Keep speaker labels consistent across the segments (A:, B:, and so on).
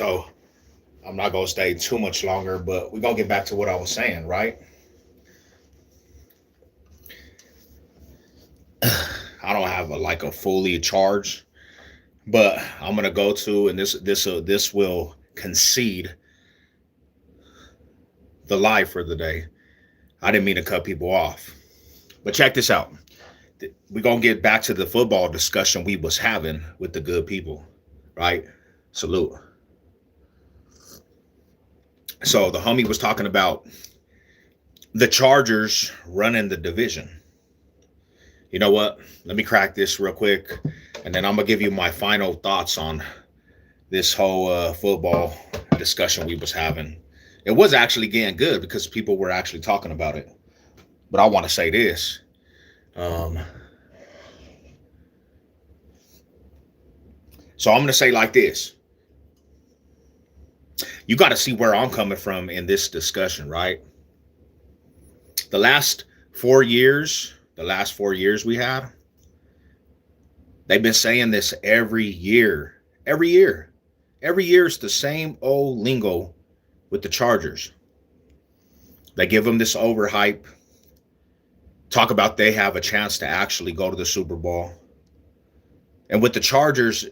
A: So I'm not gonna stay too much longer, but we're gonna get back to what I was saying, right? I don't have a fully charged, but I'm gonna go to, and this will concede the lie for the day. I didn't mean to cut people off, but check this out. We're gonna get back to the football discussion we was having with the good people, right? Salute. So the homie was talking about the Chargers running the division. You know what? Let me crack this real quick, and then I'm gonna give you my final thoughts on this whole football discussion we was having. It was actually getting good because people were actually talking about it. But I want to say this. Um, so I'm gonna say like this. You got to see where I'm coming from in this discussion, right? The last 4 years, we had, they've been saying this every year. Every year. Every year it's the same old lingo with the Chargers. They give them this overhype, talk about they have a chance to actually go to the Super Bowl. And with the Chargers,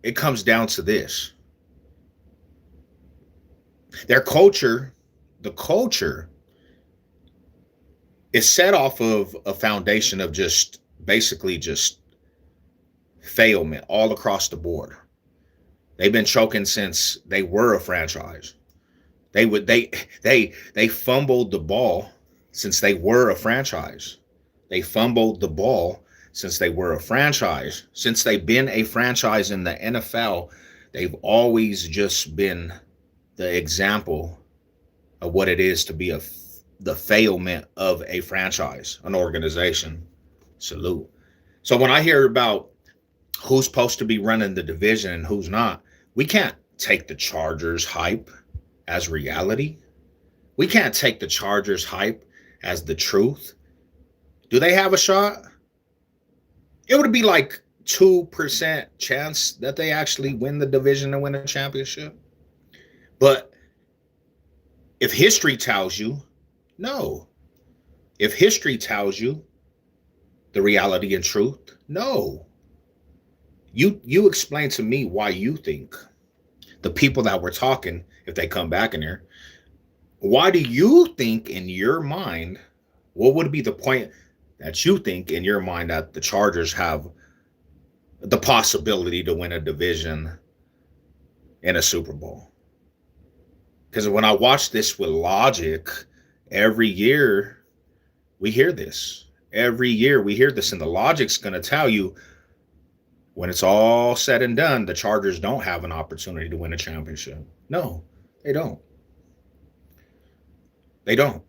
A: it comes down to this. Their culture, the culture, is set off of a foundation of just basically just failment all across the board. They've been choking since they were a franchise. They fumbled the ball since they were a franchise. They fumbled the ball since they were a franchise. Since they've been a franchise in the NFL, they've always just been the example of what it is to be the failment of a franchise, an organization. Salute. So when I hear about who's supposed to be running the division and who's not, we can't take the Chargers hype as reality. We can't take the Chargers hype as the truth. Do they have a shot? It would be like 2% chance that they actually win the division and win a championship. But if history tells you, no. If history tells you the reality and truth, no. You explain to me why you think the people that were talking, if they come back in here, why do you think in your mind, what would be the point that you think in your mind that the Chargers have the possibility to win a division in a Super Bowl? Because when I watch this with logic, every year we hear this. Every year we hear this, and the logic's going to tell you when it's all said and done, the Chargers don't have an opportunity to win a championship. No, they don't. They don't.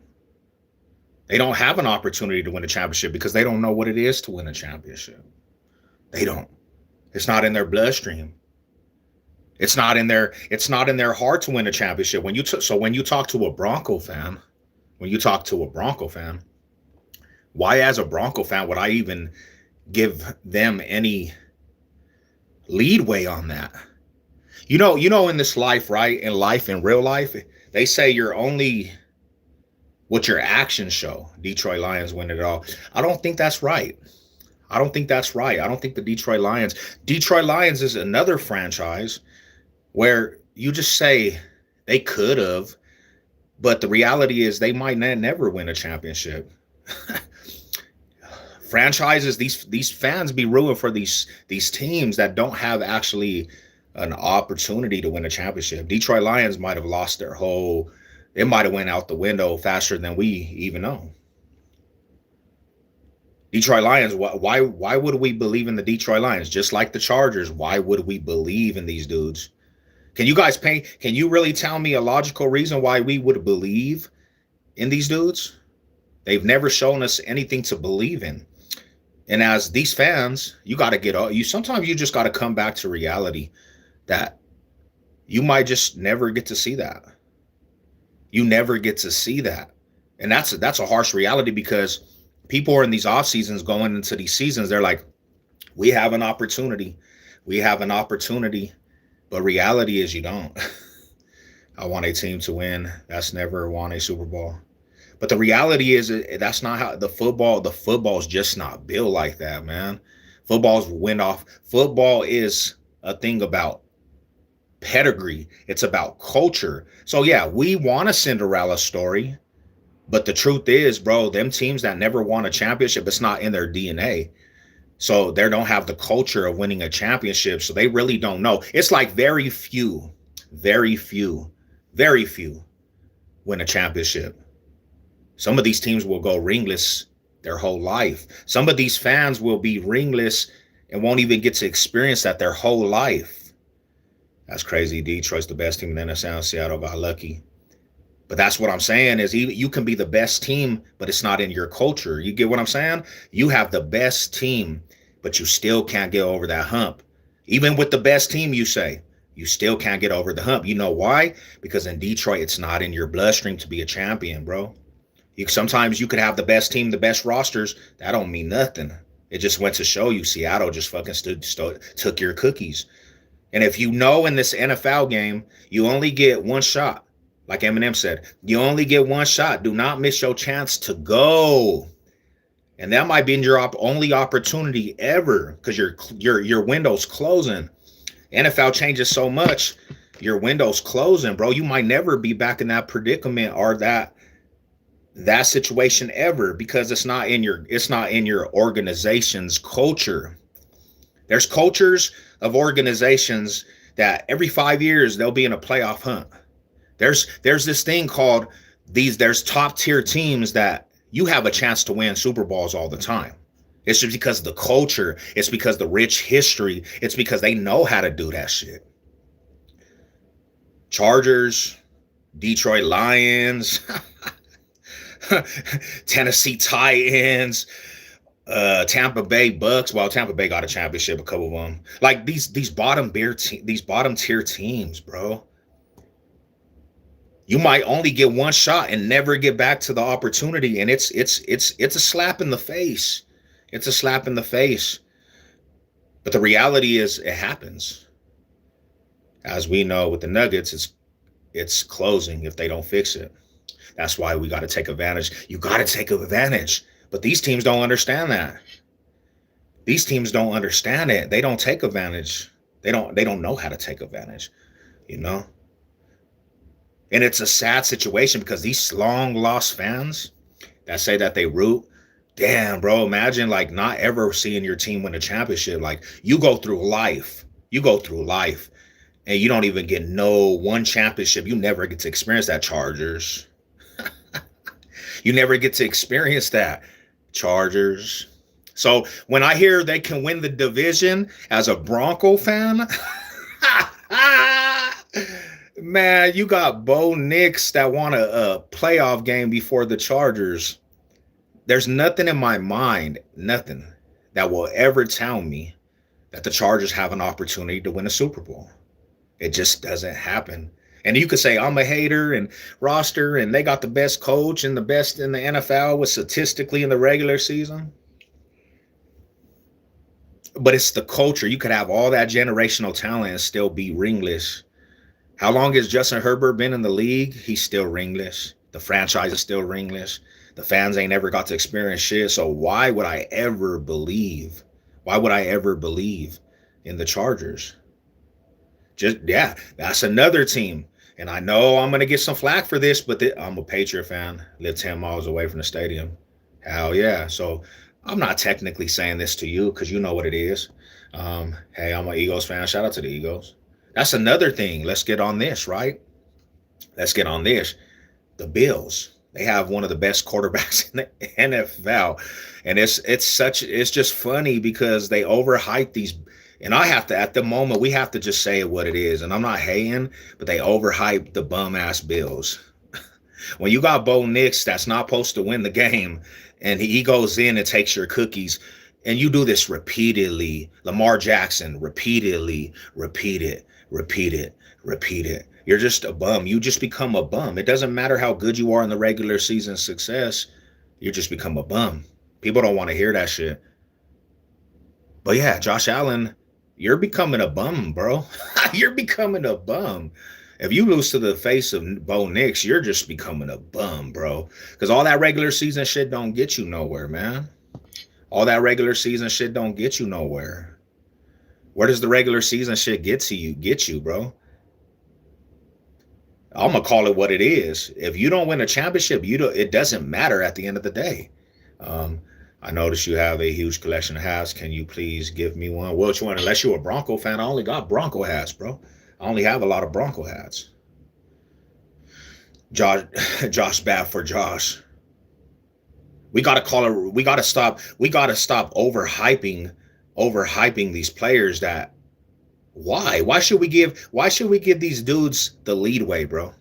A: They don't have an opportunity to win a championship because they don't know what it is to win a championship. They don't. It's not in their bloodstream. It's not in their heart to win a championship. When you talk to a Bronco fan, why as a Bronco fan would I even give them any leadway on that? You know, in this life, right? In real life, they say you're only what your actions show. Detroit Lions win it all. I don't think that's right. I don't think the Detroit Lions is another franchise where you just say they could have, but the reality is they might never win a championship. Franchises, these fans be rooting for these teams that don't have actually an opportunity to win a championship. Detroit Lions might have lost their whole, it might have went out the window faster than we even know. Detroit Lions, why would we believe in the Detroit Lions? Just like the Chargers, why would we believe in these dudes? Can you really tell me a logical reason why we would believe in these dudes? They've never shown us anything to believe in. And as these fans, sometimes you just got to come back to reality that you might just never get to see that. You never get to see that. And that's a harsh reality because people are in these off seasons going into these seasons. They're like, we have an opportunity. But reality is you don't. I want a team to win that's never won a Super Bowl. But the reality is that's not how the football's just not built like that, man. Football is a thing about pedigree. It's about culture. So yeah, we want a Cinderella story, but the truth is, bro, them teams that never won a championship, it's not in their DNA. So they don't have the culture of winning a championship. So they really don't know. It's like very few, very few win a championship. Some of these teams will go ringless their whole life. Some of these fans will be ringless and won't even get to experience that their whole life. That's crazy. Detroit's the best team in the NFL. Seattle got lucky. But that's what I'm saying is you can be the best team, but it's not in your culture. You get what I'm saying? You have the best team, but you still can't get over that hump. Even with the best team, you say, you still can't get over the hump. You know why? Because in Detroit, it's not in your bloodstream to be a champion, bro. Sometimes you could have the best team, the best rosters. That don't mean nothing. It just went to show you Seattle just fucking took your cookies. And if you know in this NFL game, you only get one shot. Like Eminem said, you only get one shot. Do not miss your chance to go. And that might be your only opportunity ever because your window's closing. NFL changes so much. Your window's closing, bro. You might never be back in that predicament or that situation ever because it's not in your organization's culture. There's cultures of organizations that every 5 years they'll be in a playoff hunt. There's this thing called there's top tier teams that you have a chance to win Super Bowls all the time. It's just because of the culture. It's because of the rich history. It's because they know how to do that shit. Chargers, Detroit Lions, Tennessee Titans, Tampa Bay Bucks. Well, Tampa Bay got a championship, a couple of them. Like these bottom tier teams, bro. You might only get one shot and never get back to the opportunity, and it's a slap in the face. It's a slap in the face. But the reality is, it happens. As we know with the Nuggets, it's closing if they don't fix it. That's why we got to take advantage. You got to take advantage. But these teams don't understand that. These teams don't understand it. They don't take advantage. They don't know how to take advantage, you know? And it's a sad situation because these long lost fans that say that they root, damn, bro, imagine like not ever seeing your team win a championship. Like you go through life and you don't even get no one championship. You never get to experience that, Chargers. You never get to experience that, Chargers. So when I hear they can win the division as a Bronco fan, man, you got Bo Nix that won a playoff game before the Chargers. There's nothing in my mind, nothing that will ever tell me that the Chargers have an opportunity to win a Super Bowl. It just doesn't happen. And you could say I'm a hater and roster and they got the best coach and the best in the NFL with statistically in the regular season. But it's the culture. You could have all that generational talent and still be ringless. How long has Justin Herbert been in the league? He's still ringless. The franchise is still ringless. The fans ain't ever got to experience shit. So why would I ever believe? Why would I ever believe in the Chargers? That's another team. And I know I'm going to get some flack for this, but I'm a Patriot fan. Live 10 miles away from the stadium. Hell yeah. So I'm not technically saying this to you because you know what it is. Hey, I'm an Eagles fan. Shout out to the Eagles. That's another thing. Let's get on this, right? Let's get on this. The Bills. They have one of the best quarterbacks in the NFL. And it's just funny because they overhype these. And at the moment, we have to just say what it is. And I'm not hating, but they overhype the bum-ass Bills. When you got Bo Nix that's not supposed to win the game, and he goes in and takes your cookies, and you do this repeatedly, Lamar Jackson, repeat it. You're just a bum. You just become a bum. It doesn't matter how good you are in the regular season success. You just become a bum. People don't want to hear that shit. But yeah, Josh Allen, you're becoming a bum, bro. You're becoming a bum. If you lose to the face of Bo Nix, you're just becoming a bum, bro. Because all that regular season shit don't get you nowhere, man. All that regular season shit don't get you nowhere. Where does the regular season shit get to you? Get you, bro. I'm gonna call it what it is. If you don't win a championship, you don't. It doesn't matter at the end of the day. Um, I notice you have a huge collection of hats. Can you please give me one? Which one? Unless you're a Bronco fan, I only got Bronco hats, bro. I only have a lot of Bronco hats. Josh, Josh, bad for Josh. We gotta call it. We gotta stop. We gotta stop overhyping these players. That why? Why should we give? Why should we give these dudes the leadway, bro?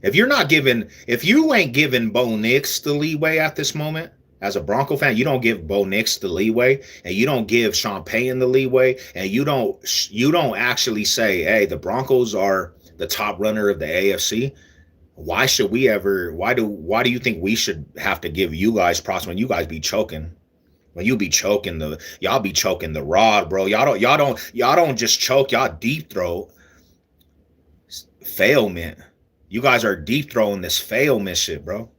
A: If you ain't giving Bo Nix the leeway at this moment, as a Bronco fan, you don't give Bo Nix the leeway, and you don't give Sean Payton the leeway, and you don't actually say, hey, the Broncos are the top runner of the AFC. Why should we ever? Why do you think we should have to give you guys props when you guys be choking? When you be choking y'all be choking the rod, bro. Y'all don't just choke, y'all deep throat. Failment. You guys are deep throwing this failment shit, bro.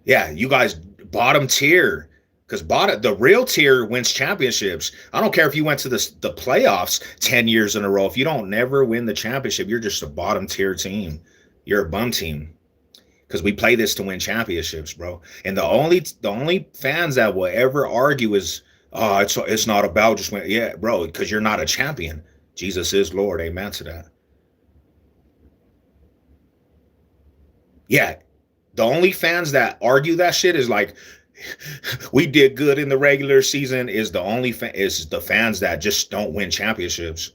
A: Yeah, you guys bottom tier. Because the real tier wins championships. I don't care if you went to the playoffs 10 years in a row. If you don't never win the championship, you're just a bottom tier team. You're a bum team. Because we play this to win championships, bro. And the only fans that will ever argue is, oh, it's not about just win. Yeah, bro, because you're not a champion. Jesus is Lord. Amen to that. Yeah, the only fans that argue that shit is like, we did good in the regular season. Is the fans that just don't win championships.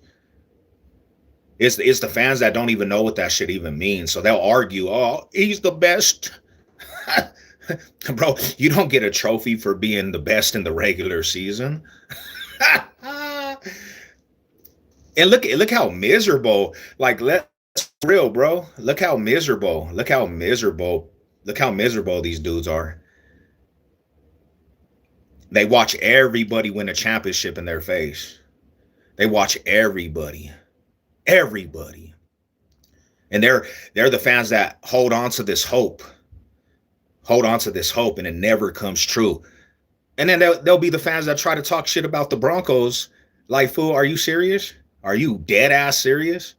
A: It's the fans that don't even know what that shit even means. So they'll argue, oh, he's the best. Bro, you don't get a trophy for being the best in the regular season. And look how miserable. Like, let's real, bro. Look how miserable. Look how miserable these dudes are. They watch everybody win a championship in their face. They watch everybody, and they're the fans that hold on to this hope, and it never comes true. And then they'll be the fans that try to talk shit about the Broncos. Like, fool, are you serious? Are you dead ass serious?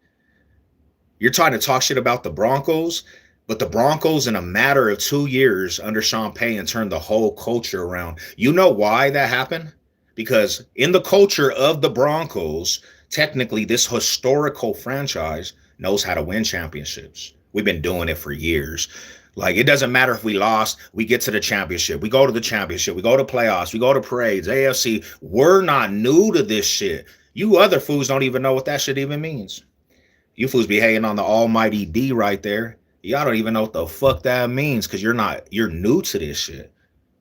A: You're trying to talk shit about the Broncos, but the Broncos in a matter of 2 years under Sean Payton turned the whole culture around. You know why that happened? Because in the culture of the Broncos, technically this historical franchise knows how to win championships. We've been doing it for years. Like, it doesn't matter if we lost, we get to the championship. We go to the championship. We go to playoffs. We go to parades, AFC. We're not new to this shit. You other fools don't even know what that shit even means. You fools be hating on the almighty D right there. Y'all don't even know what the fuck that means because you're new to this shit.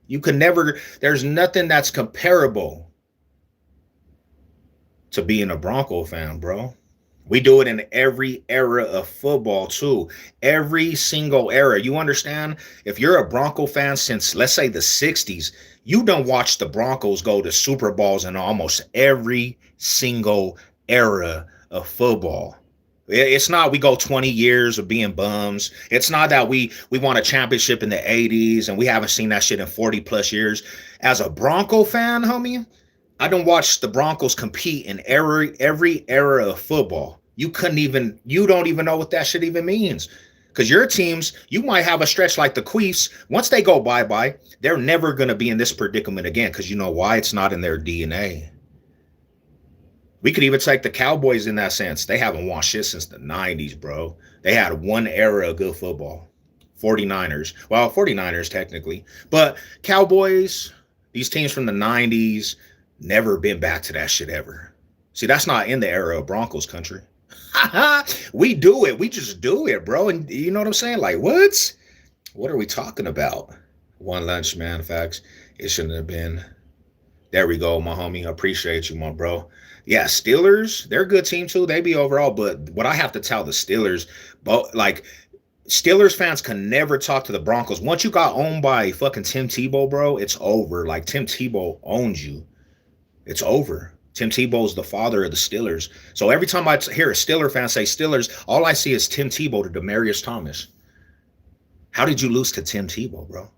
A: You can never, there's nothing that's comparable to being a Bronco fan, bro. We do it in every era of football too. Every single era. You understand? If you're a Bronco fan since, let's say, the 60s, you don't watch the Broncos go to Super Bowls in almost every single era of football. It's not we go 20 years of being bums. It's not that we won a championship in the 80s and we haven't seen that shit in 40 plus years. As a Bronco fan, homie, I don't watch the Broncos compete in every era of football. You don't even know what that shit even means. Because your teams, you might have a stretch like the Queefs. Once they go bye-bye, they're never going to be in this predicament again. Because you know why? It's not in their DNA. We could even take the Cowboys in that sense. They haven't won shit since the 90s, bro. They had one era of good football. 49ers. Well, 49ers technically. But Cowboys, these teams from the 90s, never been back to that shit ever. See, that's not in the era of Broncos country. We do it. We just do it, bro. And you know what I'm saying? Like, what? What are we talking about? One lunch, man. Facts. It shouldn't have been. There we go, my homie. I appreciate you, my bro. Yeah, Steelers, they're a good team too. They be overall, but what I have to tell the Steelers, like, Steelers fans can never talk to the Broncos. Once you got owned by fucking Tim Tebow, bro, it's over. Like, Tim Tebow owns you. It's over. Tim Tebow's the father of the Steelers. So every time I hear a Steeler fan say Steelers, all I see is Tim Tebow to Demaryius Thomas. How did you lose to Tim Tebow, bro?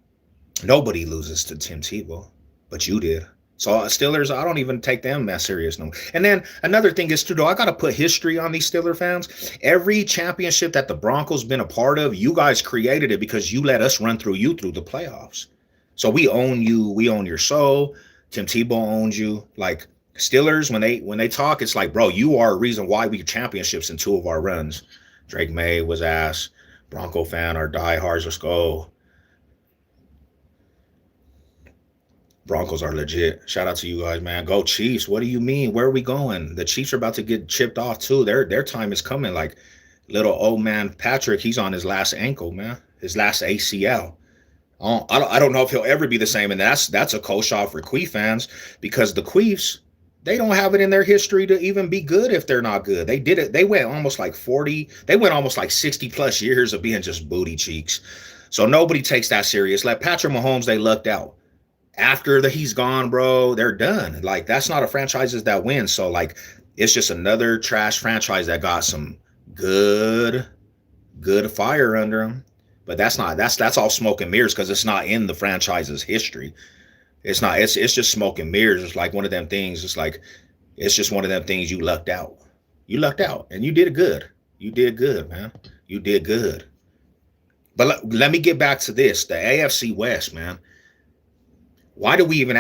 A: Nobody loses to Tim Tebow, but you did. So Steelers, I don't even take them that serious no more. And then another thing is too, though, I got to put history on these Steeler fans. Every championship that the Broncos been a part of, you guys created it because you let us run through you through the playoffs. So we own you. We own your soul. Tim Tebow owns you. Like Steelers, when they talk, it's like, bro, you are a reason why we championships in 2 of our runs. Drake May was ass. Bronco fan, our diehards, let's go. Broncos are legit. Shout out to you guys, man. Go Chiefs. What do you mean? Where are we going? The Chiefs are about to get chipped off too. Their time is coming. Like little old man Patrick, he's on his last ankle, man. His last ACL. I don't know if he'll ever be the same. And that's a cold shot for Queef fans because the Queefs, they don't have it in their history to even be good if they're not good. They did it. They went almost like 60 plus years of being just booty cheeks. So nobody takes that serious. Like Patrick Mahomes, they lucked out. After he's gone, bro, they're done. Like that's not a franchise that wins. So like it's just another trash franchise that got some good fire under them. But that's all smoke and mirrors because it's not in the franchise's history. It's not. It's just smoke and mirrors. It's like one of them things. It's just one of them things. You lucked out. You lucked out, and you did good. You did good, man. You did good. But let me get back to this. The AFC West, man. Why do we even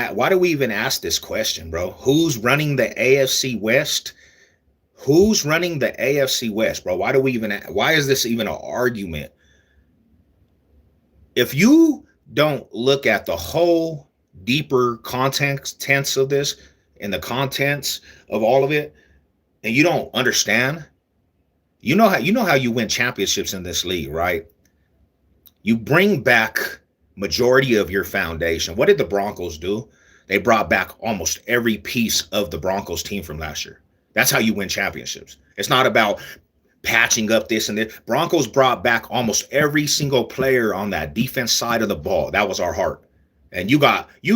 A: ask this question, bro? Who's running the AFC West? Who's running the AFC West, bro? Why is this even an argument? If you don't look at the whole deeper contents of this and the contents of all of it, and you don't understand, you know how you win championships in this league, right? You bring back majority of your foundation. What did the Broncos do? They brought back almost every piece of the Broncos team from last year. That's how you win championships. It's not about patching up this and that. Broncos brought back almost every single player on that defense side of the ball. That was our heart. And you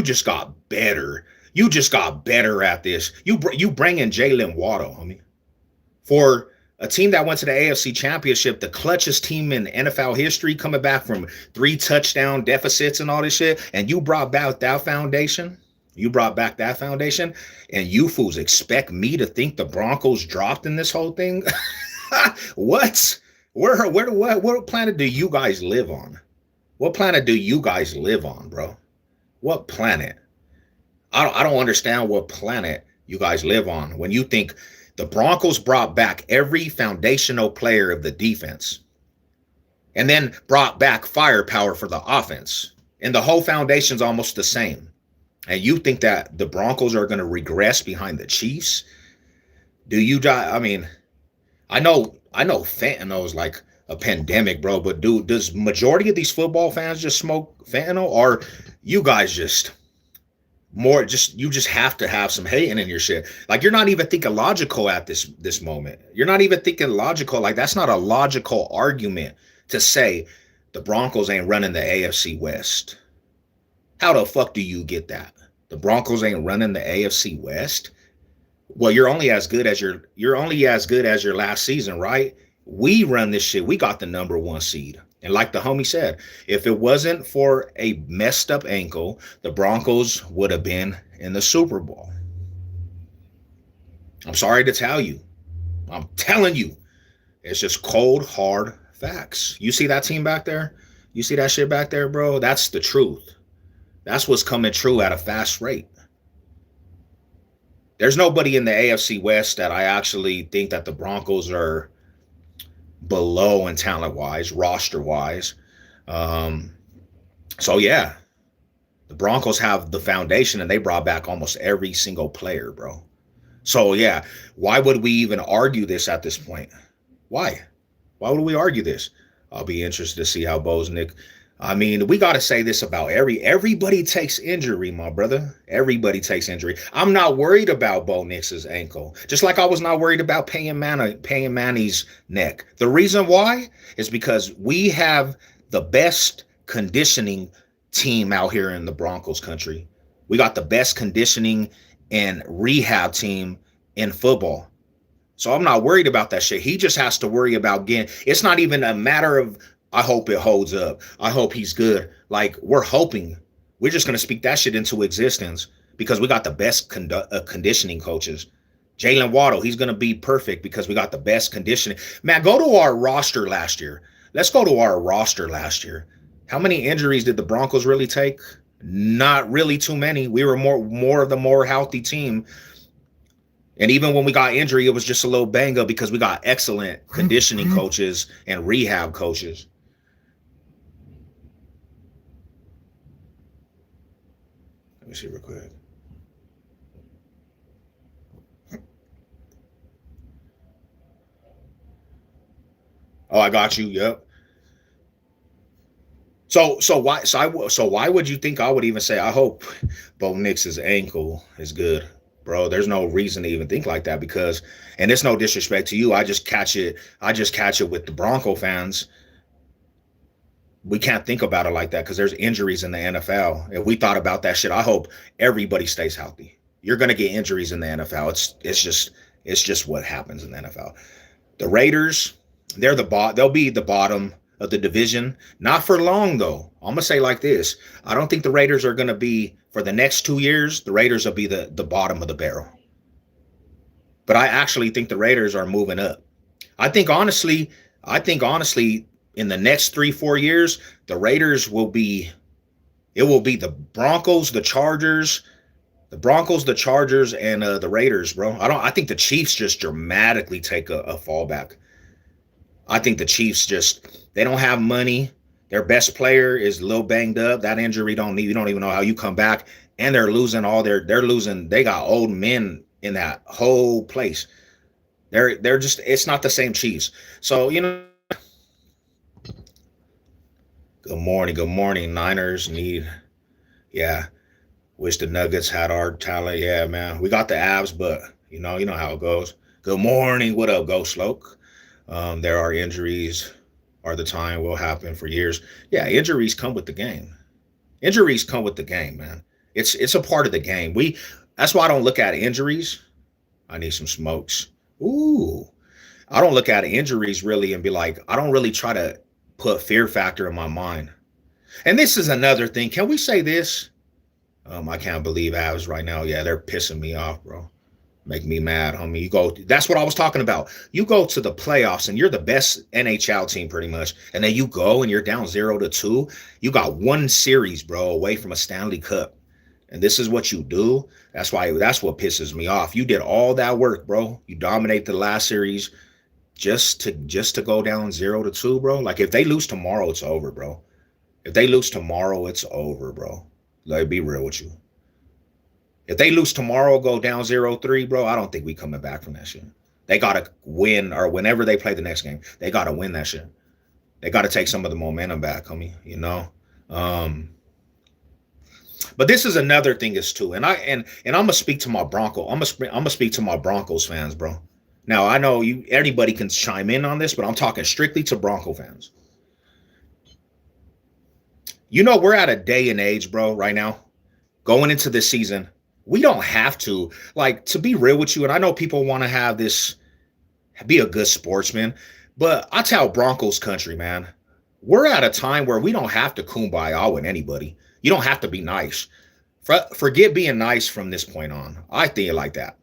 A: just got better. You just got better at this. You bring in Jalen Waddle, homie. For a team that went to the AFC Championship, the clutchest team in NFL history, coming back from 3 touchdown deficits and all this shit, and you brought back that foundation. You brought back that foundation, and you fools expect me to think the Broncos dropped in this whole thing? What? What planet do you guys live on? What planet do you guys live on, bro? What planet? I don't understand what planet you guys live on when you think the Broncos brought back every foundational player of the defense and then brought back firepower for the offense. And the whole foundation's almost the same. And you think that the Broncos are going to regress behind the Chiefs? I mean, I know fentanyl is like a pandemic, bro, but does majority of these football fans just smoke fentanyl, or you guys you just have to have some hating in your shit? Like you're not even thinking logical at this moment. You're not even thinking logical. Like that's not a logical argument to say the Broncos ain't running the AFC West. How the fuck do you get that? The Broncos ain't running the AFC West? Well, you're only as good as your last season, right? We run this shit. We got the number 1 seed. And like the homie said, if it wasn't for a messed up ankle, the Broncos would have been in the Super Bowl. I'm sorry to tell you. I'm telling you. It's just cold, hard facts. You see that team back there? You see that shit back there, bro? That's the truth. That's what's coming true at a fast rate. There's nobody in the AFC West that I actually think that the Broncos are below in talent-wise, roster-wise. So, yeah, the Broncos have the foundation, and they brought back almost every single player, bro. So, yeah, why would we even argue this at this point? Why? Why would we argue this? I'll be interested to see how Boznick. I mean, we got to say this about everybody takes injury, my brother. Everybody takes injury. I'm not worried about Bo Nix's ankle, just like I was not worried about Peyton Manning's neck. The reason why is because we have the best conditioning team out here in the Broncos country. We got the best conditioning and rehab team in football. So I'm not worried about that shit. He just has to worry about getting. It's not even a matter of I hope it holds up. I hope he's good. Like we're hoping. We're just gonna speak that shit into existence because we got the best conditioning coaches. Jalen Waddle, he's gonna be perfect because we got the best conditioning. Man, go to our roster last year. Let's go to our roster last year. How many injuries did the Broncos really take? Not really too many. We were more of the more healthy team. And even when we got injury, it was just a little bang up because we got excellent conditioning coaches and rehab coaches. Let me see real quick. Oh, I got you. Yep. So why would you think I would even say I hope Bo Nix's ankle is good, bro? There's no reason to even think like that because, and it's no disrespect to you. I just catch it. I just catch it with the Bronco fans. We can't think about it like that because there's injuries in the NFL. If we thought about that shit, I hope everybody stays healthy. You're gonna get injuries in the NFL. It's just what happens in the NFL. The Raiders, they'll be the bottom of the division. Not for long though. I'm gonna say like this. I don't think the Raiders are gonna be for the next 2 years, the Raiders will be the bottom of the barrel. But I actually think the Raiders are moving up. I think honestly, in the next 3-4 years, the Raiders will be it will be the Broncos, the Chargers, and the Raiders, bro. I think the Chiefs just dramatically take a fallback. I think the Chiefs they don't have money. Their best player is a little banged up. That injury you don't even know how you come back. And they're losing. They got old men in that whole place. They're just it's not the same Chiefs. So good morning. Niners need yeah. Wish the Nuggets had our talent. Yeah, man. We got the abs, but you know how it goes. Good morning. What up, Ghost Sloke? There are injuries are the time will happen for years. Yeah, injuries come with the game. Injuries come with the game, man. It's a part of the game. That's why I don't look at injuries. I need some smokes. Ooh. I don't look at injuries really and be like, I don't really try to put fear factor in my mind. And this is another thing. Can we say this? I can't believe Avs right now. Yeah, they're pissing me off, bro. Make me mad, homie. That's what I was talking about. You go to the playoffs and you're the best NHL team pretty much. And then you go and you're down 0-2. You got one series, bro, away from a Stanley Cup. And this is what you do. That's what pisses me off. You did all that work, bro. You dominate the last series just to go down 0-2, bro. Like if they lose tomorrow, it's over, bro. If they lose tomorrow, it's over, bro. Like be real with you. If they lose tomorrow, go down 0-3, bro, I don't think we coming back from that shit. They got to win, or whenever they play the next game, they got to win that shit. They got to take some of the momentum back, homie, But this is another thing is too, and I'm gonna speak to my I'm gonna speak to my Broncos fans, bro. Now I know anybody can chime in on this, but I'm talking strictly to Bronco fans. We're at a day and age, bro, right now, going into this season. We don't have to, to be real with you, and I know people want to have this, be a good sportsman, but I tell Broncos country, man, we're at a time where we don't have to kumbaya with anybody. You don't have to be nice. Forget being nice from this point on. I think it like that.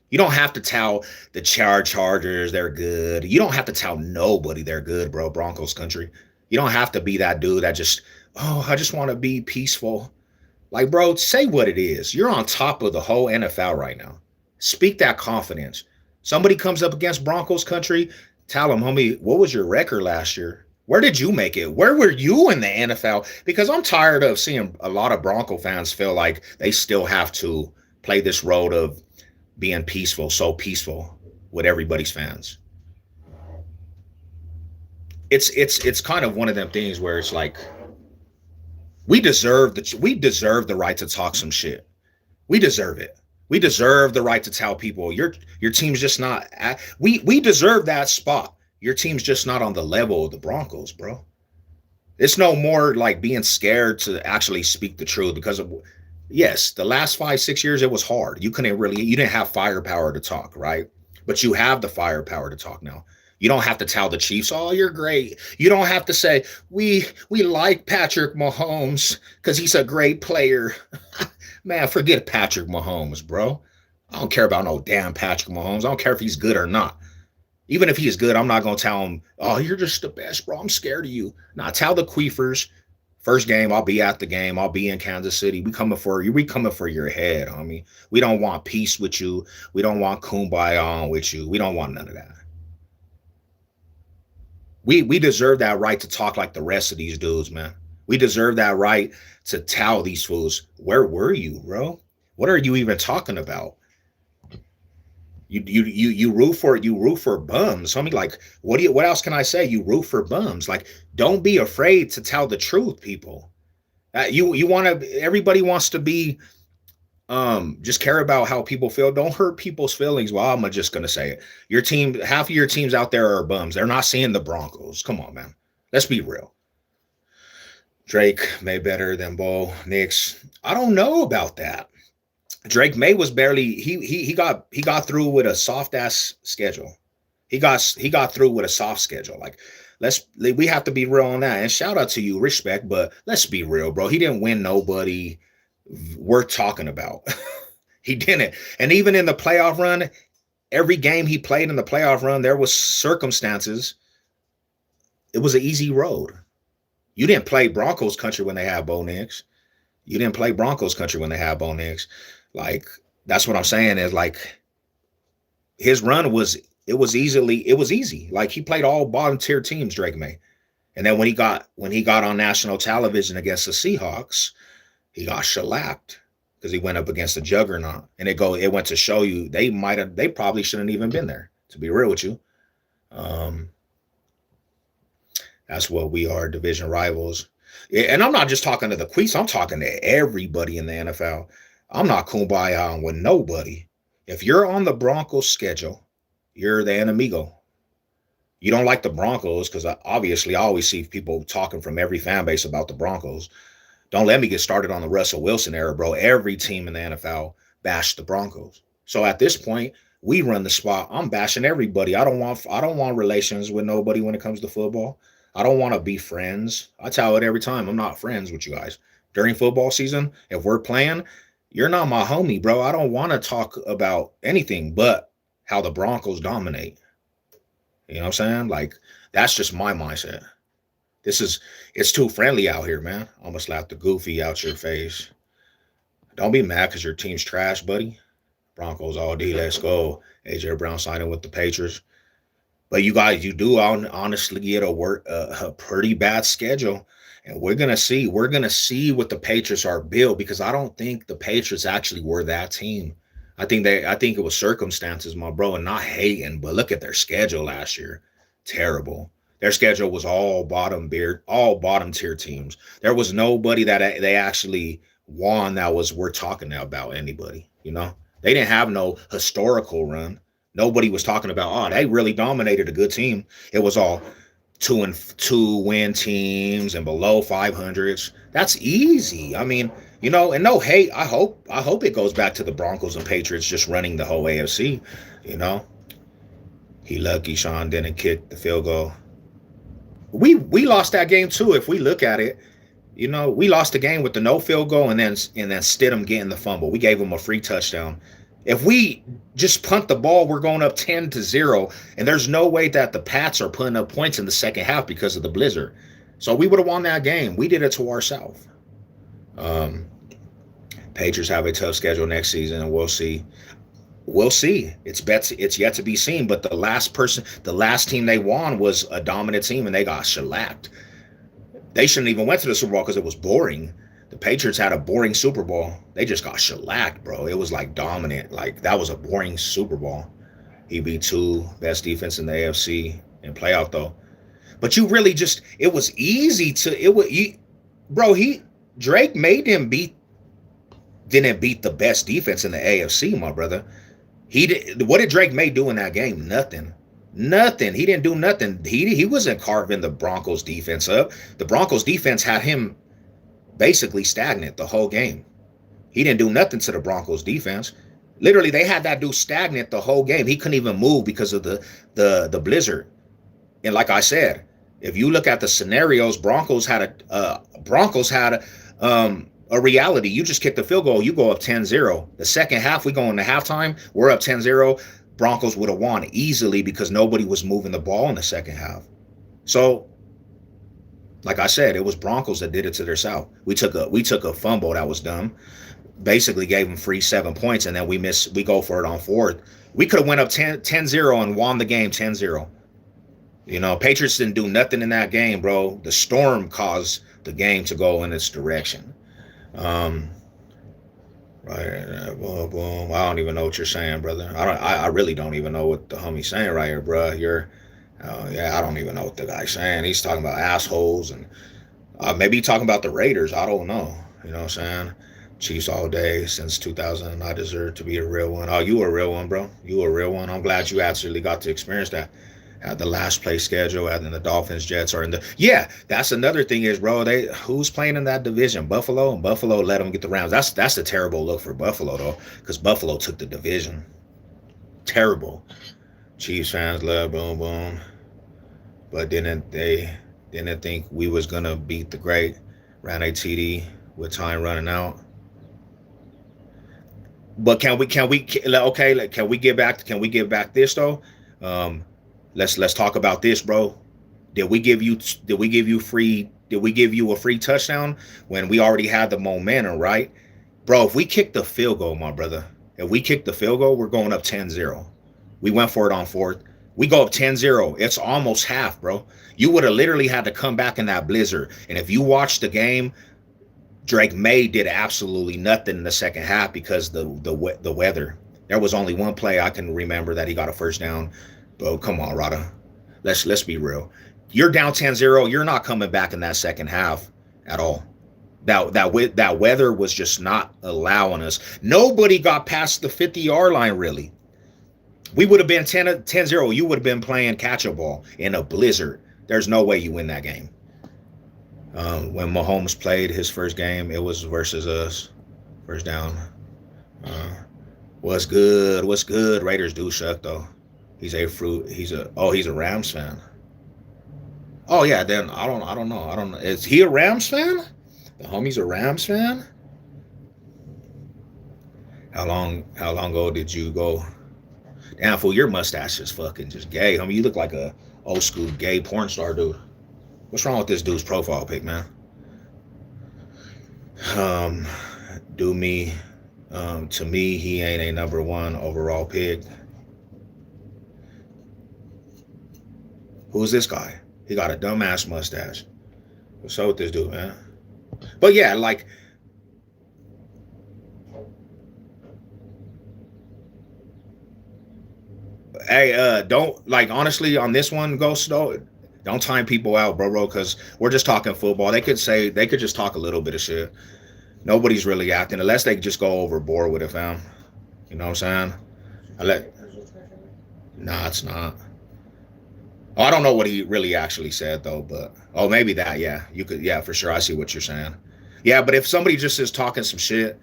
A: You don't have to tell the Chargers they're good. You don't have to tell nobody they're good, bro, Broncos country. You don't have to be that dude that I just want to be peaceful. Like, bro, say what it is. You're on top of the whole NFL right now. Speak that confidence. Somebody comes up against Broncos country, tell them, homie, what was your record last year? Where did you make it? Where were you in the NFL? Because I'm tired of seeing a lot of Bronco fans feel like they still have to play this road of being peaceful, so peaceful with everybody's fans. It's kind of one of them things where it's like, we deserve the right to talk some shit. We deserve it. We deserve the right to tell people your team's just not we deserve that spot. Your team's just not on the level of the Broncos, bro. It's no more like being scared to actually speak the truth because Yes, the last 5, 6 years, it was hard. You didn't have firepower to talk, right? But you have the firepower to talk now. You don't have to tell the Chiefs, "Oh, you're great." You don't have to say, "We like Patrick Mahomes because he's a great player." Man, forget Patrick Mahomes, bro. I don't care about no damn Patrick Mahomes. I don't care if he's good or not. Even if he is good, I'm not gonna tell him, "Oh, you're just the best, bro. I'm scared of you." Nah, tell the Queefers, first game, I'll be at the game. I'll be in Kansas City. We coming for you. We coming for your head, homie. We don't want peace with you. We don't want kumbaya with you. We don't want none of that. We deserve that right to talk like the rest of these dudes, man. We deserve that right to tell these fools, where were you, bro? What are you even talking about? You root for bums. Homie, like what else can I say? You root for bums. Like, don't be afraid to tell the truth, people. You want to everybody wants to be just care about how people feel. Don't hurt people's feelings. Well, I'm just gonna say it. Your team, half of your teams out there are bums. They're not seeing the Broncos. Come on, man. Let's be real. Drake May better than Bo Nix. I don't know about that. Drake May was barely he got through with a soft ass schedule. He got through with a soft schedule. Like, we have to be real on that. And shout out to you, respect, but let's be real, bro. He didn't win nobody worth talking about. He didn't. And even in the playoff run, every game he played in the playoff run, there was circumstances. It was an easy road. You didn't play Broncos country when they had Bo Nix. You didn't play Broncos country when they had Bo Nix. Like, that's what I'm saying is, like, his run was it was easy. Like, he played all bottom tier teams, Drake May. And then when he got on national television against the Seahawks, he got shellacked because he went up against a juggernaut. And it went to show you they probably shouldn't even been there, to be real with you. Um, that's what we are, division rivals. Yeah, and I'm not just talking to the Queens, I'm talking to everybody in the NFL. I'm not kumbaya with nobody. If you're on the Broncos schedule, you're the enemigo. You don't like the Broncos because obviously I always see people talking from every fan base about the Broncos. Don't let me get started on the Russell Wilson era, bro. Every team in the NFL bashed the Broncos. So at this point, we run the spot. I'm bashing everybody. I don't want relations with nobody when it comes to football. I don't want to be friends. I tell it every time. I'm not friends with you guys. During football season, if we're playing, you're not my homie, bro. I don't want to talk about anything but how the Broncos dominate. You know what I'm saying? Like, that's just my mindset. It's too friendly out here, man. Almost slapped the goofy out your face. Don't be mad because your team's trash, buddy. Broncos all D, let's go. AJ Brown signing with the Patriots. But you guys, you do honestly get a pretty bad schedule. And we're gonna see. We're gonna see what the Patriots are built, because I don't think the Patriots actually were that team. I think it was circumstances, my bro, and not hating, but look at their schedule last year. Terrible. Their schedule was all bottom tier teams. There was nobody that they actually won that was worth talking about anybody, you know? They didn't have no historical run. Nobody was talking about, oh, they really dominated a good team. It was all 2-2 win teams and below 500s. That's easy. I mean, and no hate. I hope it goes back to the Broncos and Patriots just running the whole AFC. You know, he lucky Sean didn't kick the field goal. We lost that game too. If we look at it, we lost the game with the no field goal and then Stidham getting the fumble. We gave him a free touchdown. If we just punt the ball, we're going up 10-0, and there's no way that the Pats are putting up points in the second half because of the blizzard. So we would have won that game. We did it to ourselves. Patriots have a tough schedule next season, and we'll see. We'll see. It's yet to be seen. But the last team they won was a dominant team, and they got shellacked. They shouldn't even went to the Super Bowl because it was boring. The Patriots had a boring Super Bowl. They just got shellacked, bro. It was like dominant. Like, that was a boring Super Bowl. He beat two best defense in the AFC in playoff though. But you really it was easy Drake made him didn't beat the best defense in the AFC, my brother. What did Drake May do in that game? Nothing. Nothing. He didn't do nothing. He wasn't carving the Broncos defense up. The Broncos defense had him basically stagnant the whole game. He didn't do nothing to the Broncos defense. Literally, they had that dude stagnant the whole game. He couldn't even move because of the blizzard. And like I said, if you look at the scenarios, Broncos had a reality. You just kick the field goal, you go up 10-0. The second half, we go into halftime, we're up 10-0. Broncos would have won easily because nobody was moving the ball in the second half. So, like I said, it was Broncos that did it to themselves. We took a fumble that was dumb. Basically gave them free 7 points, and then we go for it on fourth. We could have went up 10-0 and won the game 10-0. You know, Patriots didn't do nothing in that game, bro. The storm caused the game to go in its direction. Right, boom, boom. I don't even know what you're saying, brother. I really don't even know what the homie's saying right here, bro. I don't even know what the guy's saying. He's talking about assholes and maybe talking about the Raiders. I don't know. You know what I'm saying? Chiefs all day since 2000. I deserve to be a real one. Oh, you a real one, bro. You a real one. I'm glad you actually got to experience that. At the last place schedule, and the Dolphins, Jets are in the. Yeah, that's another thing is, bro. Who's playing in that division? Buffalo, and Buffalo let them get the Rams. That's a terrible look for Buffalo though, because Buffalo took the division. Terrible. Chiefs fans love boom boom, but didn't think we was gonna beat the great. Ran a TD with time running out. But can we get back this though? Let's talk about this, bro. Did we give you a free touchdown when we already had the momentum, right? Bro, if we kick the field goal, my brother, if we kick the field goal, we're going up 10-0. We went for it on fourth. We go up 10-0. It's almost half, bro. You would have literally had to come back in that blizzard. And if you watch the game, Drake May did absolutely nothing in the second half because the weather. There was only one play I can remember that he got a first down. Bro, come on, Rada. Let's be real. You're down 10-0. You're not coming back in that second half at all. That weather was just not allowing us. Nobody got past the 50-yard line, really. We would have been 10-0. You would have been playing catch-up ball in a blizzard. There's no way you win that game. When Mahomes played his first game, it was versus us. First down. What's good? What's good? Raiders do suck though. He's a Rams fan. Oh yeah, then I don't know. Is he a Rams fan? The homie's a Rams fan? How long ago did you go? Damn fool, your mustache is fucking just gay. Homie, you look like a old school gay porn star dude. What's wrong with this dude's profile pic, man? To me, he ain't a number one overall pick. Who's this guy? He got a dumbass mustache. What's up with this dude, man? But yeah, like, hey, don't, like, honestly, on this one, Ghost, though, don't time people out, bro, because we're just talking football. They could just talk a little bit of shit. Nobody's really acting unless they just go overboard with it, fam. You know what I'm saying? Nah, it's not. Oh, I don't know what he really actually said though, but maybe that, yeah. You could, yeah, for sure. I see what you're saying. Yeah, but if somebody just is talking some shit,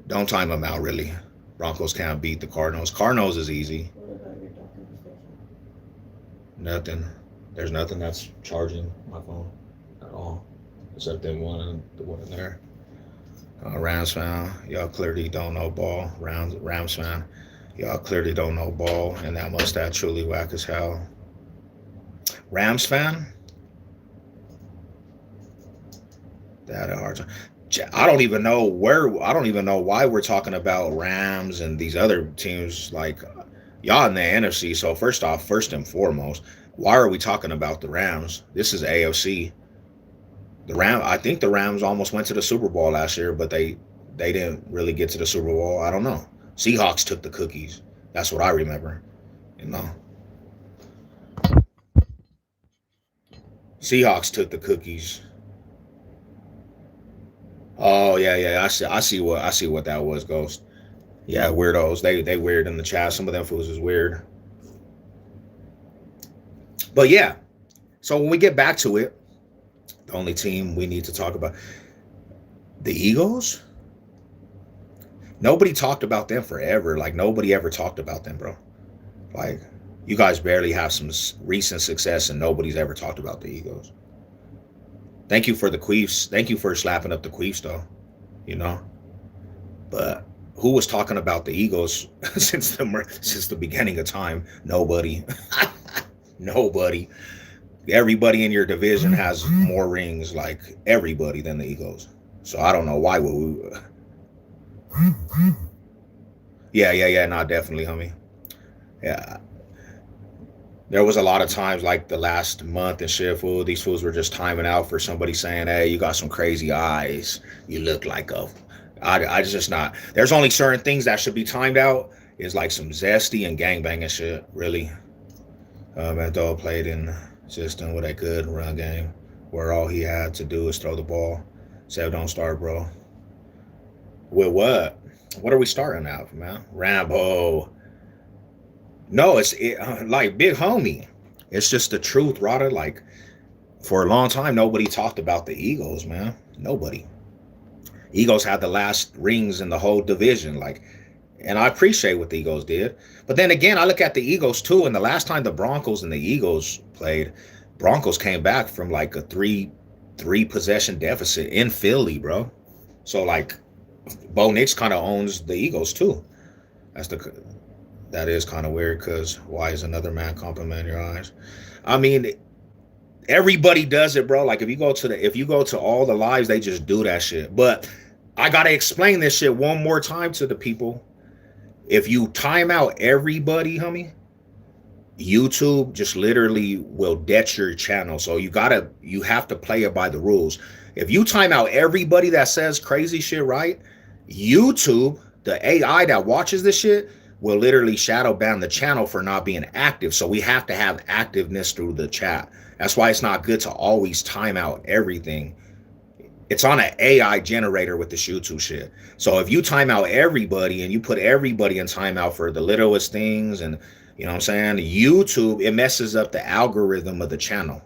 A: don't time them out, really. Broncos can't beat the Cardinals. Cardinals is easy. Nothing. There's nothing that's charging my phone at all, except the one in there. Rams fan, y'all clearly don't know ball. Rams fan, y'all clearly don't know ball, and that mustache truly whack as hell. Rams fan, that hard. I don't even know why we're talking about Rams and these other teams. Like, y'all in the NFC. So first and foremost, why are we talking about the Rams? This is AFC. I think the Rams almost went to the Super Bowl last year, but they didn't really get to the Super Bowl. I don't know. Seahawks took the cookies. That's what I remember. You know. Seahawks took the cookies. Oh yeah. I see what that was, Ghost. Yeah, weirdos. They weird in the chat. Some of them fools is weird. But yeah. So when we get back to it, the only team we need to talk about, the Eagles. Nobody talked about them forever. Like nobody ever talked about them, bro. Like you guys barely have some recent success, and nobody's ever talked about the Eagles. Thank you for the Queefs. Thank you for slapping up the Queefs, though. You know, but who was talking about the Eagles since the beginning of time? Nobody. Nobody. Everybody in your division has more rings, like everybody, than the Eagles. So I don't know why would we. Yeah. Not definitely, homie. Yeah, there was a lot of times like the last month and shit, fool. These fools were just timing out for somebody saying, "Hey, you got some crazy eyes. You look like a." I just not. There's only certain things that should be timed out. Is like some zesty and gangbanging shit. Really, Menthol played in the system with a good run game, where all he had to do is throw the ball. Said, "Don't start, bro." With what? What are we starting out, man? Rambo. No, like big homie. It's just the truth, Rada. Like for a long time, nobody talked about the Eagles, man. Nobody. Eagles had the last rings in the whole division, like, and I appreciate what the Eagles did. But then again, I look at the Eagles too, and the last time the Broncos and the Eagles played, Broncos came back from like a three possession deficit in Philly, bro. So like, Bo Nix kind of owns the Eagles too. That's the that is kind of weird because why is another man compliment your eyes? I mean, everybody does it, bro. Like if you go to all the lives, they just do that shit. But I gotta explain this shit one more time to the people. If you time out everybody, homie, YouTube just literally will debt your channel. So you have to play it by the rules. If you time out everybody that says crazy shit, right? YouTube, the AI that watches this shit, will literally shadow ban the channel for not being active. So we have to have activeness through the chat. That's why it's not good to always time out everything. It's on an AI generator with this YouTube shit. So if you time out everybody and you put everybody in timeout for the littlest things, and you know what I'm saying, YouTube, it messes up the algorithm of the channel.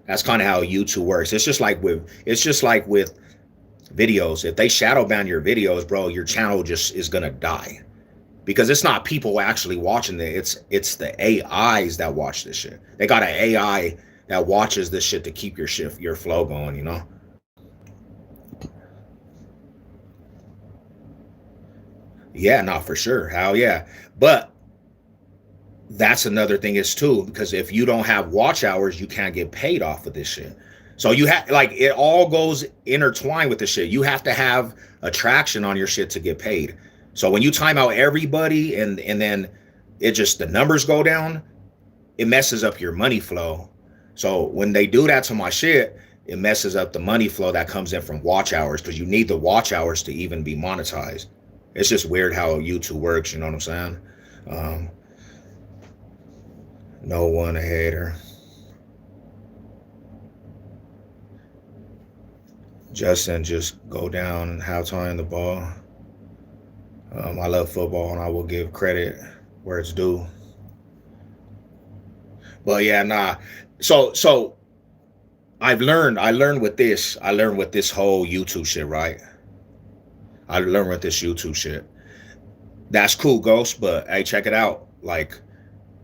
A: That's kind of how YouTube works. It's just like with videos. If they shadow ban your videos, bro, your channel just is gonna die. Because it's not people actually watching it. It's the AIs that watch this shit. They got an AI that watches this shit to keep your flow going, you know? Yeah, not for sure. Hell yeah. But that's another thing is too, because if you don't have watch hours, you can't get paid off of this shit. So you have like it all goes intertwined with the shit. You have to have attraction on your shit to get paid. So when you time out everybody and then it just the numbers go down, it messes up your money flow. So when they do that to my shit, it messes up the money flow that comes in from watch hours because you need the watch hours to even be monetized. It's just weird how YouTube works, you know what I'm saying? No one a hater. Justin, just go down and halftime the ball. I love football and I will give credit where it's due. But yeah, nah. So I learned with this whole YouTube shit, right? I learned with this YouTube shit. That's cool, Ghost, but hey, check it out. Like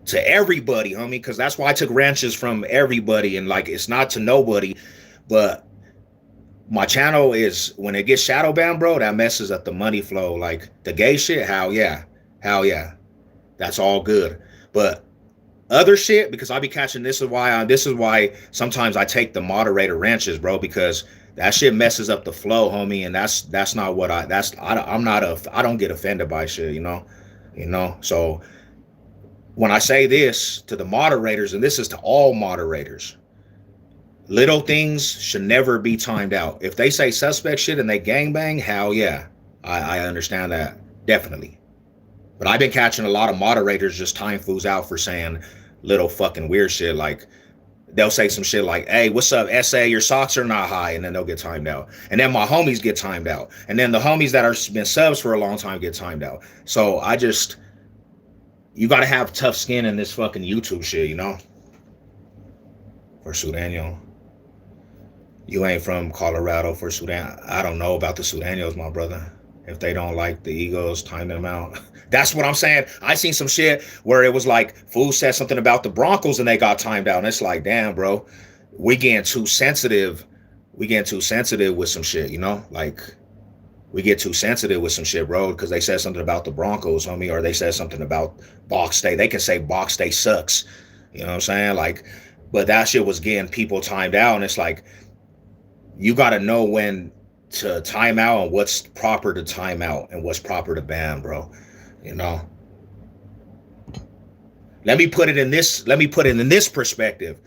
A: to everybody, homie, because that's why I took ranches from everybody and like it's not to nobody, but my channel is when it gets shadow banned, bro, that messes up the money flow. Like the gay shit, hell yeah. That's all good. But other shit, because I be catching this is why sometimes I take the moderator ranches, bro, because that shit messes up the flow, homie, and that's not what I don't get offended by shit, you know. So when I say this to the moderators, and this is to all moderators, little things should never be timed out. If they say suspect shit and they gangbang, hell yeah. I understand that. Definitely. But I've been catching a lot of moderators just time fools out for saying little fucking weird shit. Like they'll say some shit like, hey, what's up, SA? Your socks are not high. And then they'll get timed out. And then my homies get timed out. And then the homies that are been subs for a long time get timed out. So you got to have tough skin in this fucking YouTube shit, you know? For Sudanio. You ain't from Colorado for Sudan. I don't know about the Sudanos, my brother. If they don't like the egos, time them out. That's what I'm saying. I seen some shit where it was like, fool said something about the Broncos and they got timed out. And it's like, damn, bro, we getting too sensitive. We getting too sensitive with some shit, you know? Like, we get too sensitive with some shit, bro, because they said something about the Broncos, homie, or they said something about Box State. They can say Box State sucks. You know what I'm saying? Like, but that shit was getting people timed out. And it's like, you got to know when to time out and what's proper to time out and what's proper to ban, bro. You know, let me put it in this perspective.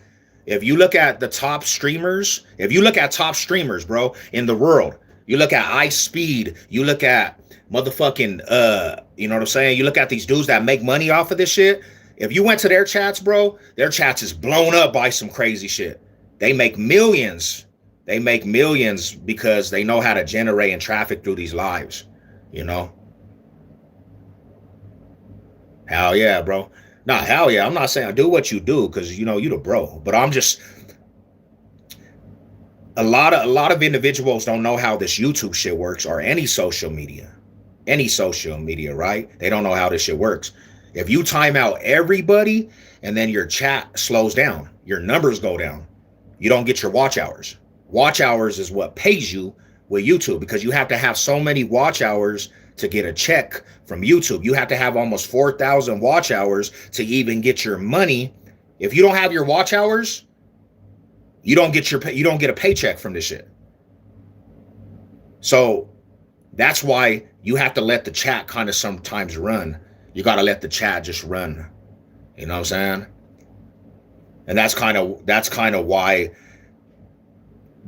A: If you look at the top streamers, bro, in the world, you look at Ice Speed, you look at motherfucking you know what I'm saying? You look at these dudes that make money off of this shit. If you went to their chats, bro, their chats is blown up by some crazy shit. They make millions. They make millions because they know how to generate and traffic through these lives, you know? Hell yeah, bro. Nah, hell yeah. I'm not saying do what you do because, you know, you the bro. But I'm just, a lot of individuals don't know how this YouTube shit works or any social media. Right? They don't know how this shit works. If you time out everybody and then your chat slows down, your numbers go down, you don't get your watch hours. Watch hours is what pays you with YouTube because you have to have so many watch hours to get a check from YouTube. You have to have almost 4,000 watch hours to even get your money. If you don't have your watch hours, you don't get a paycheck from this shit. So that's why you have to let the chat kind of sometimes run. You got to let the chat just run. You know what I'm saying? And that's kind of why,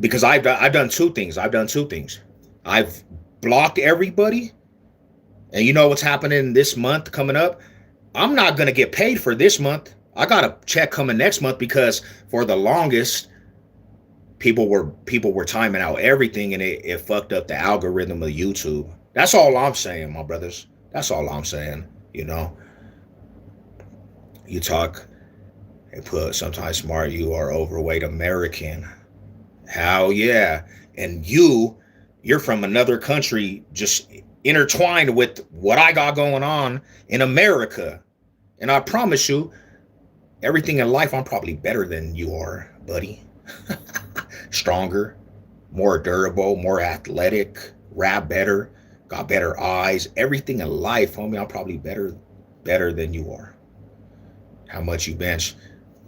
A: because I've done two things. I've blocked everybody. And you know what's happening this month coming up? I'm not going to get paid for this month. I got a check coming next month because for the longest, people were timing out everything and it fucked up the algorithm of YouTube. That's all I'm saying, my brothers. That's all I'm saying, you know. You talk and put sometimes smart, you are overweight American. Hell yeah. And you're from another country just intertwined with what I got going on in America. And I promise you, everything in life, I'm probably better than you are, buddy. Stronger, more durable, more athletic, rap better, got better eyes, everything in life, homie, I'm probably better than you are. How much you bench?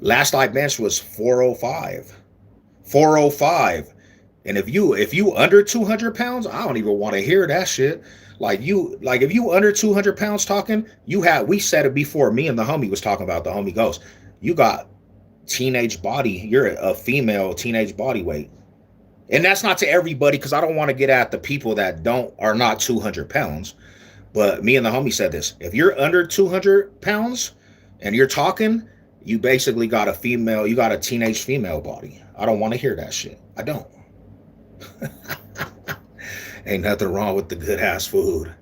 A: Last I benched was 405. 405. And if you under 200 pounds, I don't even want to hear that shit. Like if you under 200 pounds talking, we said it before, me and the homie was talking about the homie Ghost. You got teenage body, you're a female teenage body weight. And that's not to everybody, because I don't want to get at the people that are not 200 pounds. But me and the homie said this. If you're under 200 pounds and you're talking, you basically got a teenage female body. I don't want to hear that shit. I don't. Ain't nothing wrong with the good ass food.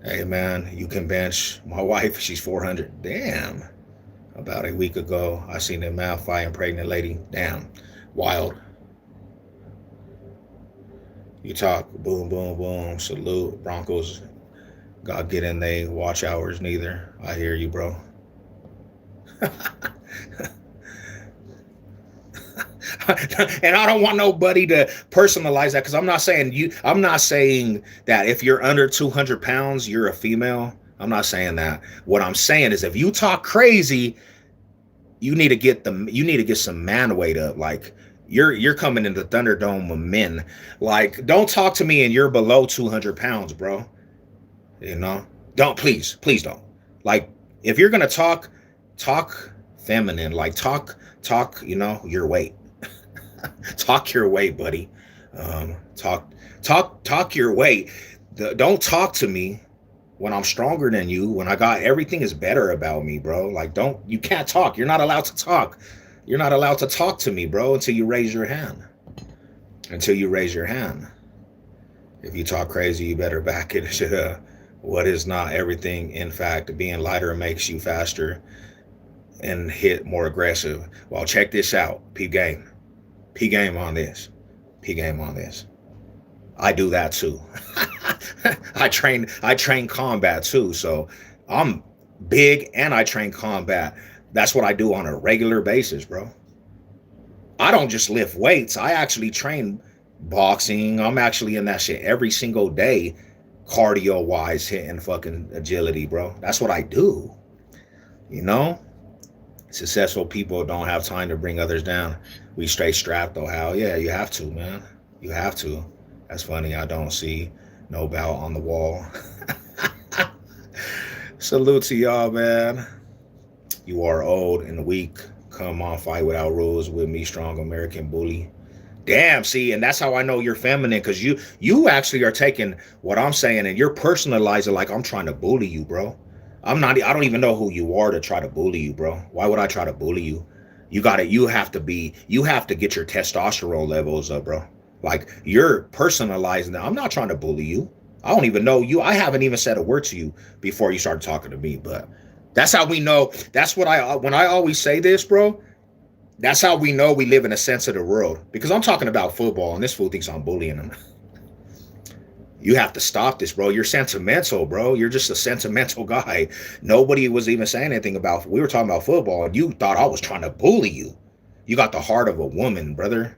A: Hey man, you can bench. My wife, she's 400. Damn. About a week ago, I seen a mouth fighting pregnant lady. Damn. Wild. You talk, boom, boom, boom, salute. Broncos got get in they watch hours neither. I hear you, bro. And I don't want nobody to personalize that, because I'm not saying that if you're under 200 pounds, you're a female. I'm not saying that. What I'm saying is if you talk crazy, you need to get some man weight up. Like you're coming into Thunderdome of men. Like, don't talk to me and you're below 200 pounds, bro. You know? Please don't. Like, if you're gonna talk feminine. Like talk, you know, your weight. Talk your weight, buddy. Talk your weight. Don't talk to me when I'm stronger than you, when I got everything is better about me, bro. Like, you can't talk. You're not allowed to talk. You're not allowed to talk to me, bro, until you raise your hand. If you talk crazy, you better back it. What is not everything. In fact, being lighter makes you faster and hit more aggressive. Well, check this out. P game on this. P game on this. I do that too. I train combat too. So I'm big and I train combat. That's what I do on a regular basis, bro. I don't just lift weights. I actually train boxing. I'm actually in that shit every single day, cardio wise, hitting fucking agility, bro. That's what I do. You know? Successful people don't have time to bring others down. We straight strapped though. Hell yeah, you have to, man. You have to. That's funny. I don't see no belt on the wall. Salute to y'all, man. You are old and weak. Come on, fight without rules with me, strong American bully. Damn, see, and that's how I know you're feminine, because you actually are taking what I'm saying and you're personalizing like I'm trying to bully you, bro. I don't even know who you are to try to bully you, bro. Why would I try to bully you? You have to get your testosterone levels up, bro. Like you're personalizing that. I'm not trying to bully you. I don't even know you. I haven't even said a word to you before you started talking to me, but that's how we know. That's what when I always say this, bro, that's how we know we live in a sensitive world. Because I'm talking about football and this fool thinks I'm bullying him. You have to stop this, bro. You're sentimental, bro. You're just a sentimental guy. Nobody was even saying anything about, we were talking about football and you thought I was trying to bully you. You got the heart of a woman, brother.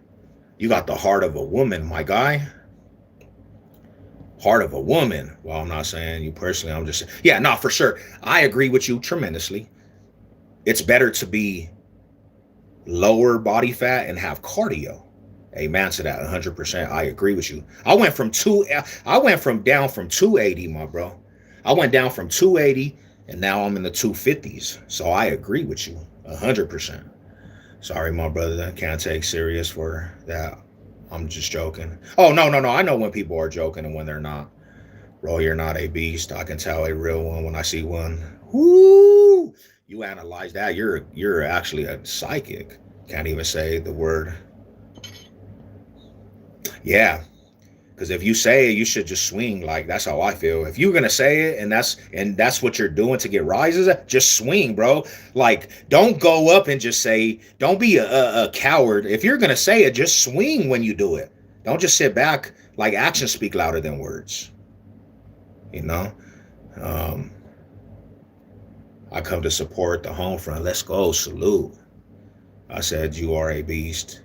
A: You got the heart of a woman, my guy. Heart of a woman. Well, I'm not saying you personally. I'm just saying, yeah, no, for sure. I agree with you tremendously. It's better to be lower body fat and have cardio. Amen to that. 100%. I agree with you. I went down from 280, my bro. I went down from 280 and now I'm in the 250s. So I agree with you 100%. Sorry, my brother. I can't take serious for that. I'm just joking. Oh, no. I know when people are joking and when they're not. Bro, you're not a beast. I can tell a real one when I see one. Woo! You analyze that. You're actually a psychic. Can't even say the word. Yeah. Because if you say it, you should just swing. Like, that's how I feel. If you're gonna say it and that's what you're doing to get rises, just swing, bro. Like, don't go up and just say, don't be a coward. If you're gonna say it, just swing when you do it. Don't just sit back. Like, actions speak louder than words. You know? I come to support the home front. Let's go. Salute. I said you are a beast.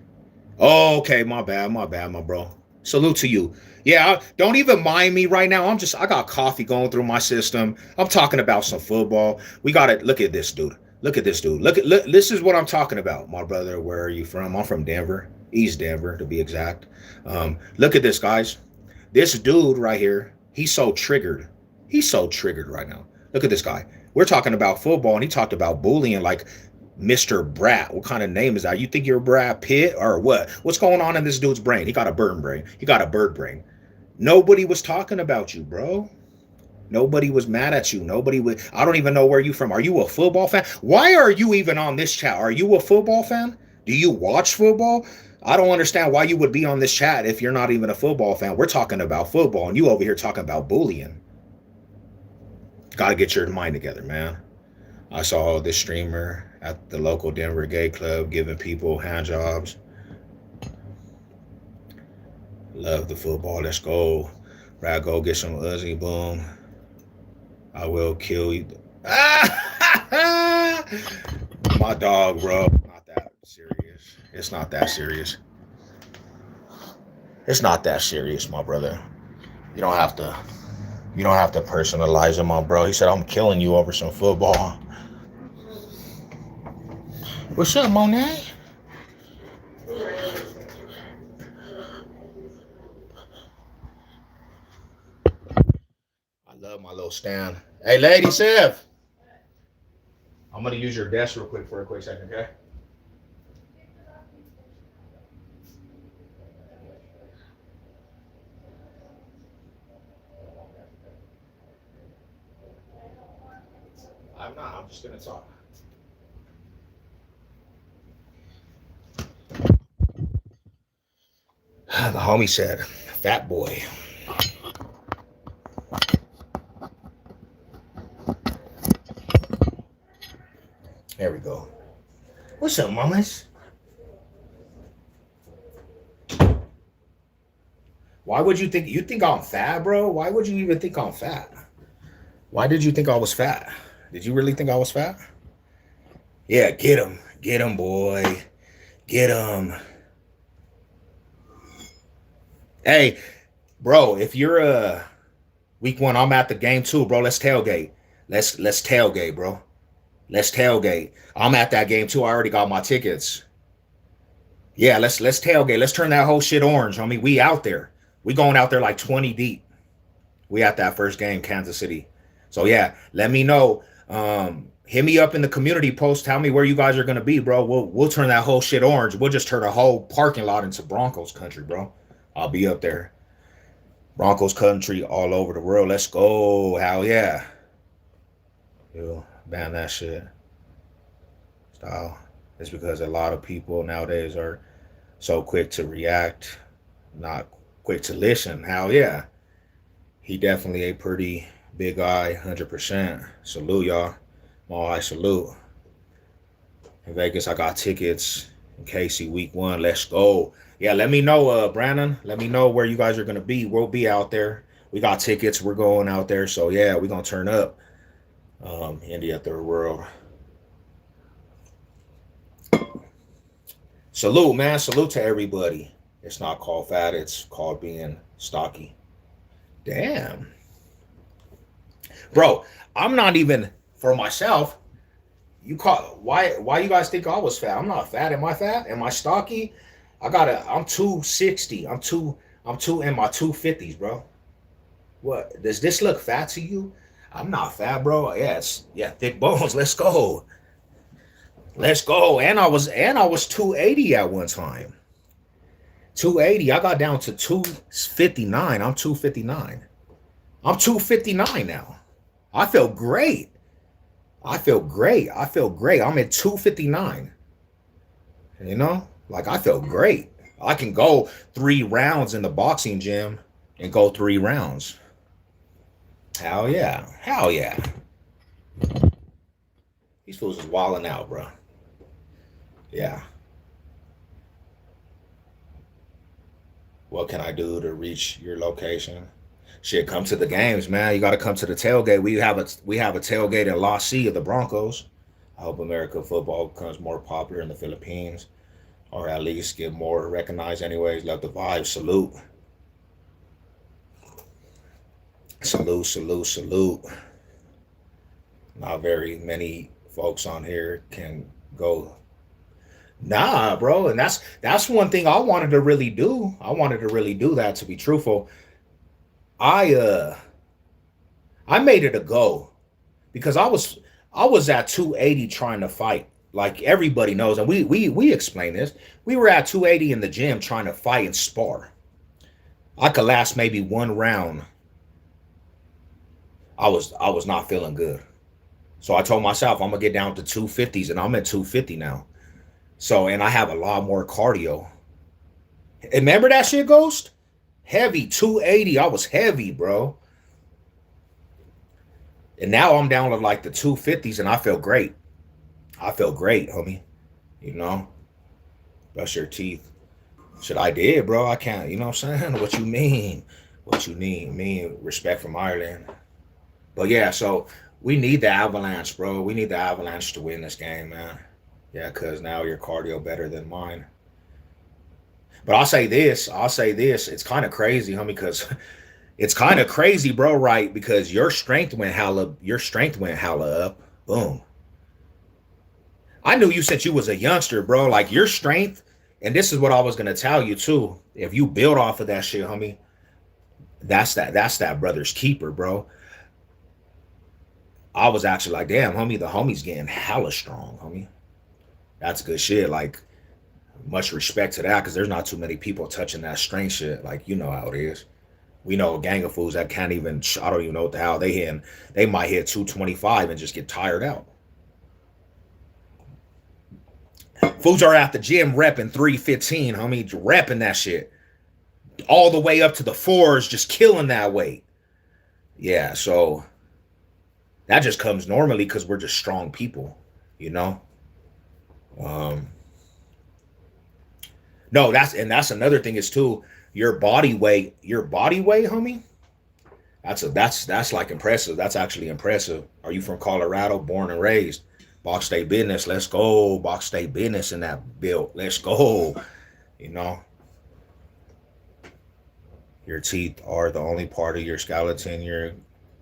A: Oh, okay, my bad, my bro. Salute to you. Yeah, don't even mind me right now. I got coffee going through my system. I'm talking about some football. We got to look at this dude. Look, this is what I'm talking about, my brother. Where are you from? I'm from Denver, East Denver, to be exact. Look at this, guys. This dude right here, he's so triggered. He's so triggered right now. Look at this guy. We're talking about football, and he talked about bullying like Mr. Brat. What kind of name is that? You think you're Brad Pitt or what? What's going on in this dude's brain? He got a bird brain. He got a bird brain. Nobody was talking about you, bro. Nobody was mad at you. I don't even know where you from. Are you a football fan? Why are you even on this chat? Are you a football fan? Do you watch football? I don't understand why you would be on this chat if you're not even a football fan. We're talking about football and you over here talking about bullying. Got to get your mind together, man. I saw this streamer at the local Denver gay club giving people hand jobs. Love the football. Let's go. Brad, go get some Uzi. Boom. I will kill you. My dog, bro. Not that serious. It's not that serious. It's not that serious, my brother. You don't have to personalize it, my bro. He said, I'm killing you over some football. What's up, Monet? I love my little stand. Hey, lady, Sev. I'm going to use your desk real quick for a quick second, okay? I'm not. I'm just going to talk. The homie said, fat boy. There we go. What's up, mamas? Why would you think I'm fat, bro? Why would you even think I'm fat? Why did you think I was fat? Did you really think I was fat? Yeah, get him, boy, get him. Hey, bro, if you're week one, I'm at the game too, bro. Let's tailgate. Let's tailgate, bro. Let's tailgate. I'm at that game too. I already got my tickets. Yeah, let's tailgate. Let's turn that whole shit orange. I mean, we out there. We going out there like 20 deep. We at that first game, Kansas City. So yeah, let me know. Hit me up in the community post. Tell me where you guys are gonna be, bro. We'll turn that whole shit orange. We'll just turn the whole parking lot into Broncos country, bro. I'll be up there. Broncos country all over the world. Let's go. Hell yeah. Yo, ban that shit. Style. It's because a lot of people nowadays are so quick to react, not quick to listen. Hell yeah. He definitely a pretty big guy, 100%. Salute, y'all. I salute. In Vegas, I got tickets. In Casey, week one. Let's go. Yeah, let me know, Brandon. Let me know where you guys are going to be. We'll be out there. We got tickets. We're going out there. So, yeah, we're going to turn up. India, third world. Salute, man. Salute to everybody. It's not called fat. It's called being stocky. Damn. Bro, I'm not even, for myself, why you guys think I was fat? I'm not fat. Am I fat? Am I stocky? I'm 260. I'm two in my 250s, bro. What? Does this look fat to you? I'm not fat, bro. Yeah, thick bones. Let's go. Let's go. And I was 280 at one time. 280. I got down to 259. I'm 259. I'm 259 now. I feel great. I feel great. I'm at 259. You know? Like, I feel great. I can go 3 rounds in the boxing gym and go 3 rounds. Hell yeah. Hell yeah. These fools is wilding out, bro. Yeah. What can I do to reach your location? Shit, come to the games, man. You got to come to the tailgate. We have a tailgate in La C of the Broncos. I hope American football becomes more popular in the Philippines, or at least get more recognized. Anyways, love the vibe. Salute. Salute, salute, salute. Not very many folks on here can go. Nah, bro, and that's one thing I wanted to really do. I wanted to really do that, to be truthful. I I made it a go because I was at 280 trying to fight. Like everybody knows, and we explained this. We were at 280 in the gym trying to fight and spar. I could last maybe 1 round. I was not feeling good. So I told myself I'm gonna get down to 250s, and I'm at 250 now. So, and I have a lot more cardio. And remember that shit, Ghost? Heavy, 280. I was heavy, bro. And now I'm down to like the 250s, and I feel great. I feel great, homie. You know? Brush your teeth. Shit, I did, bro. I can't, you know what I'm saying? What you mean? What you need? Me, respect from Ireland. But yeah, so we need the Avalanche, bro. We need the Avalanche to win this game, man. Yeah, because now your cardio better than mine. But I'll say this. It's kind of crazy, homie, because it's kind of crazy, bro, right? Because your strength went hella up. Boom. I knew you since you was a youngster, bro. Like your strength, and this is what I was gonna tell you too. If you build off of that shit, homie, that's that brother's keeper, bro. I was actually like, damn, homie, the homie's getting hella strong, homie. That's good shit. Like, much respect to that, because there's not too many people touching that strength shit. Like, you know how it is. We know a gang of fools that can't even, I don't even know what the hell they hit. They might hit 225 and just get tired out. Fools are at the gym repping 315, homie, repping that shit. All the way up to the fours, just killing that weight. Yeah, so that just comes normally because we're just strong people, you know? No, that's another thing is too, your body weight, homie. That's like impressive. That's actually impressive. Are you from Colorado, born and raised? Box State business. Let's go. Box State business in that build. Let's go. You know, your teeth are the only part of your skeleton you're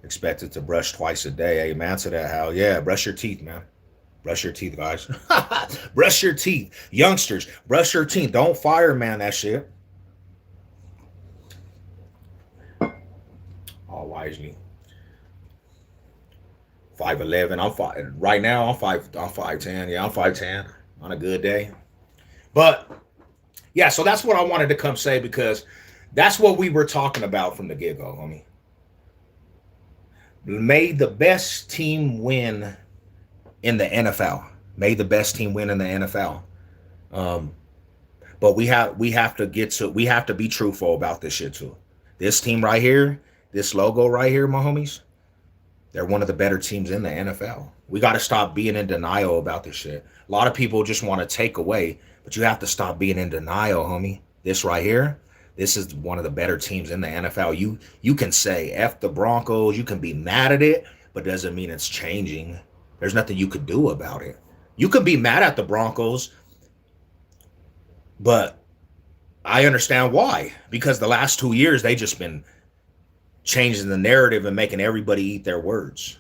A: expected to brush twice a day. Amen to that. Hell yeah. Brush your teeth, man. Brush your teeth, guys. Brush your teeth. Youngsters, brush your teeth. Don't fire, man, that shit. All wisely. 5'11". I'm five right now. I'm 5'10". Yeah, I'm 5'10" on a good day. But yeah, so that's what I wanted to come say because that's what we were talking about from the get-go, homie. Made the best team win in the NFL. Made the best team win in the NFL. But we have to be truthful about this shit too. This team right here, this logo right here, my homies, they're one of the better teams in the NFL. We got to stop being in denial about this shit. A lot of people just want to take away, but you have to stop being in denial, homie. This right here, this is one of the better teams in the NFL. You can say F the Broncos, you can be mad at it, but it doesn't mean it's changing. There's nothing you could do about it. You could be mad at the Broncos, but I understand why. Because the last 2 years, they just been changing the narrative and making everybody eat their words.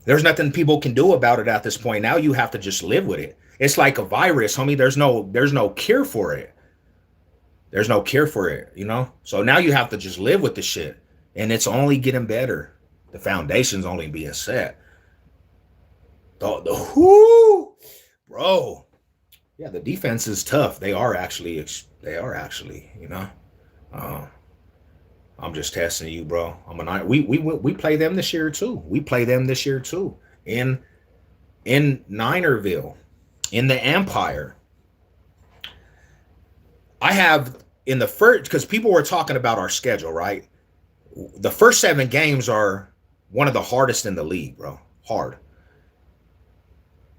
A: There's nothing people can do about it at this point. Now you have to just live with it. It's like a virus, homie. There's no cure for it. There's no cure for it, you know? So now you have to just live with the shit. And it's only getting better. The foundation's only being set. Whoo, bro. Yeah, the defense is tough. They are actually, you know. I'm just testing you, bro. We play them this year too. We play them this year too in Ninerville, in the Empire. I have in the first, because people were talking about our schedule, right? The first 7 games are one of the hardest in the league, bro. Hard.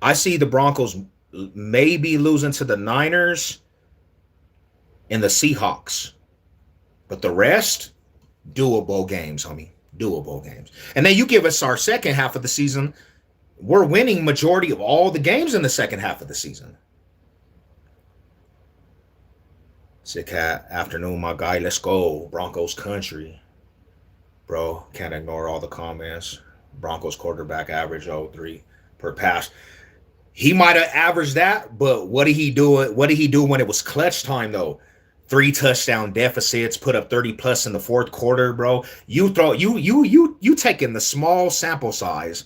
A: I see the Broncos maybe losing to the Niners and the Seahawks. But the rest, doable games, homie. Doable games. And then you give us our second half of the season. We're winning majority of all the games in the second half of the season. Sick afternoon, my guy. Let's go. Broncos country. Bro, can't ignore all the comments. Broncos quarterback average 0.3 per pass. He might have averaged that, but what did he do? What did he do when it was clutch time, though? 3 touchdown deficits, put up 30 plus in the fourth quarter, bro. You taking the small sample size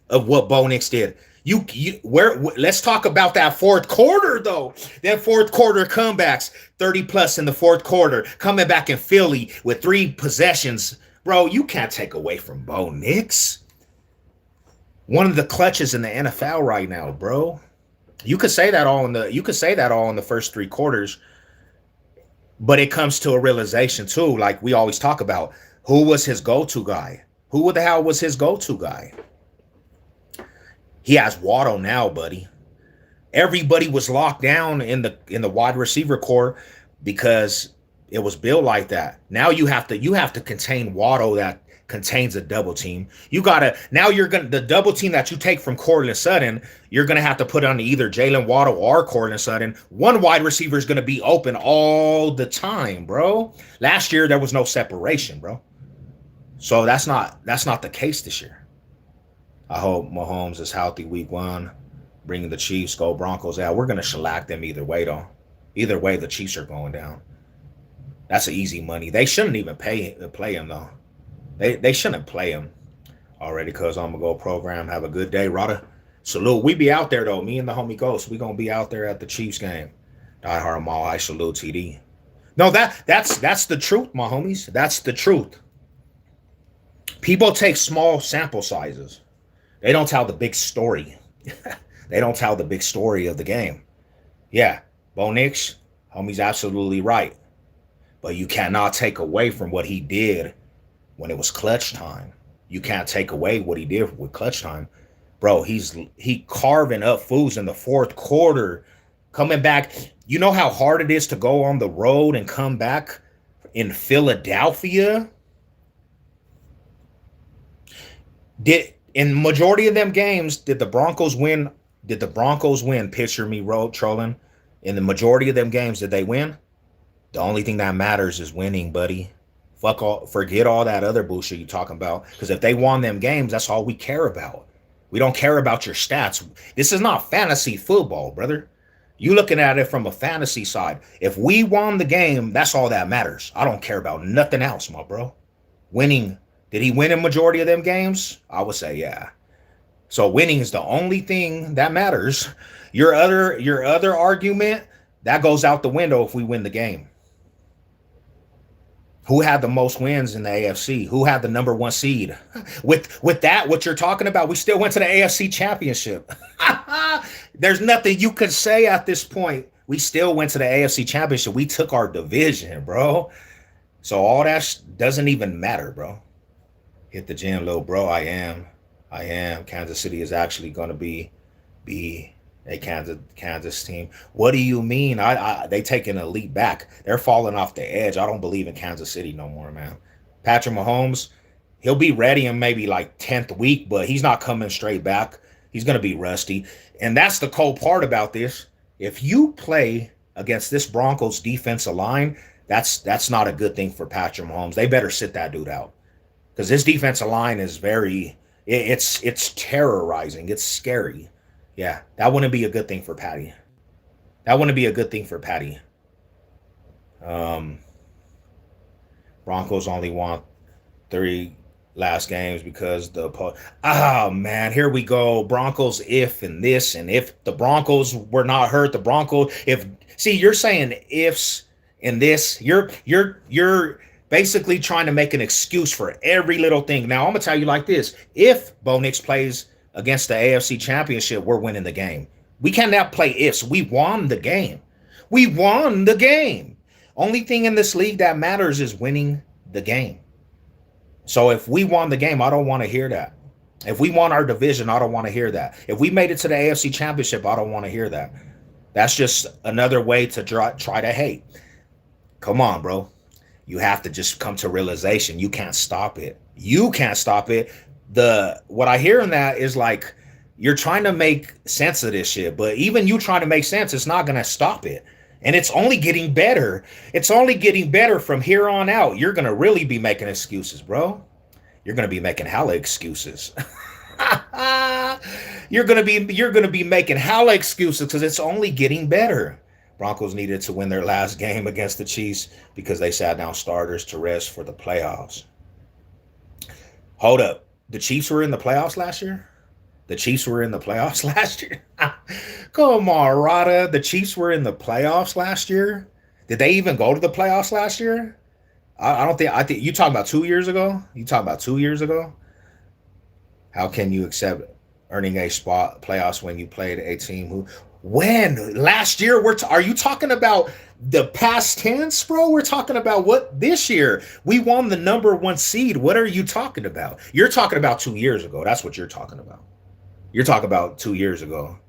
A: of what Bo Nix did. Let's talk about that fourth quarter, though. That fourth quarter comebacks, 30 plus in the fourth quarter, coming back in Philly with 3 possessions. Bro, you can't take away from Bo Nix. One of the clutches in the NFL right now, bro. You could say that all in the first 3 quarters, but it comes to a realization too, like we always talk about, who was his go-to guy? Who the hell was his go-to guy? He has Waddle now, buddy. Everybody was locked down in the wide receiver core because it was built like that. Now you have to contain Waddle that contains a double team. The double team that you take from Courtland Sutton, you're gonna have to put on either Jalen Waddle or Courtland Sutton. One wide receiver is gonna be open all the time, bro. Last year there was no separation, bro. So that's not the case this year. I hope Mahomes is healthy week 1, bringing the Chiefs, go Broncos out. We're gonna shellac them either way, though. Either way, the Chiefs are going down. That's an easy money. They shouldn't even play him though. They shouldn't play him already, because I'm going to go program. Have a good day, Rada. Salute. We be out there, though. Me and the homie Ghost. We going to be out there at the Chiefs game. Die hard, Mall. I salute TD. No, that's the truth, my homies. That's the truth. People take small sample sizes. They don't tell the big story. They don't tell the big story of the game. Yeah, Bo Nix, homie's absolutely right. But you cannot take away from what he did when it was clutch time. You can't take away what he did with clutch time. Bro, he carving up fools in the fourth quarter, coming back You know how hard it is to go on the road and come back in Philadelphia? Did in majority of them games, did the Broncos win? Did the Broncos win? Picture me road trolling. In the majority of them games, did they win? The only thing that matters is winning, buddy. Forget all that other bullshit you talking about. Because if they won them games, that's all we care about. We don't care about your stats. This is not fantasy football, brother. You looking at it from a fantasy side. If we won the game, that's all that matters. I don't care about nothing else, my bro. Winning. Did he win a majority of them games? I would say yeah. So winning is the only thing that matters. Your other argument, that goes out the window if we win the game. Who had the most wins in the AFC? Who had the number one seed? With that, what you're talking about, we still went to the AFC Championship. There's nothing you could say at this point. We still went to the AFC Championship. We took our division, bro. So all that doesn't even matter, bro. Hit the gym, little bro. I am. Kansas City is actually going to be a Kansas team. What do you mean? They taking a leap back. They're falling off the edge. I don't believe in Kansas City no more, man. Patrick Mahomes, he'll be ready in maybe like 10th week, but he's not coming straight back. He's going to be rusty. And that's the cold part about this. If you play against this Broncos defensive line, that's not a good thing for Patrick Mahomes. They better sit that dude out. Because this defensive line is it's terrorizing. It's scary. Yeah, that wouldn't be a good thing for Patty. That wouldn't be a good thing for Patty. Um, Broncos only won 3 last games because man, here we go. Broncos if and this and if the Broncos were not hurt, the Broncos if see you're saying ifs and this you're basically trying to make an excuse for every little thing. Now I'm gonna tell you like this: if Bo Nix plays against the AFC Championship, we're winning the game. We cannot play ifs. We won the game. We won the game. Only thing in this league that matters is winning the game. So if we won the game, I don't want to hear that. If we won our division, I don't want to hear that. If we made it to the AFC Championship, I don't want to hear that. That's just another way to try to hate. Come on, bro. You have to just come to realization. You can't stop it. You can't stop it. What I hear in that is like you're trying to make sense of this shit, but even you trying to make sense, it's not going to stop it. And it's only getting better. It's only getting better from here on out. You're going to really be making excuses, bro. You're going to be making hella excuses. You're going to be making hella excuses because it's only getting better. Broncos needed to win their last game against the Chiefs because they sat down starters to rest for the playoffs. Hold up. The Chiefs were in the playoffs last year? The Chiefs were in the playoffs last year? Come on, Rada. The Chiefs were in the playoffs last year? Did they even go to the playoffs last year? I think you talking about 2 years ago? You talking about 2 years ago? How can you accept earning a spot playoffs when you played a team who when last year are you talking about the past tense, bro? We're talking about what this year we won the number 1 seed. What are you talking about? You're talking about 2 years ago. That's what you're talking about. You're talking about 2 years ago.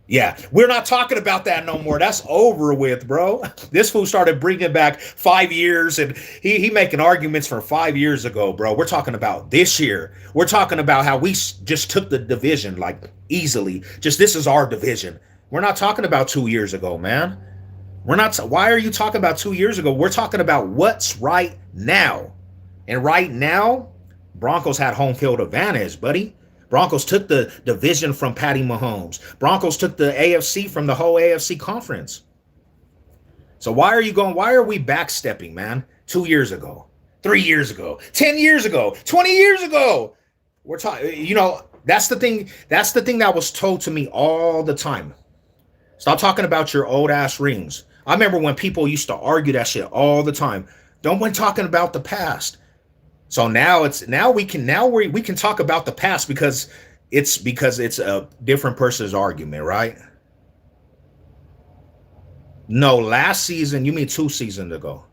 A: Yeah, we're not talking about that no more. That's over with, bro. This fool started bringing back 5 years, and he making arguments for 5 years ago, bro. We're talking about this year. We're talking about how we just took the division like easily. Just this is our division. We're not talking about 2 years ago, man. We're not. Why are you talking about 2 years ago? We're talking about what's right now. And right now, Broncos had home field advantage, buddy. Broncos took the division from Patty Mahomes. Broncos took the AFC from the whole AFC conference. So why are we backstepping, man? 2 years ago, 3 years ago, 10 years ago, 20 years ago. We're talking, that's the thing that was told to me all the time. Stop talking about your old ass rings. I remember when people used to argue that shit all the time. Don't want talking about the past. So now we can talk about the past because it's a different person's argument, right? No, last season, you mean 2 seasons ago.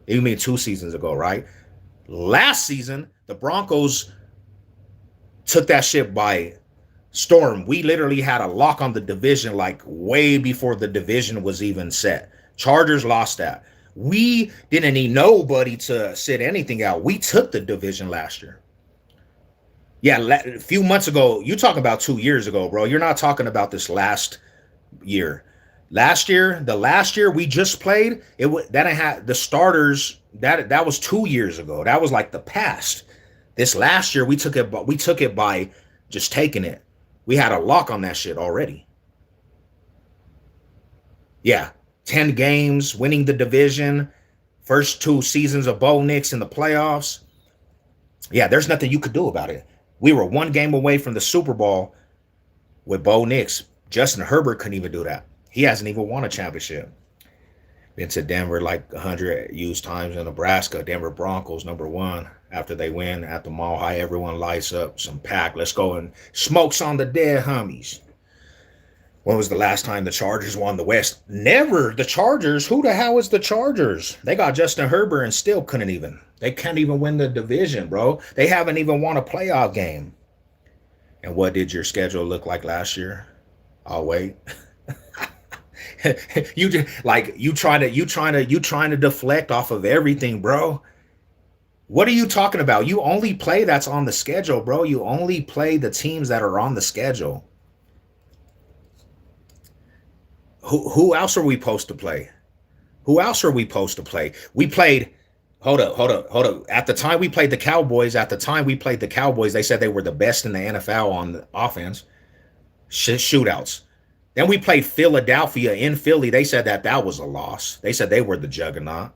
A: You mean 2 seasons ago, right? Last season, the Broncos took that shit by Storm, we literally had a lock on the division like way before the division was even set. Chargers lost that. We didn't need nobody to sit anything out. We took the division last year. Yeah, a few months ago. You talking about 2 years ago, bro. You're not talking about this last year. The last year we just played, that had the starters. That was 2 years ago. That was like the past. This last year we took it by just taking it. We had a lock on that shit already. Yeah, 10 games, winning the division, first 2 seasons of Bo Nix in the playoffs. Yeah, there's nothing you could do about it. We were 1 game away from the Super Bowl with Bo Nix. Justin Herbert couldn't even do that. He hasn't even won a championship. Been to Denver like 100 used times in Nebraska. Denver Broncos, #1. After they win at the Mile High, everyone lights up some pack. Let's go and smokes on the dead homies. When was the last time the Chargers won the West? Never. The Chargers. Who the hell is the Chargers? They got Justin Herbert and still couldn't even. They can't even win the division, bro. They haven't even won a playoff game. And what did your schedule look like last year? I'll wait. You just like you trying to deflect off of everything, bro. What are you talking about? You only play that's on the schedule, bro. You only play the teams that are on the schedule. Who else are we supposed to play? Who else are we supposed to play? We played. Hold up. At the time we played the Cowboys, they said they were the best in the NFL on the offense. Shootouts. Then we played Philadelphia in Philly. They said that was a loss. They said they were the juggernaut.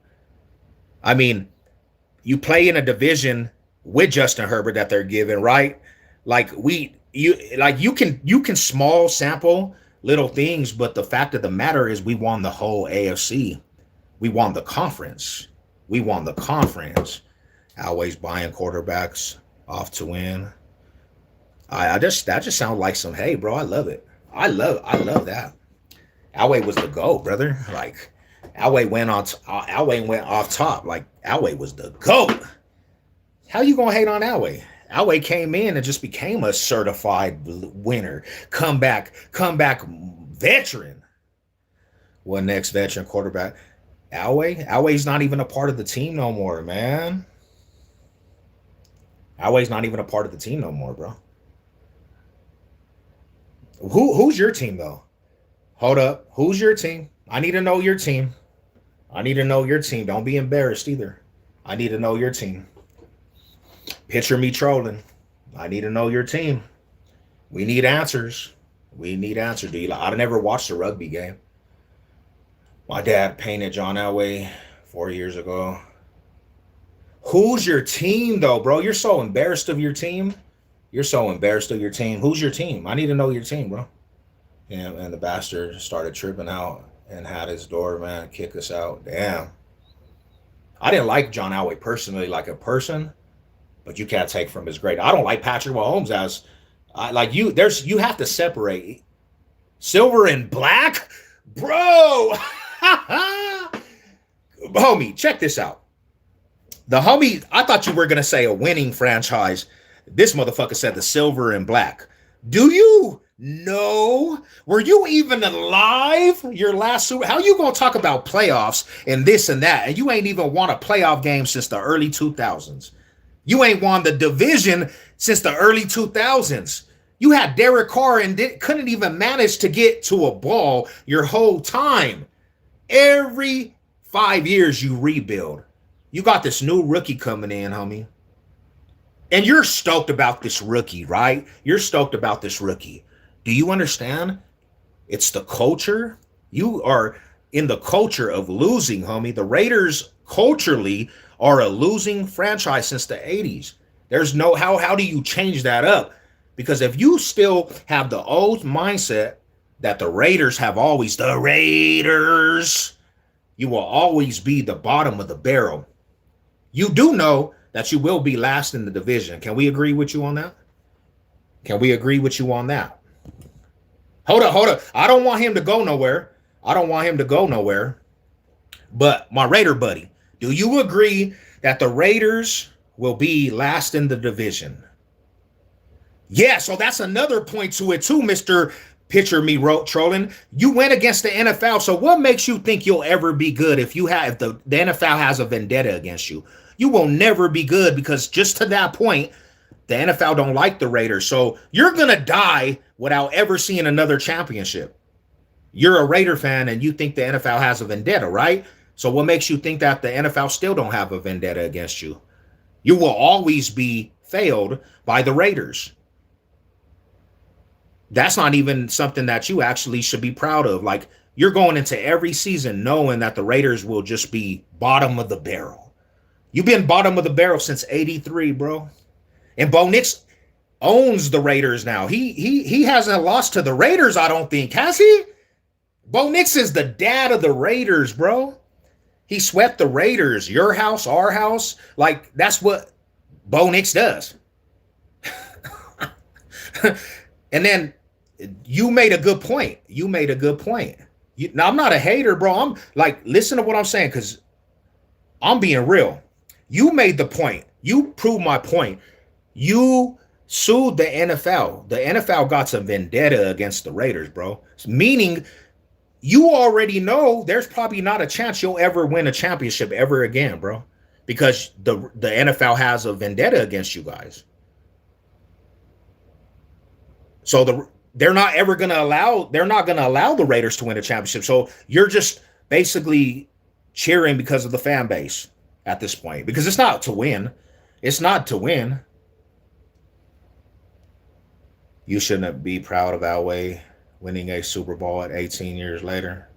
A: I mean, you play in a division with Justin Herbert that they're giving, right? Like you can small sample little things, but the fact of the matter is we won the whole AFC. We won the conference. Always buying quarterbacks off to win. That just sounds like some, hey, bro, I love it. I love that. Elway was the GOAT, brother. Like Elway went off top. Like Elway was the GOAT. How you gonna hate on Elway? Elway came in and just became a certified winner. Comeback veteran. What next veteran quarterback? Elway's not even a part of the team no more, man. Elway's not even a part of the team no more, bro. Who's your team though? Hold up. Who's your team? I need to know your team. Don't be embarrassed either. I need to know your team. Picture me trolling. I need to know your team. We need answers. Do you? I never watched a rugby game. My dad painted John Elway 4 years ago. Who's your team though, bro? You're so embarrassed of your team. Who's your team? I need to know your team, bro. And the bastard started tripping out and had his doorman kick us out. Damn. I didn't like John Elway personally, like a person, but you can't take from his grade. I don't like Patrick Mahomes as you have to separate silver and black, bro. Homie, check this out. The homie, I thought you were gonna say a winning franchise. This motherfucker said the silver and black. Do you know? Were you even alive your last Super? How you gonna talk about playoffs and this and that, and you ain't even won a playoff game since the early 2000s? You ain't won the division since the early 2000s. You had Derek Carr and couldn't even manage to get to a ball your whole time. Every 5 years you rebuild. You got this new rookie coming in, homie. And you're stoked about this rookie, right? You're stoked about this rookie. Do you understand? It's the culture. You are in the culture of losing, homie. The Raiders culturally are a losing franchise since the 80s. There's no, how do you change that up? Because if you still have the old mindset that the Raiders, you will always be the bottom of the barrel. You do know that you will be last in the division. Can we agree with you on that? Hold up. I don't want him to go nowhere. But my Raider buddy, do you agree that the Raiders will be last in the division? Yeah, so that's another point to it too, Mr. Pitcher Me wrote trolling. You went against the NFL, so what makes you think you'll ever be good if you have if the NFL has a vendetta against you? You will never be good because just to that point, the NFL don't like the Raiders. So you're gonna die without ever seeing another championship. You're a Raider fan and you think the NFL has a vendetta, right? So what makes you think that the NFL still don't have a vendetta against you? You will always be failed by the Raiders. That's not even something that you actually should be proud of. Like, you're going into every season knowing that the Raiders will just be bottom of the barrel. You've been bottom of the barrel since '83, bro. And Bo Nix owns the Raiders now. He hasn't lost to the Raiders, I don't think. Has he? Bo Nix is the dad of the Raiders, bro. He swept the Raiders. Your house, our house. Like, that's what Bo Nix does. And then you made a good point. You made a good point. Now, I'm not a hater, bro. I'm like, listen to what I'm saying, because I'm being real. You made the point. You proved my point. You sued the NFL. The NFL got some vendetta against the Raiders, bro. Meaning, you already know there's probably not a chance you'll ever win a championship ever again, bro. Because the NFL has a vendetta against you guys. So they're not going to allow the Raiders to win a championship. So you're just basically cheering because of the fan base at this point. Because it's not to win. It's not to win. You shouldn't be proud of Elway winning a Super Bowl at 18 years later.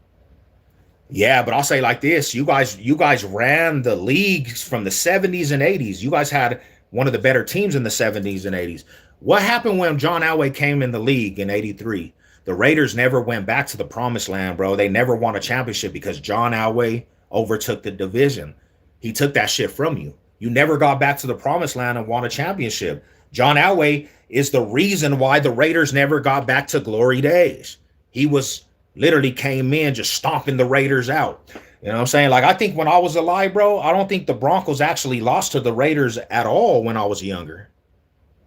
A: Yeah, but I'll say like this. You guys ran the league from the 70s and 80s. You guys had one of the better teams in the 70s and 80s. What happened when John Elway came in the league in 83? The Raiders never went back to the promised land, bro. They never won a championship because John Elway overtook the division. He took that shit from you. You never got back to the promised land and won a championship. John Elway is the reason why the Raiders never got back to glory days. He was literally came in just stomping the Raiders out. You know what I'm saying? Like, I think when I was alive, bro, I don't think the Broncos actually lost to the Raiders at all when I was younger.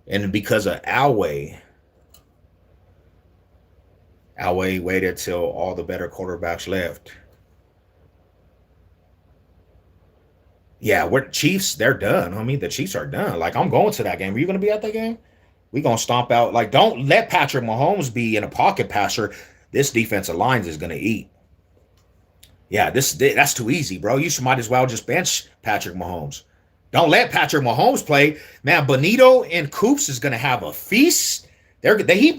A: And because of Elway waited till all the better quarterbacks left. Yeah, we're Chiefs, they're done. I mean, the Chiefs are done. Like, I'm going to that game. Are you going to be at that game? We're going to stomp out. Like, don't let Patrick Mahomes be in a pocket passer. This defensive line is going to eat. Yeah, that's too easy, bro. You might as well just bench Patrick Mahomes. Don't let Patrick Mahomes play. Man, Bonito and Coops is going to have a feast. He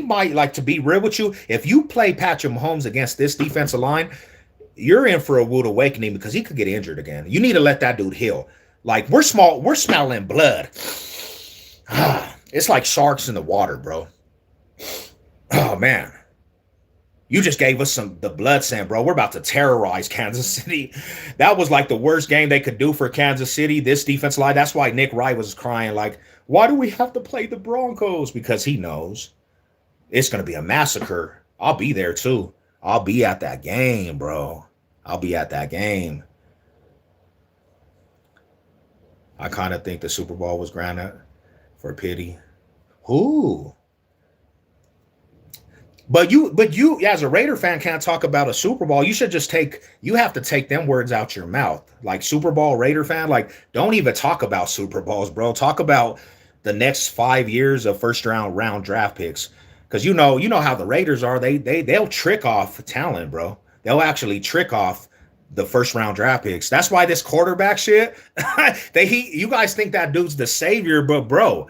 A: might, like, to be real with you, if you play Patrick Mahomes against this defensive line, you're in for a rude awakening because he could get injured again. You need to let that dude heal. Like, we're smelling blood. It's like sharks in the water, bro. Oh, man. You just gave us the blood scent, bro. We're about to terrorize Kansas City. That was like the worst game they could do for Kansas City, this defense line. That's why Nick Wright was crying like, why do we have to play the Broncos? Because he knows it's going to be a massacre. I'll be there, too. I'll be at that game, bro. I'll be at that game. I kind of think the Super Bowl was granted for pity. Who? But you as a Raider fan can't talk about a Super Bowl. You should just you have to take them words out your mouth. Like, Super Bowl Raider fan, like, don't even talk about Super Bowls, bro. Talk about the next 5 years of first round draft picks. Because you know how the Raiders are. They'll trick off talent, bro. They'll actually trick off the first round draft picks. That's why this quarterback shit, you guys think that dude's the savior, but bro,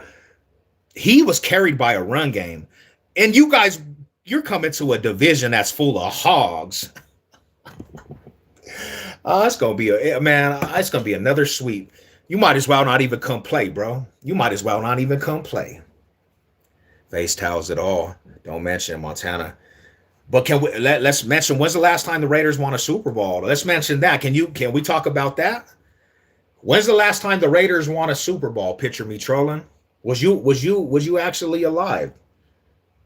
A: he was carried by a run game. And you're coming to a division that's full of hogs. It's gonna be another sweep. You might as well not even come play, bro. You might as well not even come play. Face towels at all. Don't mention Montana. But let's mention, when's the last time the Raiders won a Super Bowl? Let's mention that. Can we talk about that? When's the last time the Raiders won a Super Bowl? Picture me trolling. Was you actually alive?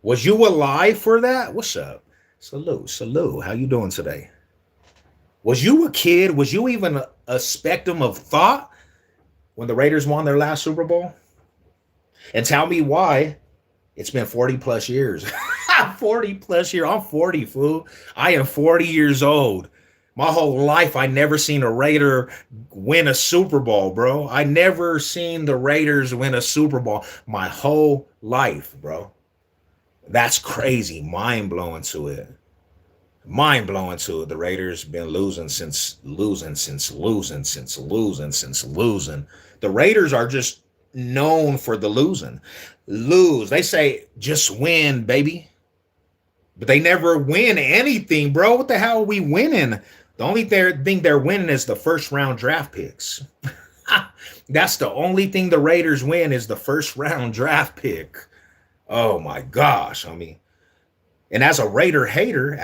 A: Was you alive for that? What's up? Salute. How you doing today? Was you a kid? Was you even a spectrum of thought when the Raiders won their last Super Bowl? And tell me why It's been 40 plus years. 40 plus years. I'm 40, fool. I am 40 years old. My whole life, I never seen a Raider win a Super Bowl, bro. I never seen the Raiders win a Super Bowl my whole life, bro. That's crazy. Mind blowing to it. Mind blowing to it. The Raiders been losing. The Raiders are just known for the losing. Lose. They say just win, baby. But they never win anything, bro. What the hell are we winning? The only thing they're winning is the first round draft picks. That's the only thing the Raiders win is the first round draft pick. Oh my gosh. I mean, and as a Raider hater,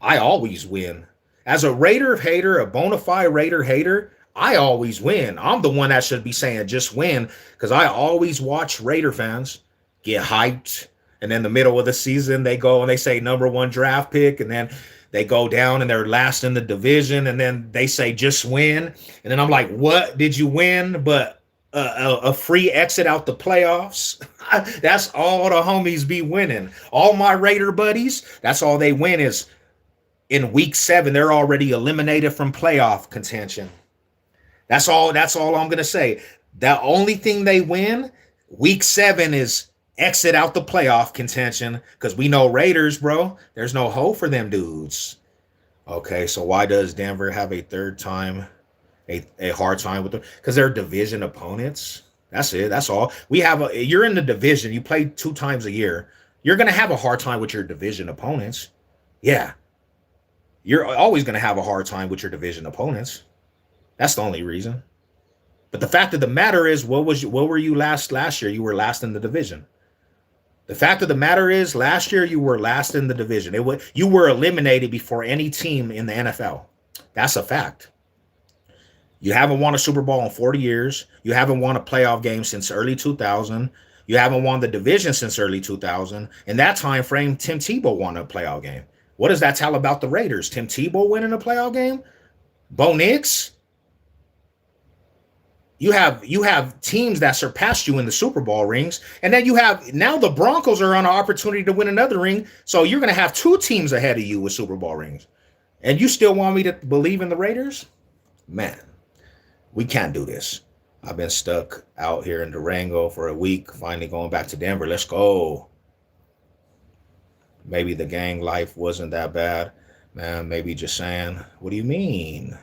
A: I always win. As a Raider hater, a bona fide Raider hater, I always win. I'm the one that should be saying just win because I always watch Raider fans get hyped. And in the middle of the season, they go and they say number one draft pick. And then they go down and they're last in the division. And then they say just win. And then I'm like, what did you win? But a free exit out the playoffs. That's all the homies be winning. All my Raider buddies, that's all they win is in week 7, they're already eliminated from playoff contention. That's all I'm going to say. The only thing they win week 7 is exit out the playoff contention because we know Raiders, bro. There's no hope for them dudes. Okay, so why does Denver have a third time a hard time with them? Because they're division opponents. That's it. That's all. You're in the division. You play 2 times a year. You're going to have a hard time with your division opponents. Yeah. You're always going to have a hard time with your division opponents. That's the only reason. But the fact of the matter is, what were you last year? You were last in the division. The fact of the matter is, last year you were last in the division. You were eliminated before any team in the NFL. That's a fact. You haven't won a Super Bowl in 40 years. You haven't won a playoff game since early 2000. You haven't won the division since early 2000. In that time frame, Tim Tebow won a playoff game. What does that tell about the Raiders? Tim Tebow winning a playoff game? Bo Nix? You have teams that surpassed you in the Super Bowl rings, and then now the Broncos are on an opportunity to win another ring. So you're going to have 2 teams ahead of you with Super Bowl rings, and you still want me to believe in the Raiders? Man, we can't do this. I've been stuck out here in Durango for a week. Finally going back to Denver. Let's go. Maybe the gang life wasn't that bad, man. Maybe just saying. What do you mean?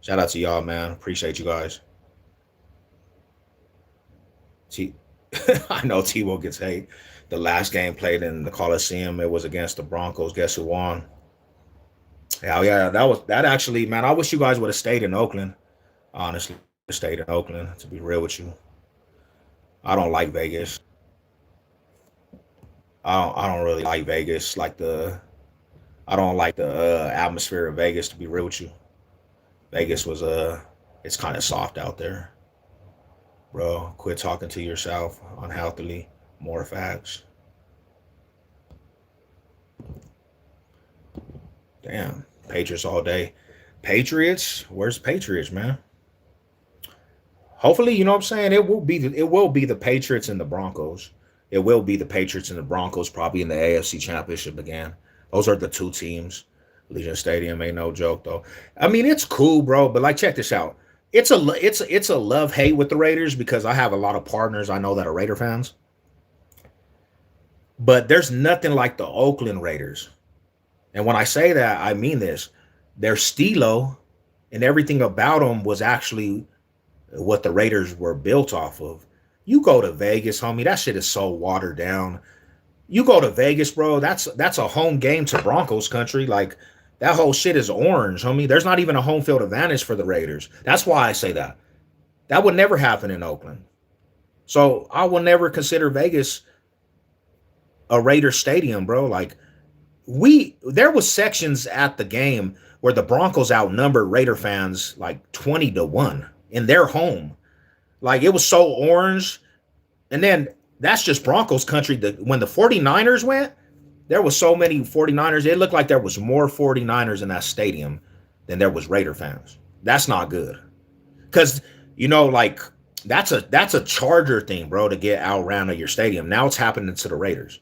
A: Shout out to y'all, man. Appreciate you guys. I know Tebow gets hate. The last game played in the Coliseum, it was against the Broncos. Guess who won? Hell yeah, that actually, man. I wish you guys would have stayed in Oakland. Honestly, stayed in Oakland. To be real with you, I don't like Vegas. I don't really like Vegas. I don't like the atmosphere of Vegas. To be real with you. Vegas was it's kind of soft out there, bro. Quit talking to yourself unhealthily. More facts. Damn, Patriots all day. Patriots, where's Patriots, man? Hopefully, you know what I'm saying. It will be the Patriots and the Broncos. It will be the Patriots and the Broncos probably in the AFC Championship again. Those are the 2 teams. Legion Stadium ain't no joke though. I mean, it's cool, bro. But like, check this out. It's a love hate with the Raiders because I have a lot of partners I know that are Raider fans. But there's nothing like the Oakland Raiders. And when I say that, I mean this. Their stilo and everything about them was actually what the Raiders were built off of. You go to Vegas, homie, that shit is so watered down. You go to Vegas, bro, that's a home game to Broncos country. Like, that whole shit is orange, homie. There's not even a home field advantage for the Raiders. That's why I say that. That would never happen in Oakland. So I will never consider Vegas a Raider stadium, bro. Like, there was sections at the game where the Broncos outnumbered Raider fans like 20-1 in their home. Like, it was so orange. And then that's just Broncos country. When the 49ers went, there was so many 49ers. It looked like there was more 49ers in that stadium than there was Raider fans. That's not good. Because, like,
B: That's a Charger thing, bro, to get out around of your stadium. Now it's happening to the Raiders.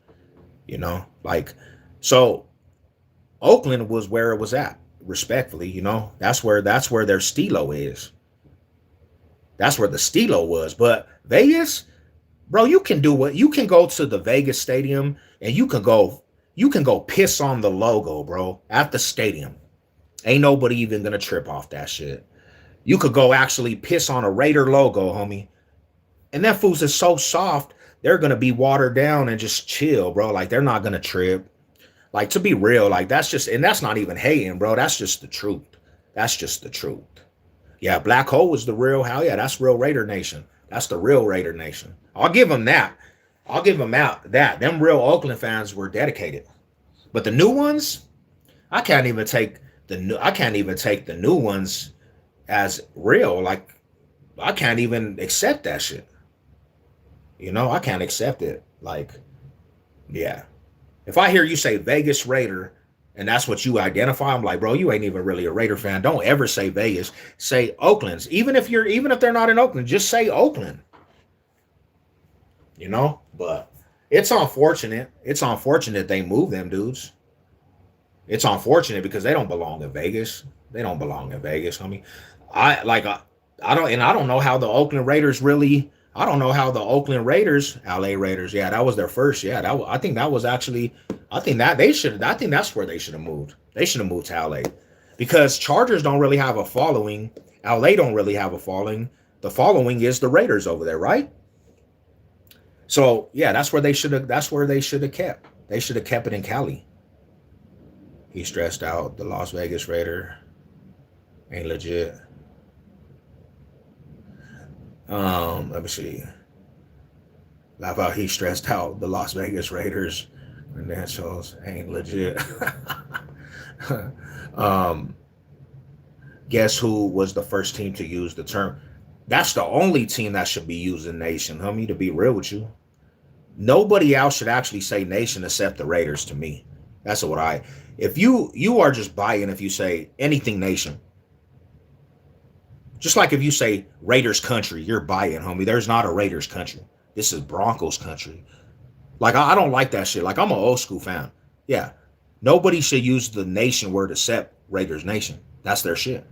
B: You know, like so Oakland was where it was at. Respectfully, that's where their stilo is. That's where the stilo was. But Vegas, bro, you can do what you can go to the Vegas stadium and you can go piss on the logo, bro, at the stadium. Ain't nobody even gonna trip off that shit. You could go actually piss on a Raider logo, homie. And that fool's is so soft, they're gonna be watered down and just chill, bro. Like they're not gonna trip. Like to be real, like that's not even hating, bro. That's just the truth. That's just the truth. Yeah, Black Hole was the real hell yeah, that's real Raider Nation. That's the real Raider Nation. I'll give them that. I'll give them out that. Them real Oakland fans were dedicated. But the new ones, I can't even take the new ones as real. Like I can't even accept that shit. I can't accept it. Like, yeah. If I hear you say Vegas Raider and that's what you identify, I'm like, bro, you ain't even really a Raider fan. Don't ever say Vegas. Say Oakland's. Even if they're not in Oakland, just say Oakland. But it's unfortunate. It's unfortunate they move them dudes. It's unfortunate because they don't belong in Vegas. They don't belong in Vegas, homie. I like I don't know how the Oakland Raiders really. I don't know how the Oakland Raiders, LA Raiders, yeah, that was their first. Yeah, I think that was actually. I think that they should. I think that's where they should have moved. They should have moved to LA because Chargers don't really have a following. LA don't really have a following. The following is the Raiders over there, right? So yeah, that's where they should have. That's where they should have kept. They should have kept it in Cali. He stressed out. The Las Vegas Raider ain't legit. Let me see. How about he stressed out the Las Vegas Raiders credentials ain't legit. um, guess who was the first team to use the term? That's the only team that should be using nation, homie, to be real with you. Nobody else should actually say nation except the Raiders to me. That's what I if you are just buying if you say anything nation. Just like if you say Raiders country, you're buying, homie. There's not a Raiders country. This is Broncos country. Like I don't like that shit. Like I'm an old school fan. Yeah. Nobody should use the nation word except Raiders Nation. That's their shit.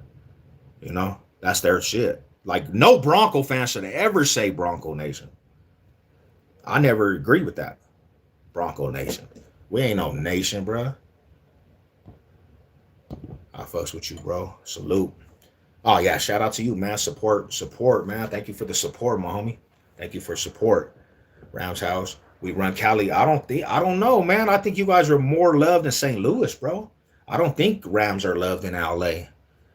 B: That's their shit. Like no Bronco fan should ever say Bronco Nation. I never agree with that. Bronco Nation. We ain't no nation, bro. I fucks with you, bro. Salute. Oh yeah, shout out to you, man. Support, man. Thank you for the support, my homie. Thank you for support. Rams House. We run Cali. I don't know, man. I think you guys are more loved in St. Louis, bro. I don't think Rams are loved in LA.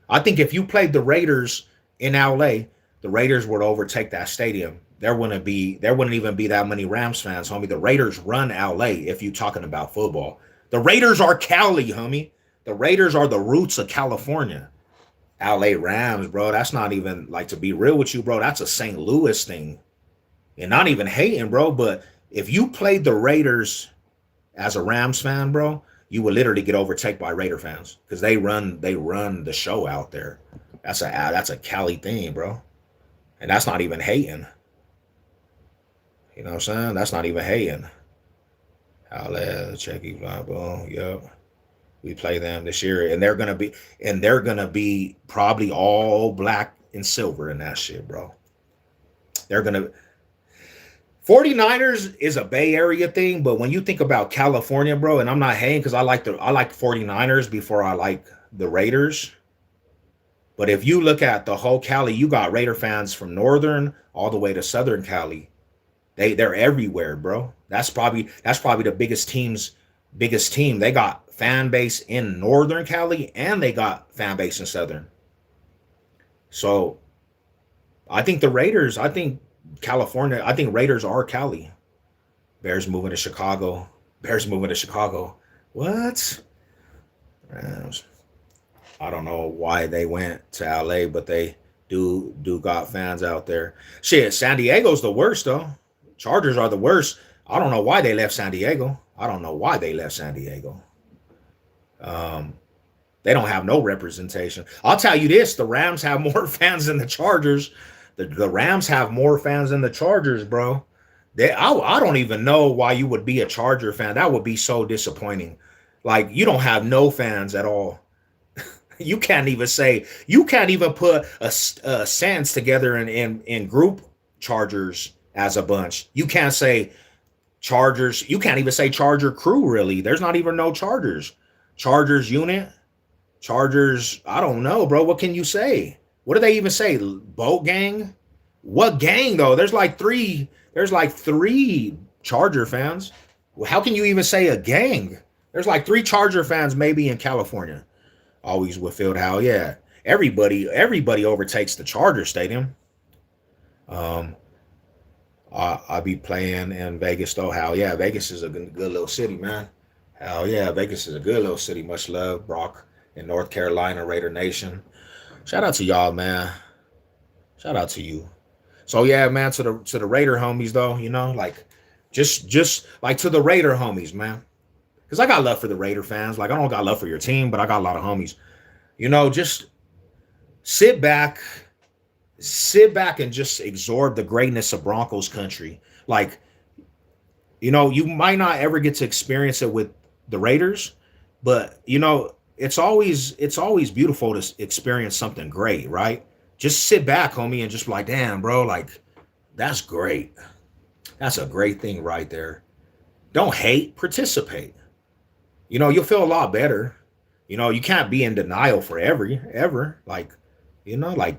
B: I think if you played the Raiders in LA, the Raiders would overtake that stadium. There wouldn't even be that many Rams fans, homie. The Raiders run LA if you talking about football. The Raiders are Cali, homie. The Raiders are the roots of California. LA Rams, bro. That's not even like to be real with you, bro. That's a St. Louis thing. And not even hating, bro. But if you played the Raiders as a Rams fan, bro, you would literally get overtaken by Raider fans because they run the show out there. That's a Cali thing, bro. And that's not even hating. You know what I'm saying? That's not even hating. LA, Checky, blah, blah. Yep. We play them this year, and they're gonna be probably all black and silver in that shit, bro. They're gonna 49ers is a Bay Area thing, but when you think about California, bro, and I'm not hating because I like 49ers before I like the Raiders. But if you look at the whole Cali, you got Raider fans from northern all the way to southern Cali. They're everywhere, bro. That's probably the biggest team. They got fan base in northern Cali and they got fan base in southern. So I think California, I think Raiders are Cali. Bears moving to Chicago. Bears moving to Chicago. What? Rams. I don't know why they went to LA, but they do got fans out there. Shit, San Diego's the worst though. Chargers are the worst. I don't know why they left San Diego. I don't know why they left San Diego. Um, they don't have no representation. I'll tell you this: the Rams have more fans than the Chargers. The Rams have more fans than the Chargers, bro. I don't even know why you would be a Charger fan. That would be so disappointing. Like you don't have no fans at all. You can't even put a sentence together in group Chargers as a bunch. You can't say Chargers. You can't even say Charger crew. Really, there's not even no Chargers. Chargers unit. Chargers. I don't know, bro. What can you say? What do they even say? Boat gang? What gang though? There's like three. There's like three Charger fans. How can you even say a gang? There's like three Charger fans maybe in California. Always with Field House. Yeah. Everybody overtakes the Charger Stadium. Um, I'll be playing in Vegas though. Hell yeah, Vegas is a good little city, man. Hell yeah, Vegas is a good little city. Much love, Brock in North Carolina, Raider Nation. Shout out to y'all, man. Shout out to you. So yeah, man, to the Raider homies though, like just like to the Raider homies, man. Because I got love for the Raider fans. Like I don't got love for your team, but I got a lot of homies. Just sit back and just absorb the greatness of Broncos country. Like, you might not ever get to experience it with the Raiders, but it's always beautiful to experience something great, right? Just sit back, homie, and just be like, damn, bro, like that's great. That's a great thing right there. Don't hate, participate. You'll feel a lot better. You can't be in denial forever, ever. Like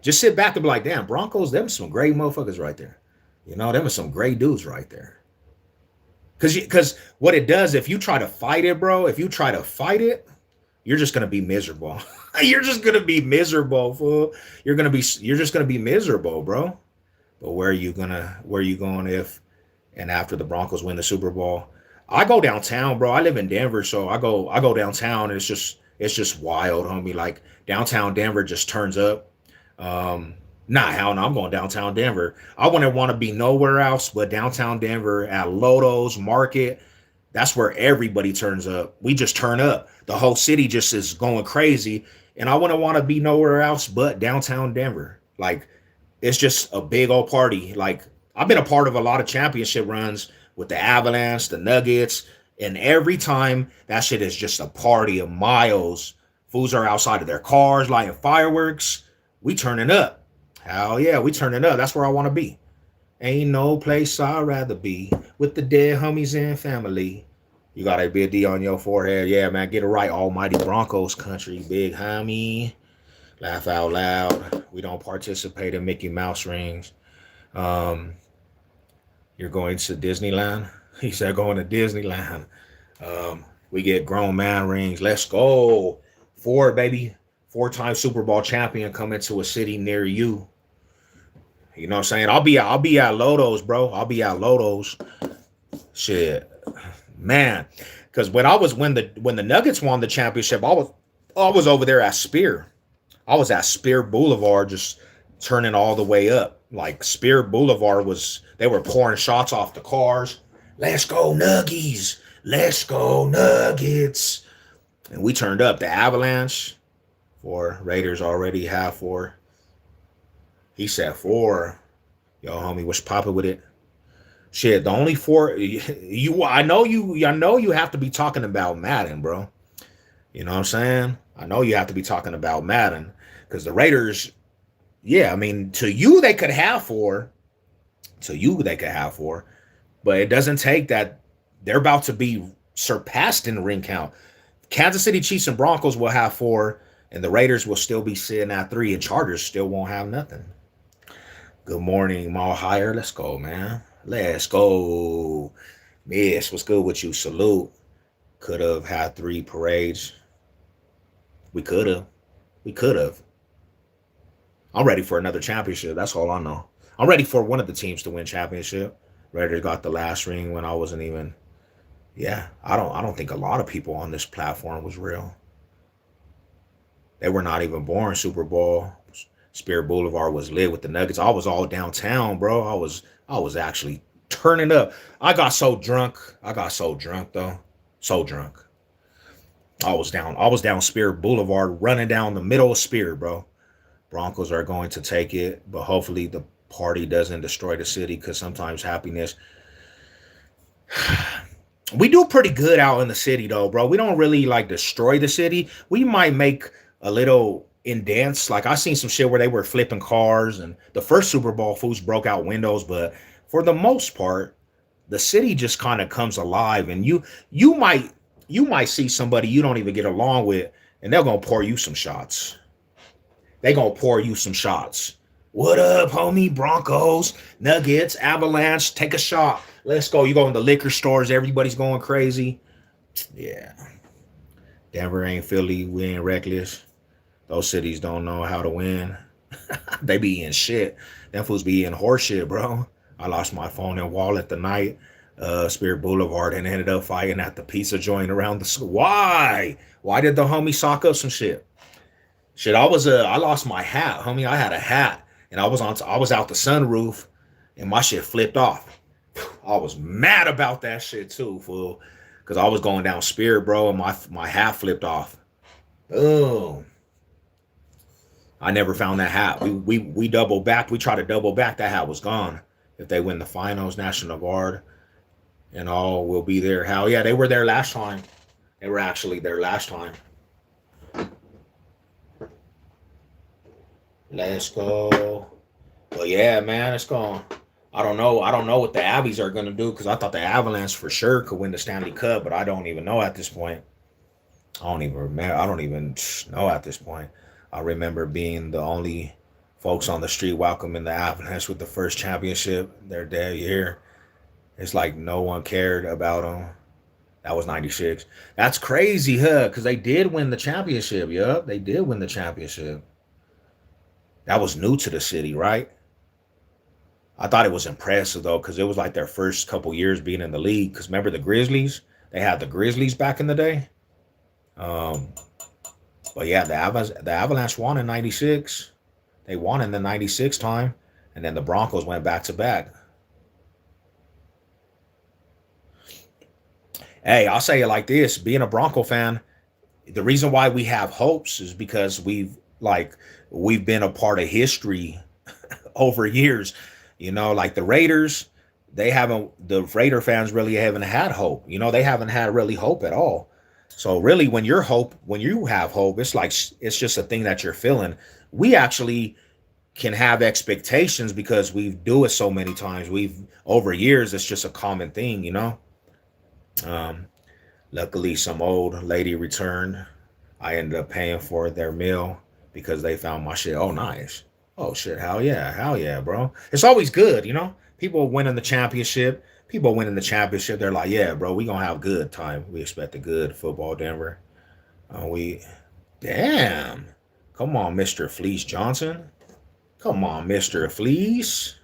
B: just sit back and be like, damn, Broncos, them some great motherfuckers right there. Them are some great dudes right there. Because what it does, if you try to fight it, bro, you're just gonna be miserable. You're just gonna be miserable, fool. You're just gonna be miserable, bro. But where are you going if and after the Broncos win the Super Bowl? I go downtown, bro. I live in Denver, so I go downtown and it's just wild, homie. Like downtown Denver just turns up. Hell no, I'm going downtown Denver. I wouldn't want to be nowhere else but downtown Denver at Lodo's Market. That's where everybody turns up. We just turn up. The whole city just is going crazy. And I wouldn't want to be nowhere else but downtown Denver. Like, it's just a big old party. Like, I've been a part of a lot of championship runs with the Avalanche, the Nuggets, and every time that shit is just a party of miles. Fools are outside of their cars lighting fireworks. We turning up. Hell yeah, we turning up. That's where I want to be. Ain't no place I'd rather be with the dead homies and family. You got a big D on your forehead. Yeah, man, get it right. Almighty Broncos country, big homie. Laugh out loud. We don't participate in Mickey Mouse rings. You're going to Disneyland? He said going to Disneyland. We get grown man rings. Let's go. 4, baby. 4-time Super Bowl champion coming to a city near you. You know what I'm saying? I'll be at Lodo's, bro. I'll be at Lodo's. Shit. Man. Because when the Nuggets won the championship, I was over there at Spear. I was at Spear Boulevard just turning all the way up. Like Spear Boulevard they were pouring shots off the cars. Let's go Nuggies. Let's go Nuggets. And we turned up. The Avalanche 4. Raiders already have 4. He said 4. Yo, homie, what's popping with it? Shit, the only 4 I know you have to be talking about Madden, bro. You know what I'm saying? I know you have to be talking about Madden because the Raiders, yeah, I mean, to you they could have 4. But it doesn't take that. They're about to be surpassed in the ring count. Kansas City Chiefs and Broncos will have 4, and the Raiders will still be sitting at 3, and Chargers still won't have nothing. Good morning, Mal Higher. Let's go, man. Let's go. Miss, what's good with you? Salute. Could have had 3 parades. We could have. I'm ready for another championship. That's all I know. I'm ready for one of the teams to win championship. Raiders got the last ring when I wasn't even. Yeah, I don't think a lot of people on this platform was real. They were not even born. Super Bowl. Spirit Boulevard was lit with the Nuggets. I was all downtown, bro. I was actually turning up. I got so drunk though. So drunk. I was down Spirit Boulevard, running down the middle of Spirit, bro. Broncos are going to take it, but hopefully the party doesn't destroy the city, because sometimes happiness. We do pretty good out in the city though, bro. We don't really like destroy the city. We might make a little indents. Like I seen some shit where they were flipping cars, and the first Super Bowl fools broke out windows, but for the most part, the city just kind of comes alive, and you might you might see somebody you don't even get along with, and they're gonna pour you some shots. They gonna pour you some shots. What up, homie? Broncos, Nuggets, Avalanche, take a shot. Let's go. You go in the liquor stores, everybody's going crazy. Yeah. Denver ain't Philly. We ain't reckless. Those cities don't know how to win. They be eating shit. Them fools be eating horse shit, bro. I lost my phone and wallet the night, Spirit Boulevard, and ended up fighting at the pizza joint around the school. Why? Why did the homie sock up some shit? Shit, I lost my hat, homie. I had a hat, and I was out the sunroof, and my shit flipped off. I was mad about that shit too, fool, because I was going down Spirit, bro, and my hat flipped off. Boom. I never found that hat. We double back. We tried to double back. That hat was gone. If they win the finals, National Guard and all will be there. Hell yeah, they were there last time. They were actually there last time. Let's go. Well, yeah, man, it's going. I don't know. I don't know what the Abbies are going to do, because I thought the Avalanche for sure could win the Stanley Cup, but I don't even know at this point. I don't even remember. I don't even know at this point. I remember being the only folks on the street welcoming the Avalanche with the first championship their day year. It's like no one cared about them. That was 96. That's crazy, huh? Because they did win the championship. Yup, they did win the championship. That was new to the city, right? I thought it was impressive, though, because it was like their first couple years being in the league. Because remember the Grizzlies? They had the Grizzlies back in the day. But yeah, the Avalanche won in 96. They won in the 96 time. And then the Broncos went back to back. Hey, I'll say it like this. Being a Bronco fan, the reason why we have hopes is because we've been a part of history over years. You know, like the Raiders, the Raider fans really haven't had hope. You know, they haven't had really hope at all. So really, when you have hope, it's just a thing that you're feeling. We actually can have expectations because we do it so many times. Over years, it's just a common thing, you know. Luckily, some old lady returned. I ended up paying for their meal because they found my shit. Oh, nice. Oh shit, hell yeah, bro. It's always good, you know. People winning the championship. They're like, yeah, bro, we gonna have a good time. We expect a good football, Denver. Damn. Come on, Mr. Fleece Johnson. Come on, Mr. Fleece.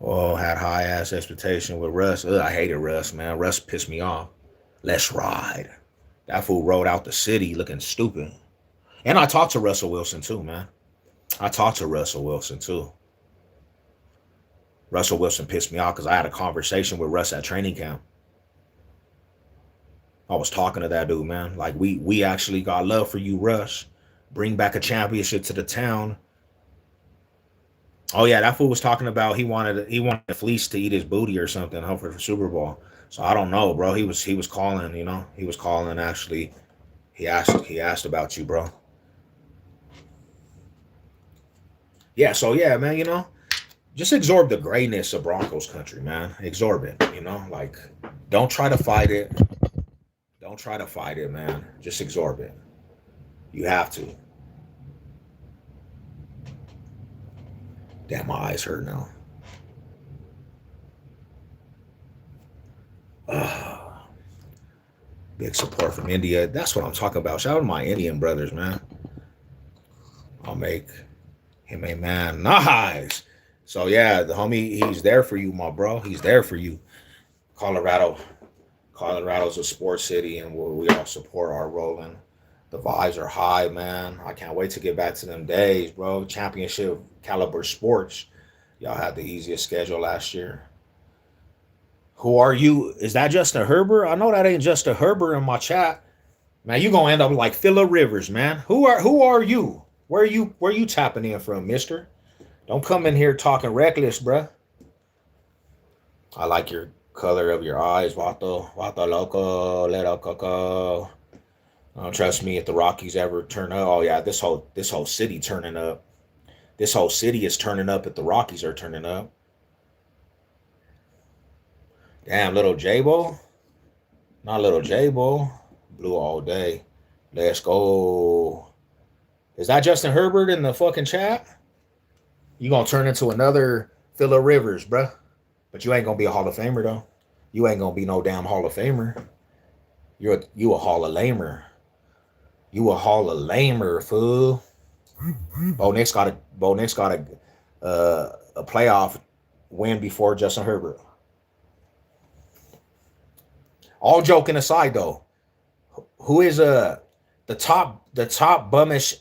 B: Oh, had high ass expectation with Russ. Ugh, I hated Russ, man. Russ pissed me off. Let's ride. That fool rode out the city looking stupid. And I talked to Russell Wilson too, man. Russell Wilson pissed me off because I had a conversation with Russ at training camp. I was talking to that dude, man. Like, we actually got love for you, Russ. Bring back a championship to the town. Oh yeah, that fool was talking about he wanted the Fleece to eat his booty or something, hopefully for Super Bowl. So I don't know, bro. He was calling, you know. He was calling actually. He asked about you, bro. Yeah, so yeah, man, you know, just absorb the greatness of Broncos country, man. Absorb it, you know, like don't try to fight it. Don't try to fight it, man. Just absorb it. You have to. Damn, my eyes hurt now. Big support from India. That's what I'm talking about. Shout out to my Indian brothers, man. I'll make him a man. Nice. So yeah, the homie, he's there for you, my bro. He's there for you. Colorado's a sports city, and we all support our rolling. The vibes are high, man. I can't wait to get back to them days, bro. Championship caliber sports. Y'all had the easiest schedule last year. Who are you? Is that Justin Herbert? I know that ain't Justin Herbert in my chat. Man, you gonna end up like Phillip Rivers, man. Who are you? Where you tapping in from, mister? Don't come in here talking reckless, bruh. I like your color of your eyes, Vato. Vato loco, little coco. Trust me, if the Rockies ever turn up, oh yeah, this whole city turning up. This whole city is turning up if the Rockies are turning up. Damn, little J-Bo. Not little J-Bo. Blue all day. Let's go. Is that Justin Herbert in the fucking chat? You gonna turn into another Phillip Rivers, bruh. But you ain't gonna be a Hall of Famer though. You ain't gonna be no damn Hall of Famer. You a Hall of Lamer. You a Hall of Lamer, fool. Bo Nix got a playoff win before Justin Herbert. All joking aside though, who is the top bummish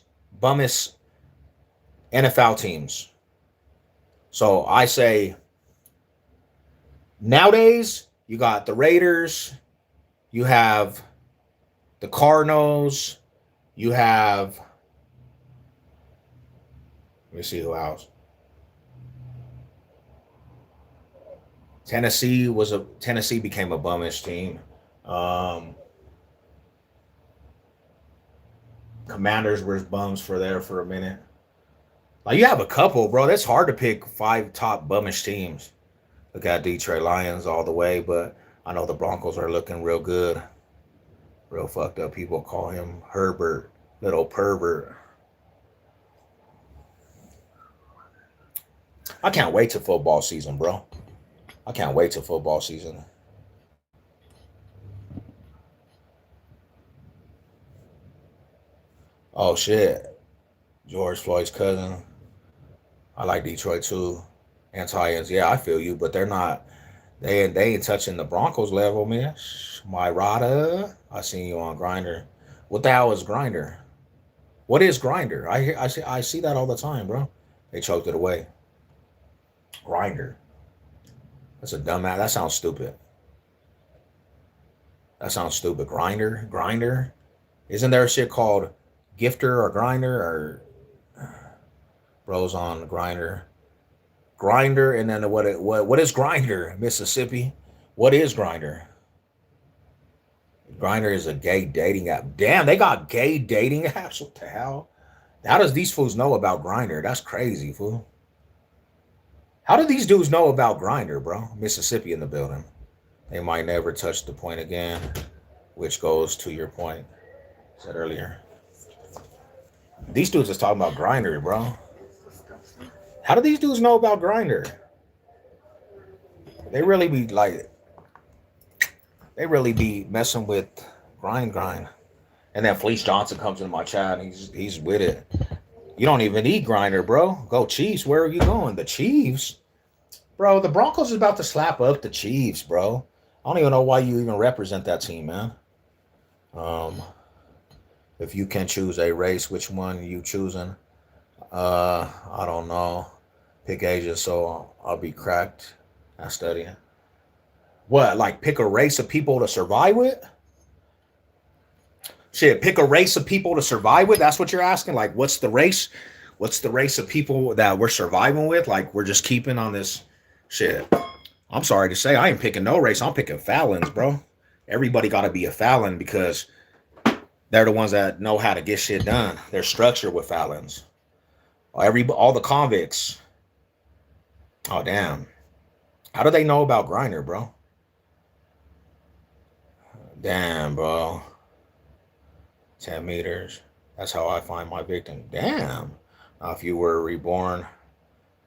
B: NFL teams? So I say nowadays you got the Raiders, you have the Cardinals, you have, let me see who else. Tennessee became a bummish team. Um, Commanders were bums for a minute. Like you have a couple, bro. That's hard to pick 5 top bummish teams. Look at Detroit Lions all the way, but I know the Broncos are looking real good. Real fucked up. People call him Herbert, little pervert. I can't wait to football season, bro. I can't wait to football season. Oh shit. George Floyd's cousin. I like Detroit too. And Titans. Yeah, I feel you, but they're not. They ain't touching the Broncos level, man. My Rada. I seen you on Grinder. What the hell is Grinder? What is Grinder? I see that all the time, bro. They choked it away. Grinder. That's a dumbass. That sounds stupid. That sounds stupid. Grinder. Isn't there a shit called Gifter or Grinder or bros on Grinder? Grinder, and then what is Grinder, Mississippi? What is Grinder? Grinder is a gay dating app. Damn, they got gay dating apps. What the hell? How does these fools know about Grinder? That's crazy, fool. How do these dudes know about Grinder, bro? Mississippi in the building. They might never touch the point again, which goes to your point I said earlier. These dudes is talking about Grinder, bro. How do these dudes know about Grinder? They really be like, they really be messing with grind. And then Fleece Johnson comes into my chat and he's with it. You don't even need Grinder, bro. Go Chiefs. Where are you going? The Chiefs? Bro, the Broncos is about to slap up the Chiefs, bro. I don't even know why you even represent that team, man. If you can choose a race, which one are you choosing? I don't know. Pick Asia, so I'll be cracked at studying. What, like pick a race of people to survive with? Shit, pick a race of people to survive with? That's what you're asking? Like, what's the race? What's the race of people that we're surviving with? Like, we're just keeping on this shit. I'm sorry to say, I ain't picking no race. I'm picking Fallons, bro. Everybody got to be a Fallon because they're the ones that know how to get shit done. They're structured with Fallons. All the convicts. Oh, damn. How do they know about Grindr, bro? Damn, bro. 10 meters. That's how I find my victim. Damn. Now, if you were reborn,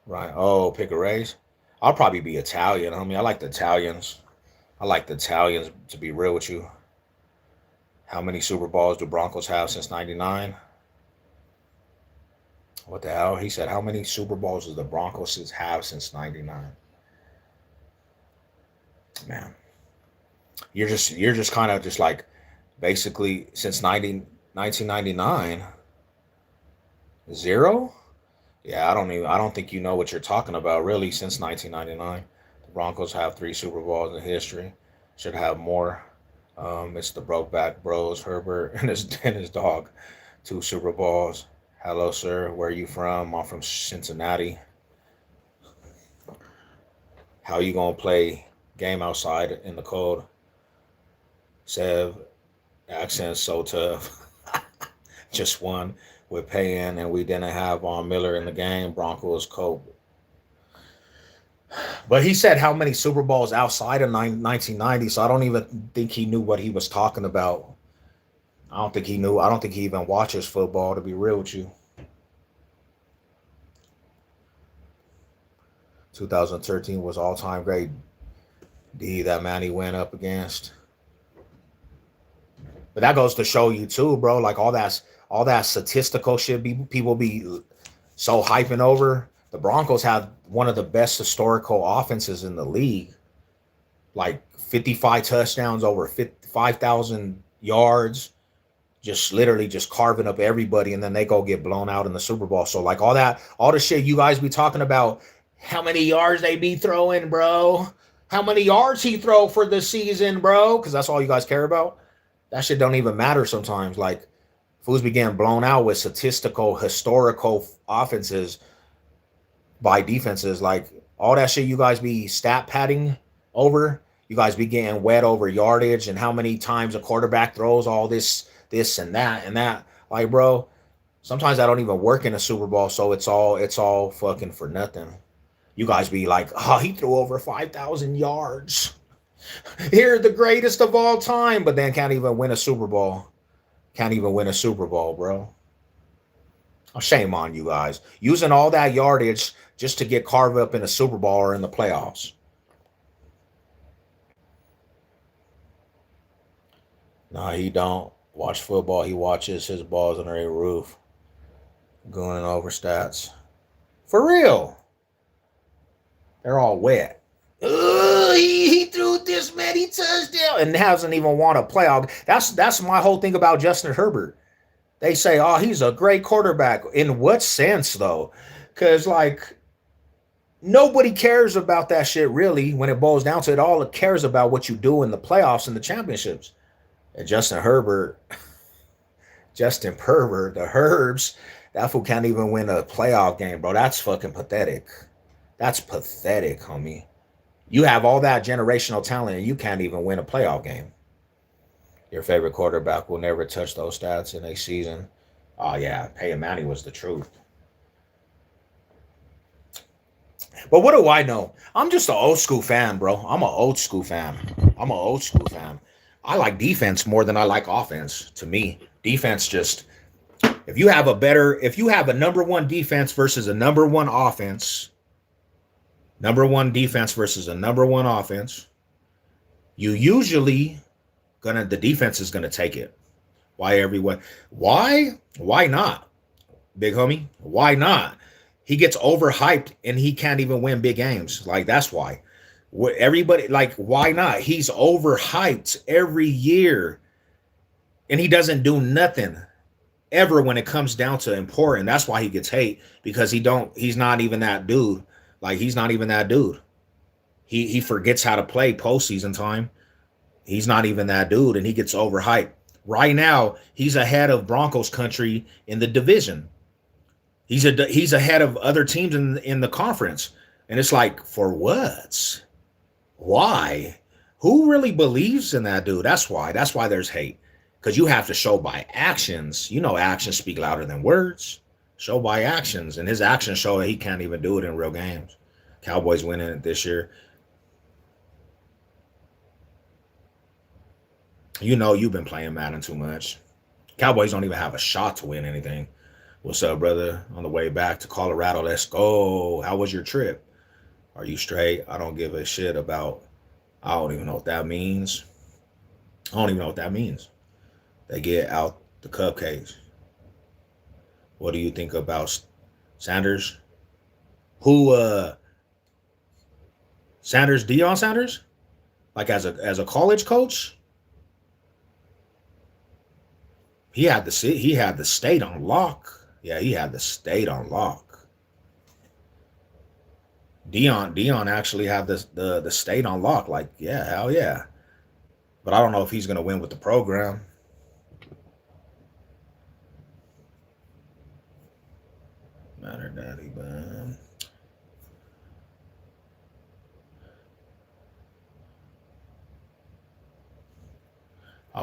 B: right? Oh, pick a race. I'll probably be Italian. I mean, I like the Italians. To be real with you. How many Super Bowls do Broncos have since 99? What the hell? He said, how many Super Bowls does the Broncos have since 99? Man. You're just kind of just like basically since 1999. Zero? Yeah, I don't think you know what you're talking about really since 1999. The Broncos have 3 Super Bowls in history. Should have more. It's the Brokeback Bros, Herbert and his dog. 2 Super Bowls. Hello, sir. Where are you from? I'm from Cincinnati. How you gonna play game outside in the cold? Sev, accent's so tough. Just won with Payne, and we didn't have Von Miller in the game. Broncos cope. But he said how many Super Bowls outside of 1990, so I don't even think he knew what he was talking about. I don't think he knew. I don't think he even watches football, to be real with you. 2013 was all-time great. D, that man he went up against. But that goes to show you too, bro. Like all that statistical shit people be so hyping over. The Broncos have one of the best historical offenses in the league. Like 55 touchdowns, over 5,000 yards, just literally just carving up everybody, and then they go get blown out in the Super Bowl. So like all the shit you guys be talking about, how many yards they be throwing, bro? How many yards he throw for the season, bro? Because that's all you guys care about. That shit don't even matter sometimes. Like fools be getting blown out with statistical, historical offenses by defenses. Like all that shit you guys be stat padding over. You guys be getting wet over yardage and how many times a quarterback throws all this and that and that. Like, bro, sometimes I don't even work in a Super Bowl, so it's all fucking for nothing. You guys be like, oh, he threw over 5,000 yards. Here, the greatest of all time, but then can't even win a Super Bowl. Can't even win a Super Bowl, bro. Oh, shame on you guys. Using all that yardage just to get carved up in a Super Bowl or in the playoffs. Nah, he don't watch football. He watches his balls under a roof. Going over stats. For real. They're all wet. He threw this many touchdowns and hasn't even won a playoff. That's my whole thing about Justin Herbert. They say, oh, he's a great quarterback. In what sense, though? Because, like, nobody cares about that shit, really, when it boils down to it. All it cares about what you do in the playoffs and the championships. And Justin Herbert, the Herbs, that fool can't even win a playoff game, bro. That's fucking pathetic. That's pathetic, homie. You have all that generational talent and you can't even win a playoff game. Your favorite quarterback will never touch those stats in a season. Oh, yeah, Peyton Manning was the truth. But what do I know? I'm just an old school fan, bro. I'm an old school fan. I like defense more than I like offense. To me, defense just, if you have a number one defense versus a number one offense, number one defense versus a number one offense, you usually the defense is gonna take it. Why everyone? Why? Why not? Big homie? Why not? He gets overhyped and he can't even win big games. Like that's why. Everybody, like, why not? He's overhyped every year. And he doesn't do nothing ever when it comes down to important. That's why he gets hate, because he's not even that dude. Like, he's not even that dude. He forgets how to play postseason time. He's not even that dude, and he gets overhyped. Right now, he's ahead of Broncos country in the division. He's ahead of other teams in the conference. And it's like, for what? Why? Who really believes in that dude? That's why. That's why there's hate. Because you have to show by actions. You know, actions speak louder than words. Show by actions. And his actions show that he can't even do it in real games. Cowboys winning it this year. You know you've been playing Madden too much. Cowboys don't even have a shot to win anything. What's up, brother? On the way back to Colorado. Let's go. How was your trip? Are you straight? I don't give a shit about. I don't even know what that means. They get out the cupcakes. What do you think about Sanders? Who? Sanders, Deion Sanders? Like as a college coach? He had the state on lock. Yeah, he had the state on lock. Deion actually had the state on lock. Like, yeah, hell yeah. But I don't know if he's gonna win with the program. Matter daddy, man.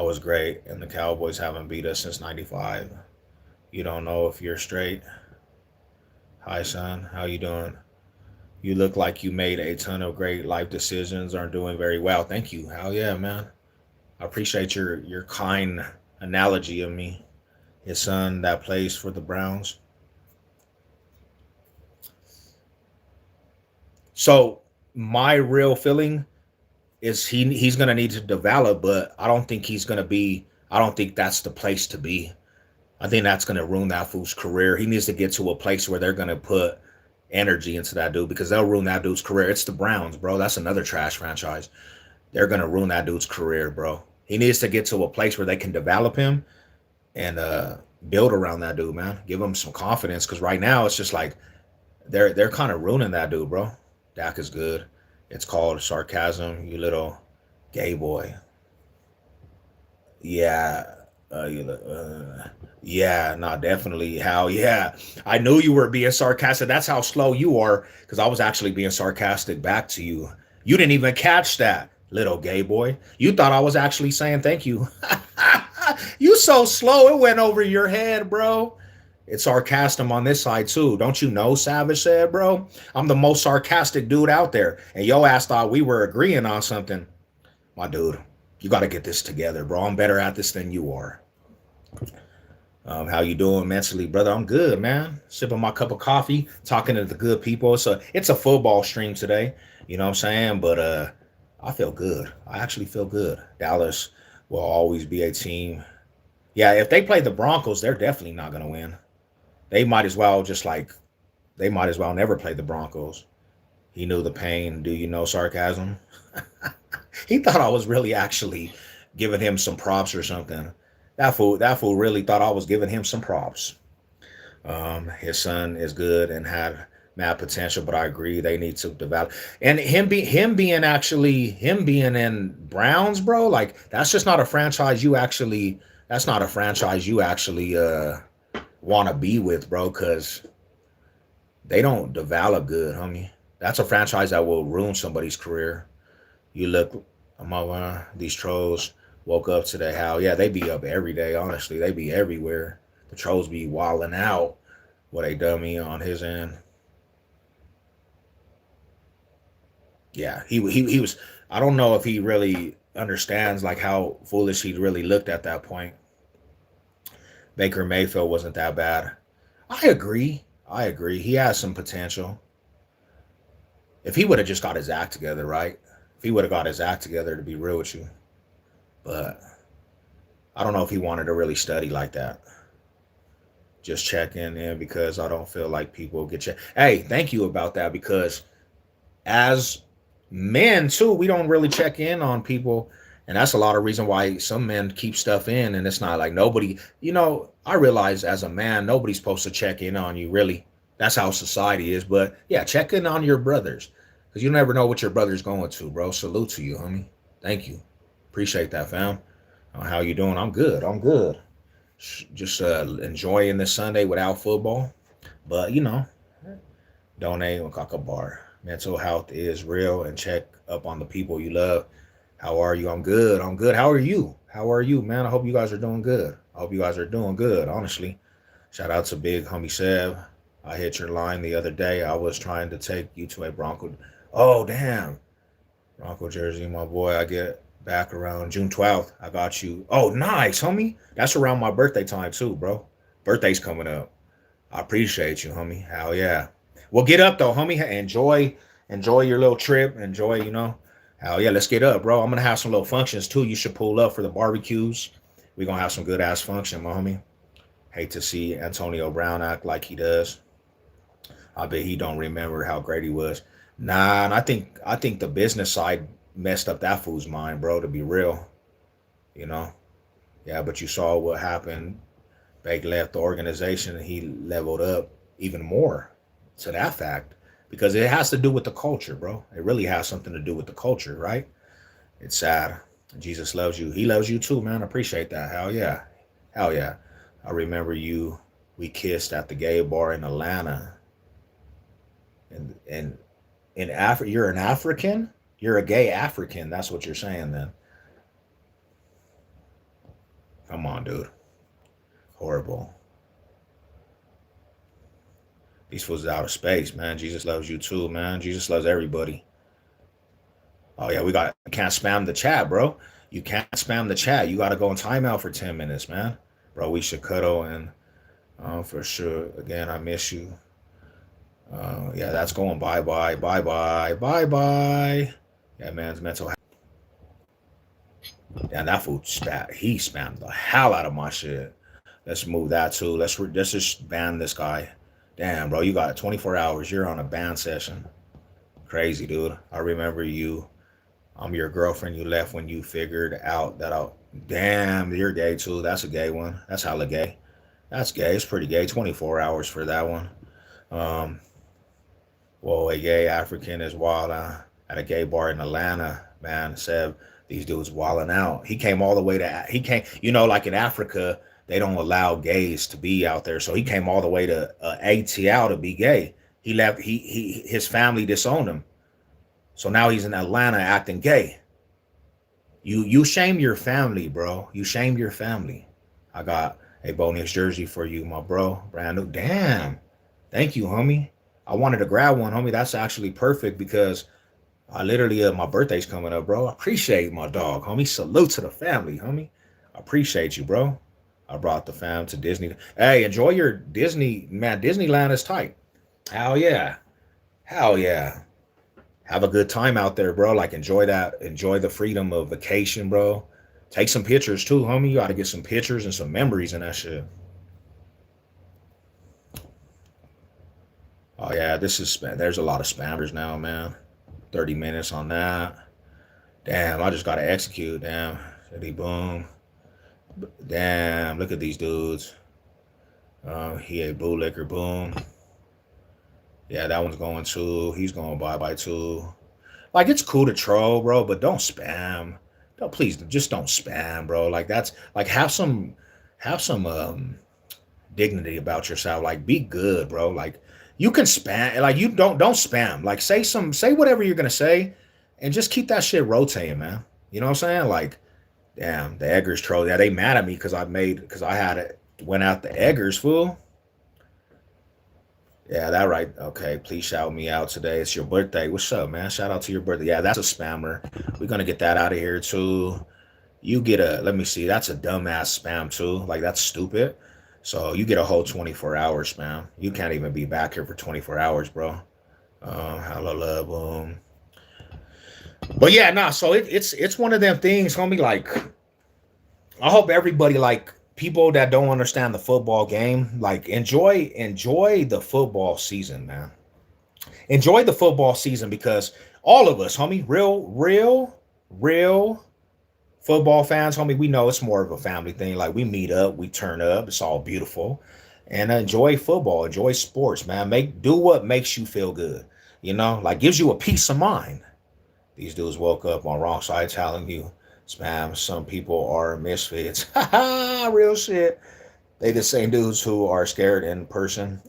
B: That was great. And the Cowboys haven't beat us since '95. You don't know if you're straight. Hi, son. How you doing? You look like you made a ton of great life decisions. Are doing very well. Thank you. Hell yeah, man. I appreciate your kind analogy of me. His son that plays for the Browns. So my real feeling is he's gonna need to develop, but I don't think he's gonna be. I don't think that's the place to be. I think that's gonna ruin that fool's career. He needs to get to a place where they're gonna put energy into that dude because they'll ruin that dude's career. It's the Browns, bro. That's another trash franchise. They're gonna ruin that dude's career, bro. He needs to get to a place where they can develop him and build around that dude, man. Give him some confidence because right now it's just like they're kind of ruining that dude, bro. Dak is good. It's called sarcasm, you little gay boy. Yeah. You yeah, no, definitely. How, yeah. I knew you were being sarcastic. That's how slow you are, because I was actually being sarcastic back to you. You didn't even catch that, little gay boy. You thought I was actually saying thank you. You so slow, it went over your head, bro. It's sarcasm on this side too. Don't you know, Savage said, bro? I'm the most sarcastic dude out there. And yo ass thought we were agreeing on something. My dude, you got to get this together, bro. I'm better at this than you are. How you doing mentally, brother? I'm good, man. Sipping my cup of coffee, talking to the good people. It's a football stream today. You know what I'm saying? But I feel good. I actually feel good. Dallas will always be a team. Yeah, if they play the Broncos, they're definitely not gonna win. They might as well they might as well never play the Broncos. He knew the pain. Do you know sarcasm? He thought I was really actually giving him some props or something. That fool really thought I was giving him some props. His son is good and had mad potential, but I agree they need to develop. And him being in Browns, bro. Like that's not a franchise you actually want to be with, bro. Because they don't develop good, homie. That's a franchise that will ruin somebody's career. You look, these trolls woke up today. How, yeah, they be up every day. Honestly, they be everywhere. The trolls be wilding out. What a dummy on his end. Yeah, he was. I don't know if he really understands like how foolish he really looked at that point. Baker Mayfield wasn't that bad. I agree. I agree. He has some potential. If he would have just got his act together, right? If he would have got his act together, to be real with you. But I don't know if he wanted to really study like that. Just checking in because I don't feel like people get checked. Hey, thank you about that because as men too, we don't really check in on people. And that's a lot of reason why some men keep stuff in and it's not like nobody, I realize as a man, nobody's supposed to check in on you really. That's how society is. But yeah, check in on your brothers because you never know what your brother's going to, bro. Salute to you, homie. Thank you. Appreciate that, fam. How you doing? I'm good. I'm good. Just enjoying this Sunday without football. But, donate on Kaka Bar. Mental health is real and check up on the people you love. How are you? I'm good. I'm good. How are you? How are you, man? I hope you guys are doing good. I hope you guys are doing good, honestly. Shout out to Big Homie Sev. I hit your line the other day. I was trying to take you to a Bronco. Oh, damn. Bronco jersey, my boy. I get back around June 12th. I got you. Oh, nice, homie. That's around my birthday time, too, bro. Birthday's coming up. I appreciate you, homie. Hell yeah. Well, get up, though, homie. Enjoy your little trip. Enjoy. Hell yeah, let's get up, bro. I'm going to have some little functions, too. You should pull up for the barbecues. We're going to have some good-ass function, my homie. Hate to see Antonio Brown act like he does. I bet he don't remember how great he was. Nah, and I think the business side messed up that fool's mind, bro, to be real. You know? Yeah, but you saw what happened. Bake left the organization and he leveled up even more to that fact. Because it has to do with the culture, bro. It really has something to do with the culture, right? It's sad. Jesus loves you. He loves you too, man. I appreciate that. Hell yeah. Hell yeah. I remember you. We kissed at the gay bar in Atlanta. And in Africa, you're an African? You're a gay African. That's what you're saying then. Come on, dude. Horrible. These fools is out of space, man. Jesus loves you too, man. Jesus loves everybody. Oh yeah, we got can't spam the chat, bro. You can't spam the chat. You gotta go in timeout for 10 minutes, man. Bro, we should cuddle and for sure. Again, I miss you. Yeah, that's going bye bye, bye bye, bye bye. Yeah, man's mental health. Damn, that fool he spammed the hell out of my shit. Let's move that too. Let's just ban this guy. Damn, bro, you got 24 hours. You're on a ban session. Crazy, dude. I remember you. I'm your girlfriend. You left when you figured out that I. Damn, you're gay too. That's a gay one. That's hella gay. That's gay. It's pretty gay. 24 hours for that one. Um, Whoa, a gay African is wild at a gay bar in Atlanta, man. Said these dudes wilding out. He came all the way to, he came, like in Africa, they don't allow gays to be out there. So he came all the way to ATL to be gay. He left, his family disowned him. So now he's in Atlanta acting gay. You shame your family, bro. You shame your family. I got a bonus jersey for you, my bro. Brand new. Damn. Thank you, homie. I wanted to grab one, homie. That's actually perfect because I literally, my birthday's coming up, bro. I appreciate my dog, homie. Salute to the family, homie. I appreciate you, bro. I brought the fam to Disney. Hey, enjoy your Disney, man. Disneyland is tight. Hell yeah. Hell yeah. Have a good time out there, bro. Like, enjoy that. Enjoy the freedom of vacation, bro. Take some pictures, too, homie. You got to get some pictures and some memories in that shit. Oh, yeah, there's a lot of spammers now, man. 30 minutes on that. Damn, I just got to execute. Damn. City boom. Damn, look at these dudes. He a bootlicker, boom. Yeah, that one's going too. He's going bye-bye too. Like, it's cool to troll, bro, but don't spam. Please, just don't spam, bro. Like, that's, like, have some dignity about yourself. Like, be good, bro. Like, you can spam, like, you don't spam. Like, say whatever you're gonna say, and just keep that shit rotating, man. You know what I'm saying? Like, damn, the Eggers troll. Yeah, they mad at me because went out the Eggers, fool. Yeah, that right. Okay, please shout me out today. It's your birthday. What's up, man? Shout out to your birthday. Yeah, that's a spammer. We're gonna get that out of here too. You get let me see, that's a dumbass spam too. Like, that's stupid. So you get a whole 24 hours spam. You can't even be back here for 24 hours, bro. Hello, love, boom. But yeah, nah, so it's one of them things, homie. Like, I hope everybody, like, people that don't understand the football game, like, enjoy the football season, man. Enjoy the football season because all of us, homie, real football fans, homie, we know it's more of a family thing. Like, we meet up, we turn up, it's all beautiful. And enjoy football, enjoy sports, man. Do what makes you feel good. Like, gives you a peace of mind. These dudes woke up on wrong side telling you, spam, some people are misfits. Real shit. They the same dudes who are scared in person.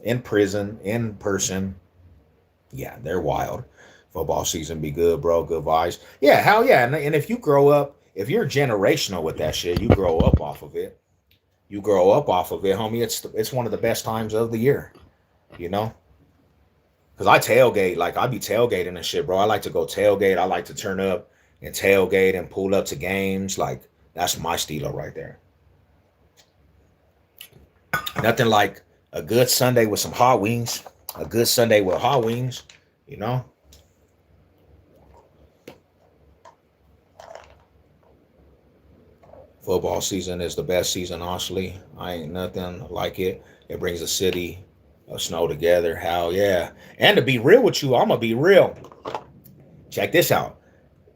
B: Yeah, they're wild. Football season be good, bro. Good vibes. Yeah, hell yeah. And if you grow up, if you're generational with that shit, you grow up off of it. Homie. It's one of the best times of the year, Because I tailgate, like, I be tailgating and shit, bro. I like to go tailgate. I like to turn up and tailgate and pull up to games. Like, that's my stilo right there. Nothing like a good Sunday with some hot wings. A good Sunday with hot wings, Football season is the best season, honestly. I ain't nothing like it. It brings a city of snow together. Hell yeah. And to be real with you, I'm going to be real. Check this out.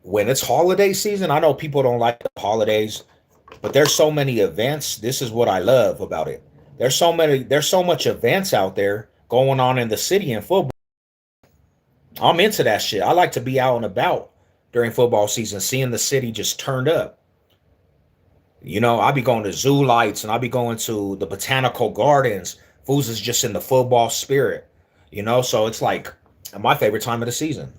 B: When it's holiday season, I know people don't like the holidays, but there's so many events. This is what I love about it. There's so much events out there going on in the city in football. I'm into that shit. I like to be out and about during football season, seeing the city just turned up. I be going to zoo lights and I be going to the botanical gardens. Fools is just in the football spirit, so it's like my favorite time of the season.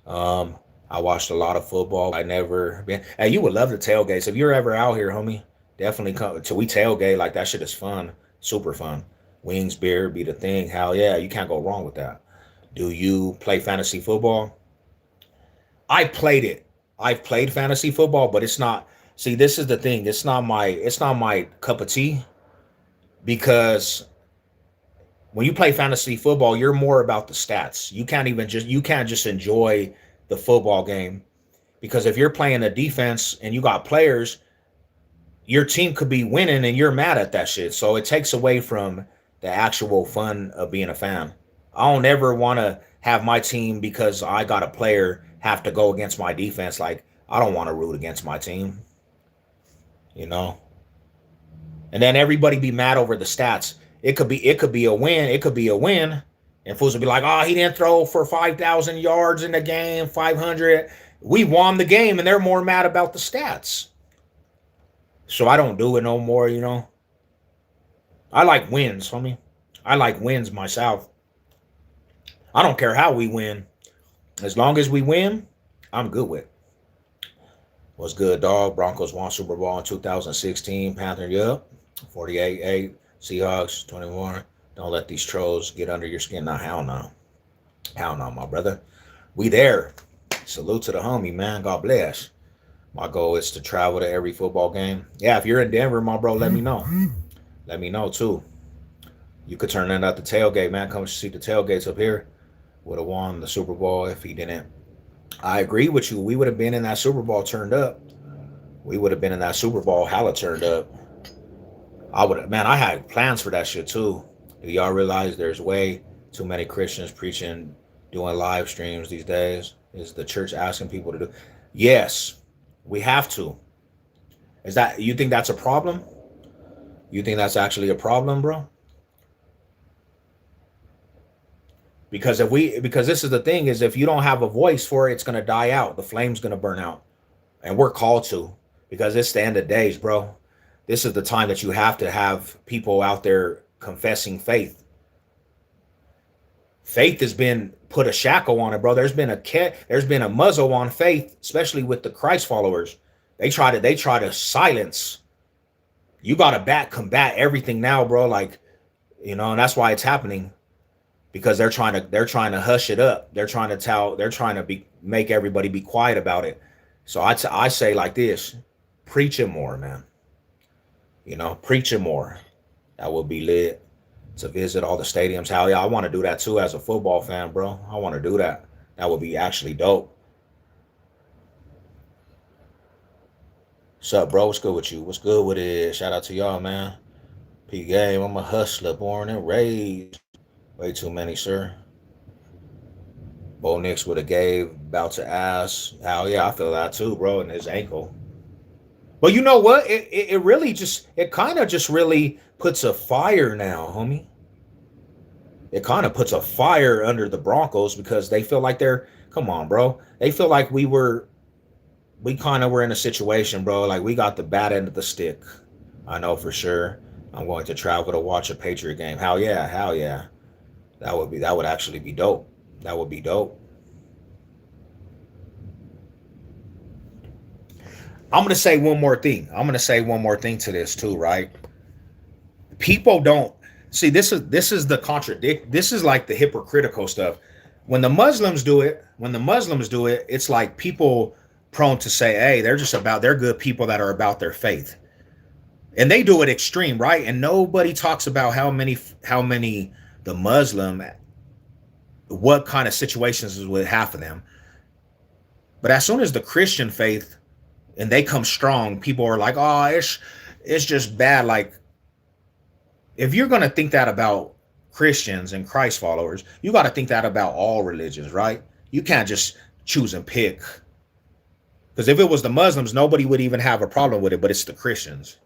B: I watched a lot of football. I never been. Hey, you would love the tailgates. If you're ever out here, homie, Definitely come till we tailgate. Like that shit is fun, super fun. Wings, beer be the thing. Hell yeah, you can't go wrong with that. Do you play fantasy football? I played it. I've played fantasy football, but it's not. See, this is the thing. It's not my cup of tea because when you play fantasy football, you're more about the stats. You can't just enjoy the football game because if you're playing a defense and you got players, your team could be winning and you're mad at that shit. So it takes away from the actual fun of being a fan. I don't ever want to have my team because I got a player have to go against my defense. Like I don't want to root against my team, you know. And then everybody be mad over the stats. It could be a win. It could be a win. And fools would be like, oh, he didn't throw for 5,000 yards in the game, 500. We won the game, and they're more mad about the stats. So I don't do it no more, you know. I like wins, homie. I like wins myself. I don't care how we win. As long as we win, I'm good with. What's good, dog? Broncos won Super Bowl in 2016. Panther, yup. 48-8. Seahawks, 21. Don't let these trolls get under your skin. Now, hell no. Hell no, my brother. We there. Salute to the homie, man. God bless. My goal is to travel to every football game. Yeah, if you're in Denver, my bro, let me know. Let me know, too. You could turn that out the tailgate, man. Come see the tailgates up here. Would have won the Super Bowl if he didn't. I agree with you. We would have been in that Super Bowl turned up. We would have been in that Super Bowl hella turned up. I had plans for that shit too. Do y'all realize there's way too many Christians preaching, doing live streams these days? Is the church asking people to do? Yes, we have to. You think that's a problem? You think that's actually a problem, bro? Because this is the thing is if you don't have a voice for it, it's gonna die out. The flame's gonna burn out. And we're called to because it's the end of days, bro. This is the time that you have to have people out there confessing faith. Faith has been put a shackle on it, bro. There's been a muzzle on faith, especially with the Christ followers. They try to silence. You gotta combat everything now, bro. Like, you know, and that's why it's happening. Because they're trying to hush it up. They're trying to make everybody be quiet about it. So I say like this, preach it more, man. You know, preach it more. That would be lit. To visit all the stadiums. Hell yeah, I want to do that too as a football fan, bro. I want to do that. That would be actually dope. What's up, bro? What's good with you? What's good with it? Shout out to y'all, man. P game. I'm a hustler, born and raised. Way too many, sir. Bo Nix would have gave about to ass. Hell yeah, I feel that too, bro, in his ankle. But you know what? It really it kind of just really puts a fire now, homie. It kind of puts a fire under the Broncos because they feel like come on, bro. They feel like we kind of were in a situation, bro. Like we got the bad end of the stick. I know for sure. I'm going to travel to watch a Patriot game. Hell yeah, hell yeah. That would actually be dope. That would be dope. I'm going to say one more thing. To this too, right? People don't see this is the contradict. This is like the hypocritical stuff. When the Muslims do it, it's like people prone to say, hey, they're good people that are about their faith. And they do it extreme, right? And nobody talks about how many the Muslim, what kind of situations is with half of them. But as soon as the Christian faith and they come strong, people are like, oh, it's just bad. Like, if you're going to think that about Christians and Christ followers, you got to think that about all religions, right? You can't just choose and pick. Because if it was the Muslims, nobody would even have a problem with it, but it's the Christians.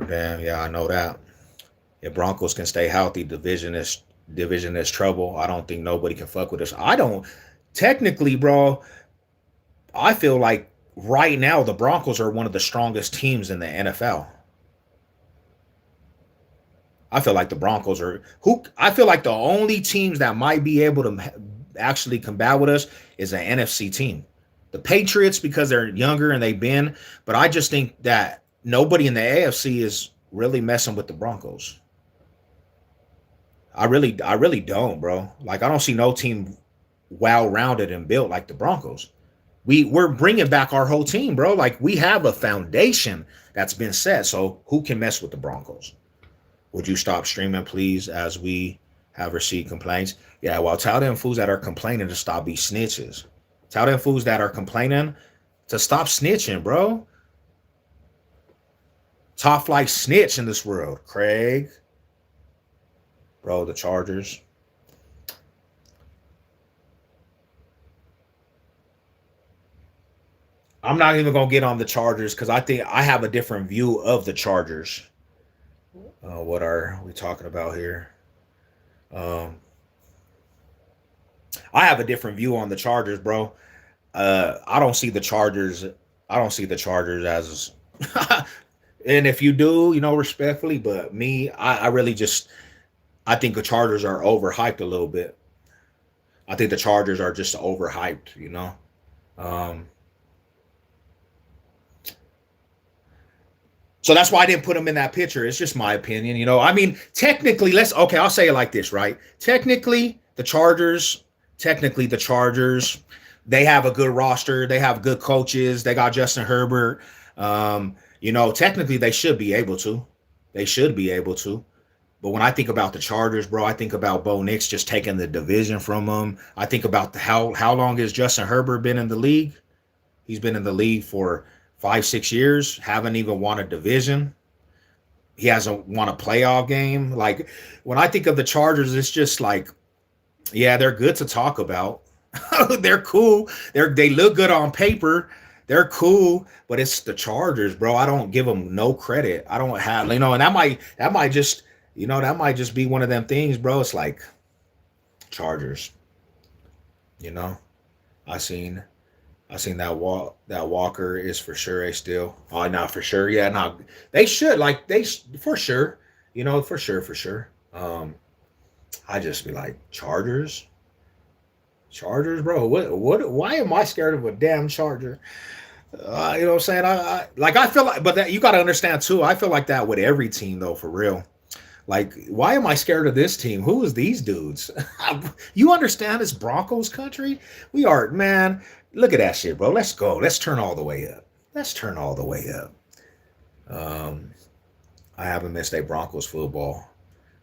B: Damn, yeah, I know that. If Broncos can stay healthy, division is trouble. I don't think nobody can fuck with us. Technically, bro, I feel like right now the Broncos are one of the strongest teams in the NFL. I feel like the Broncos I feel like the only teams that might be able to actually combat with us is an NFC team. The Patriots, because they're younger and they've been, but I just think that nobody in the AFC is really messing with the Broncos. I really don't, bro. Like I don't see no team well-rounded and built like the Broncos. We're bringing back our whole team, bro. Like we have a foundation that's been set. So who can mess with the Broncos? Would you stop streaming, please, as we have received complaints? Yeah, well, tell them fools that are complaining to stop be snitches. Tell them fools that are complaining to stop snitching, bro. Top flight snitch in this world, Craig. Bro, the Chargers. I'm not even gonna get on the Chargers because I think I have a different view of the Chargers. What are we talking about here? Um, I have a different view on the Chargers, bro. I don't see the Chargers. I don't see the Chargers as. And if you do, respectfully, but me, I really just I think the Chargers are overhyped a little bit. I think the Chargers are just overhyped. Um, So that's why I didn't put them in that picture. It's just my opinion. I mean, technically, I'll say it like this, right? Technically, the Chargers, they have a good roster. They have good coaches. They got Justin Herbert. Technically, they should be able to. They should be able to. But when I think about the Chargers, bro, I think about Bo Nix just taking the division from them. I think about how long has Justin Herbert been in the league? He's been in the league for 5-6 years, haven't even won a division. He hasn't won a playoff game. Like when I think of the Chargers, it's just like, yeah, they're good to talk about. They're cool. They look good on paper. They're cool, but it's the Chargers, bro. I don't give them no credit. I don't have, and that might just be one of them things, bro. It's like Chargers, you know. I seen that Walker is for sure a steal. Oh, not for sure. Yeah, no, they should for sure. For sure. I just be like Chargers, bro. What? Why am I scared of a damn Charger? You know what I'm saying? I feel like, but that you got to understand too. I feel like that with every team though, for real. Like, why am I scared of this team? Who is these dudes? You understand this Broncos country? We are, man. Look at that shit, bro. Let's go. Let's turn all the way up. Let's turn all the way up. Um, I haven't missed a Broncos football.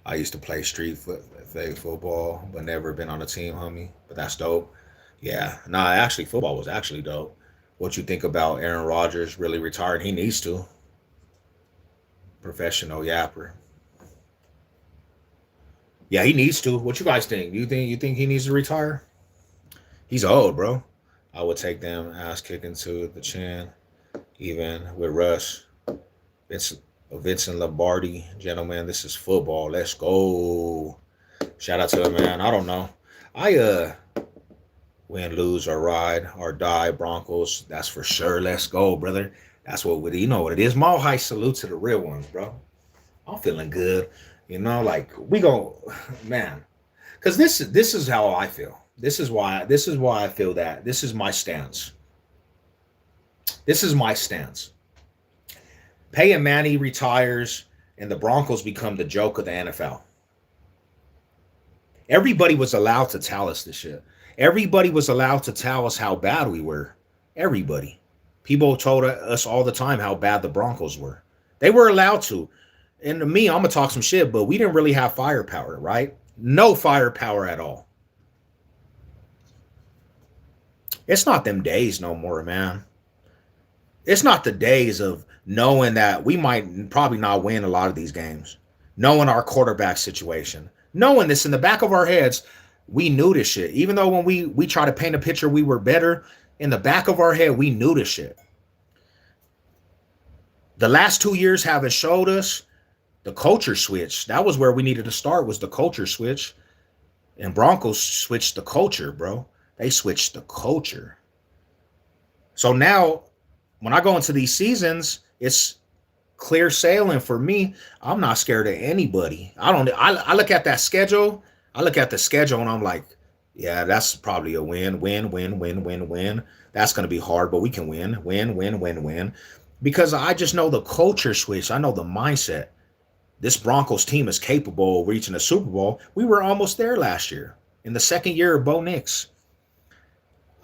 B: I used to play flag football, but never been on a team, homie. But that's dope. Yeah. Nah, actually, football was actually dope. What you think about Aaron Rodgers really retired? He needs to. Professional yapper. Yeah, he needs to. What you guys think? You think he needs to retire? He's old, bro. I would take them ass kicking to the chin, even with Russ. Vincent Lombardi, gentlemen. This is football. Let's go. Shout out to him, man. I don't know. I win, lose, or ride or die. Broncos. That's for sure. Let's go, brother. That's what you know what it is. Mile high salute to the real ones, bro. I'm feeling good. Like we go, man. Because this is how I feel. This is why I feel that. This is my stance. This is my stance. Peyton Manning retires and the Broncos become the joke of the NFL. Everybody was allowed to tell us this shit. Everybody was allowed to tell us how bad we were. Everybody. People told us all the time how bad the Broncos were. They were allowed to. And to me, I'm going to talk some shit, but we didn't really have firepower, right? No firepower at all. It's not them days no more, man. It's not the days of knowing that we might probably not win a lot of these games. Knowing our quarterback situation. Knowing this in the back of our heads, we knew this shit. Even though when we try to paint a picture we were better, in the back of our head, we knew this shit. The last 2 years haven't showed us the culture switch. That was where we needed to start, was the culture switch. And Broncos switched the culture, bro. They switched the culture. So now, when I go into these seasons, it's clear sailing for me. I'm not scared of anybody. I look at that schedule. I look at the schedule and I'm like, yeah, that's probably a win. Win, win, win, win, win. That's going to be hard, but we can win. Win, win, win, win. because I just know the culture switch. I know the mindset. This Broncos team is capable of reaching a Super Bowl. We were almost there last year in the second year of Bo Nix.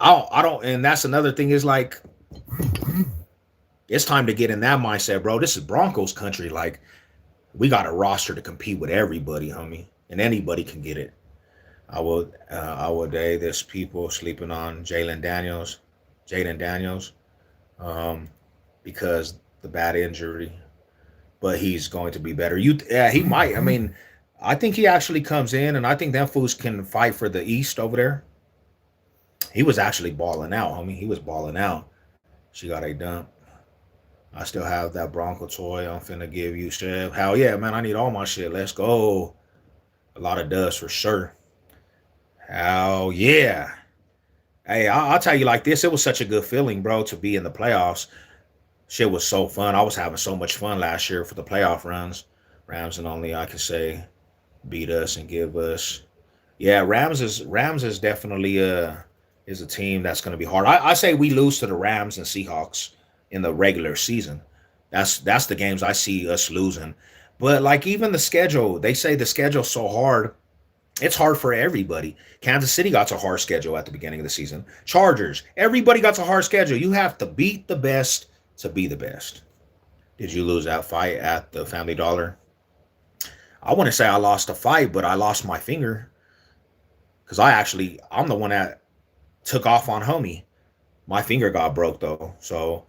B: I don't, and that's another thing is like, it's time to get in that mindset, bro. This is Broncos country. Like, we got a roster to compete with everybody, homie, and anybody can get it. I would day there's people sleeping on Jaden Daniels, um, because the bad injury, but he's going to be better. Yeah, he might. I mean, I think he actually comes in, and I think that fools can fight for the East over there. He was actually balling out, homie. He was balling out. She got a dump. I still have that Bronco toy. I'm finna give you shit. Hell yeah, man. I need all my shit. Let's go. A lot of dust for sure. Hell yeah. Hey, I'll tell you like this. It was such a good feeling, bro, to be in the playoffs. Shit was so fun. I was having so much fun last year for the playoff runs. Rams and only I can say beat us and give us. Yeah, Rams is definitely is a team that's going to be hard. I say we lose to the Rams and Seahawks in the regular season. That's the games I see us losing. But like even the schedule, they say the schedule's so hard. It's hard for everybody. Kansas City got a hard schedule at the beginning of the season. Chargers, everybody got a hard schedule. You have to beat the best to be the best. Did you lose that fight at the Family Dollar? I wouldn't say I lost a fight, but I lost my finger because I'm the one that took off on homie. My finger got broke though, so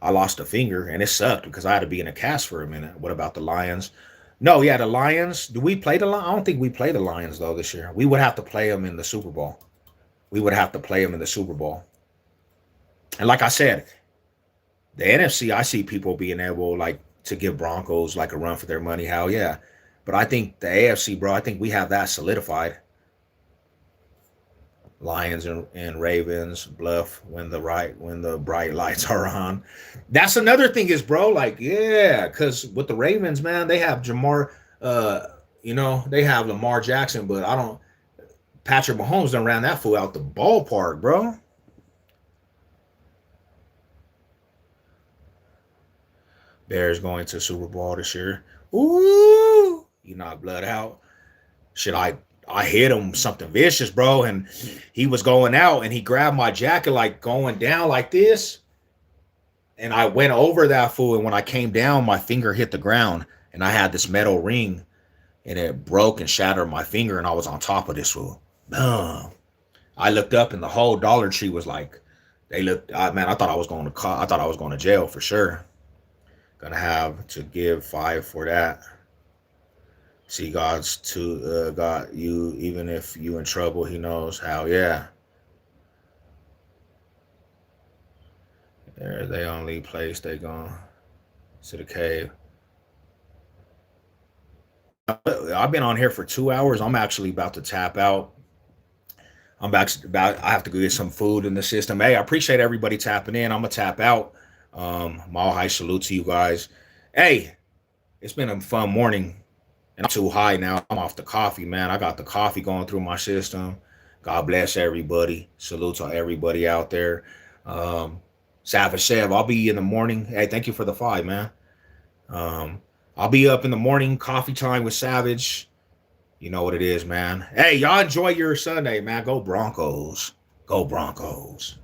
B: I lost a finger and it sucked because I had to be in a cast for a minute. What about the Lions? No, yeah, the Lions. Do we play the Lions? I don't think we play the Lions though this year. We would have to play them in the Super Bowl. We would have to play them in the Super Bowl. And like I said, the NFC, I see people being able like to give Broncos like a run for their money. Hell yeah. But I think the AFC, bro, I think we have that solidified. Lions and Ravens bluff when the bright lights are on. That's another thing is, bro, like, yeah, because with the Ravens, man, they have they have Lamar Jackson, but I don't Patrick Mahomes done ran that fool out the ballpark, bro. Bears going to Super Bowl this year. Ooh, you knock blood out. Should I hit him something vicious, bro, and he was going out and he grabbed my jacket like going down like this. And I went over that fool, and when I came down, my finger hit the ground and I had this metal ring and it broke and shattered my finger and I was on top of this fool. Boom. I looked up and the whole Dollar Tree was like, man, I thought I was going to I thought I was going to jail for sure. Gonna have to give 5 for that. See, got you, even if you in trouble, he knows how. Yeah, they're the only place they gone to the cave. I've been on here for 2 hours. I'm actually about to tap out. I have to go get some food in the system. Hey, I appreciate everybody tapping in. I'm gonna tap out. Mile high salute to you guys. Hey, it's been a fun morning. And I'm too high now. I'm off the coffee, man. I got the coffee going through my system. God bless everybody. Salute to everybody out there. Savage Sev, I'll be in the morning. Hey, thank you for the 5, man. I'll be up in the morning, coffee time with Savage. You know what it is, man. Hey, y'all enjoy your Sunday, man. Go Broncos. Go Broncos.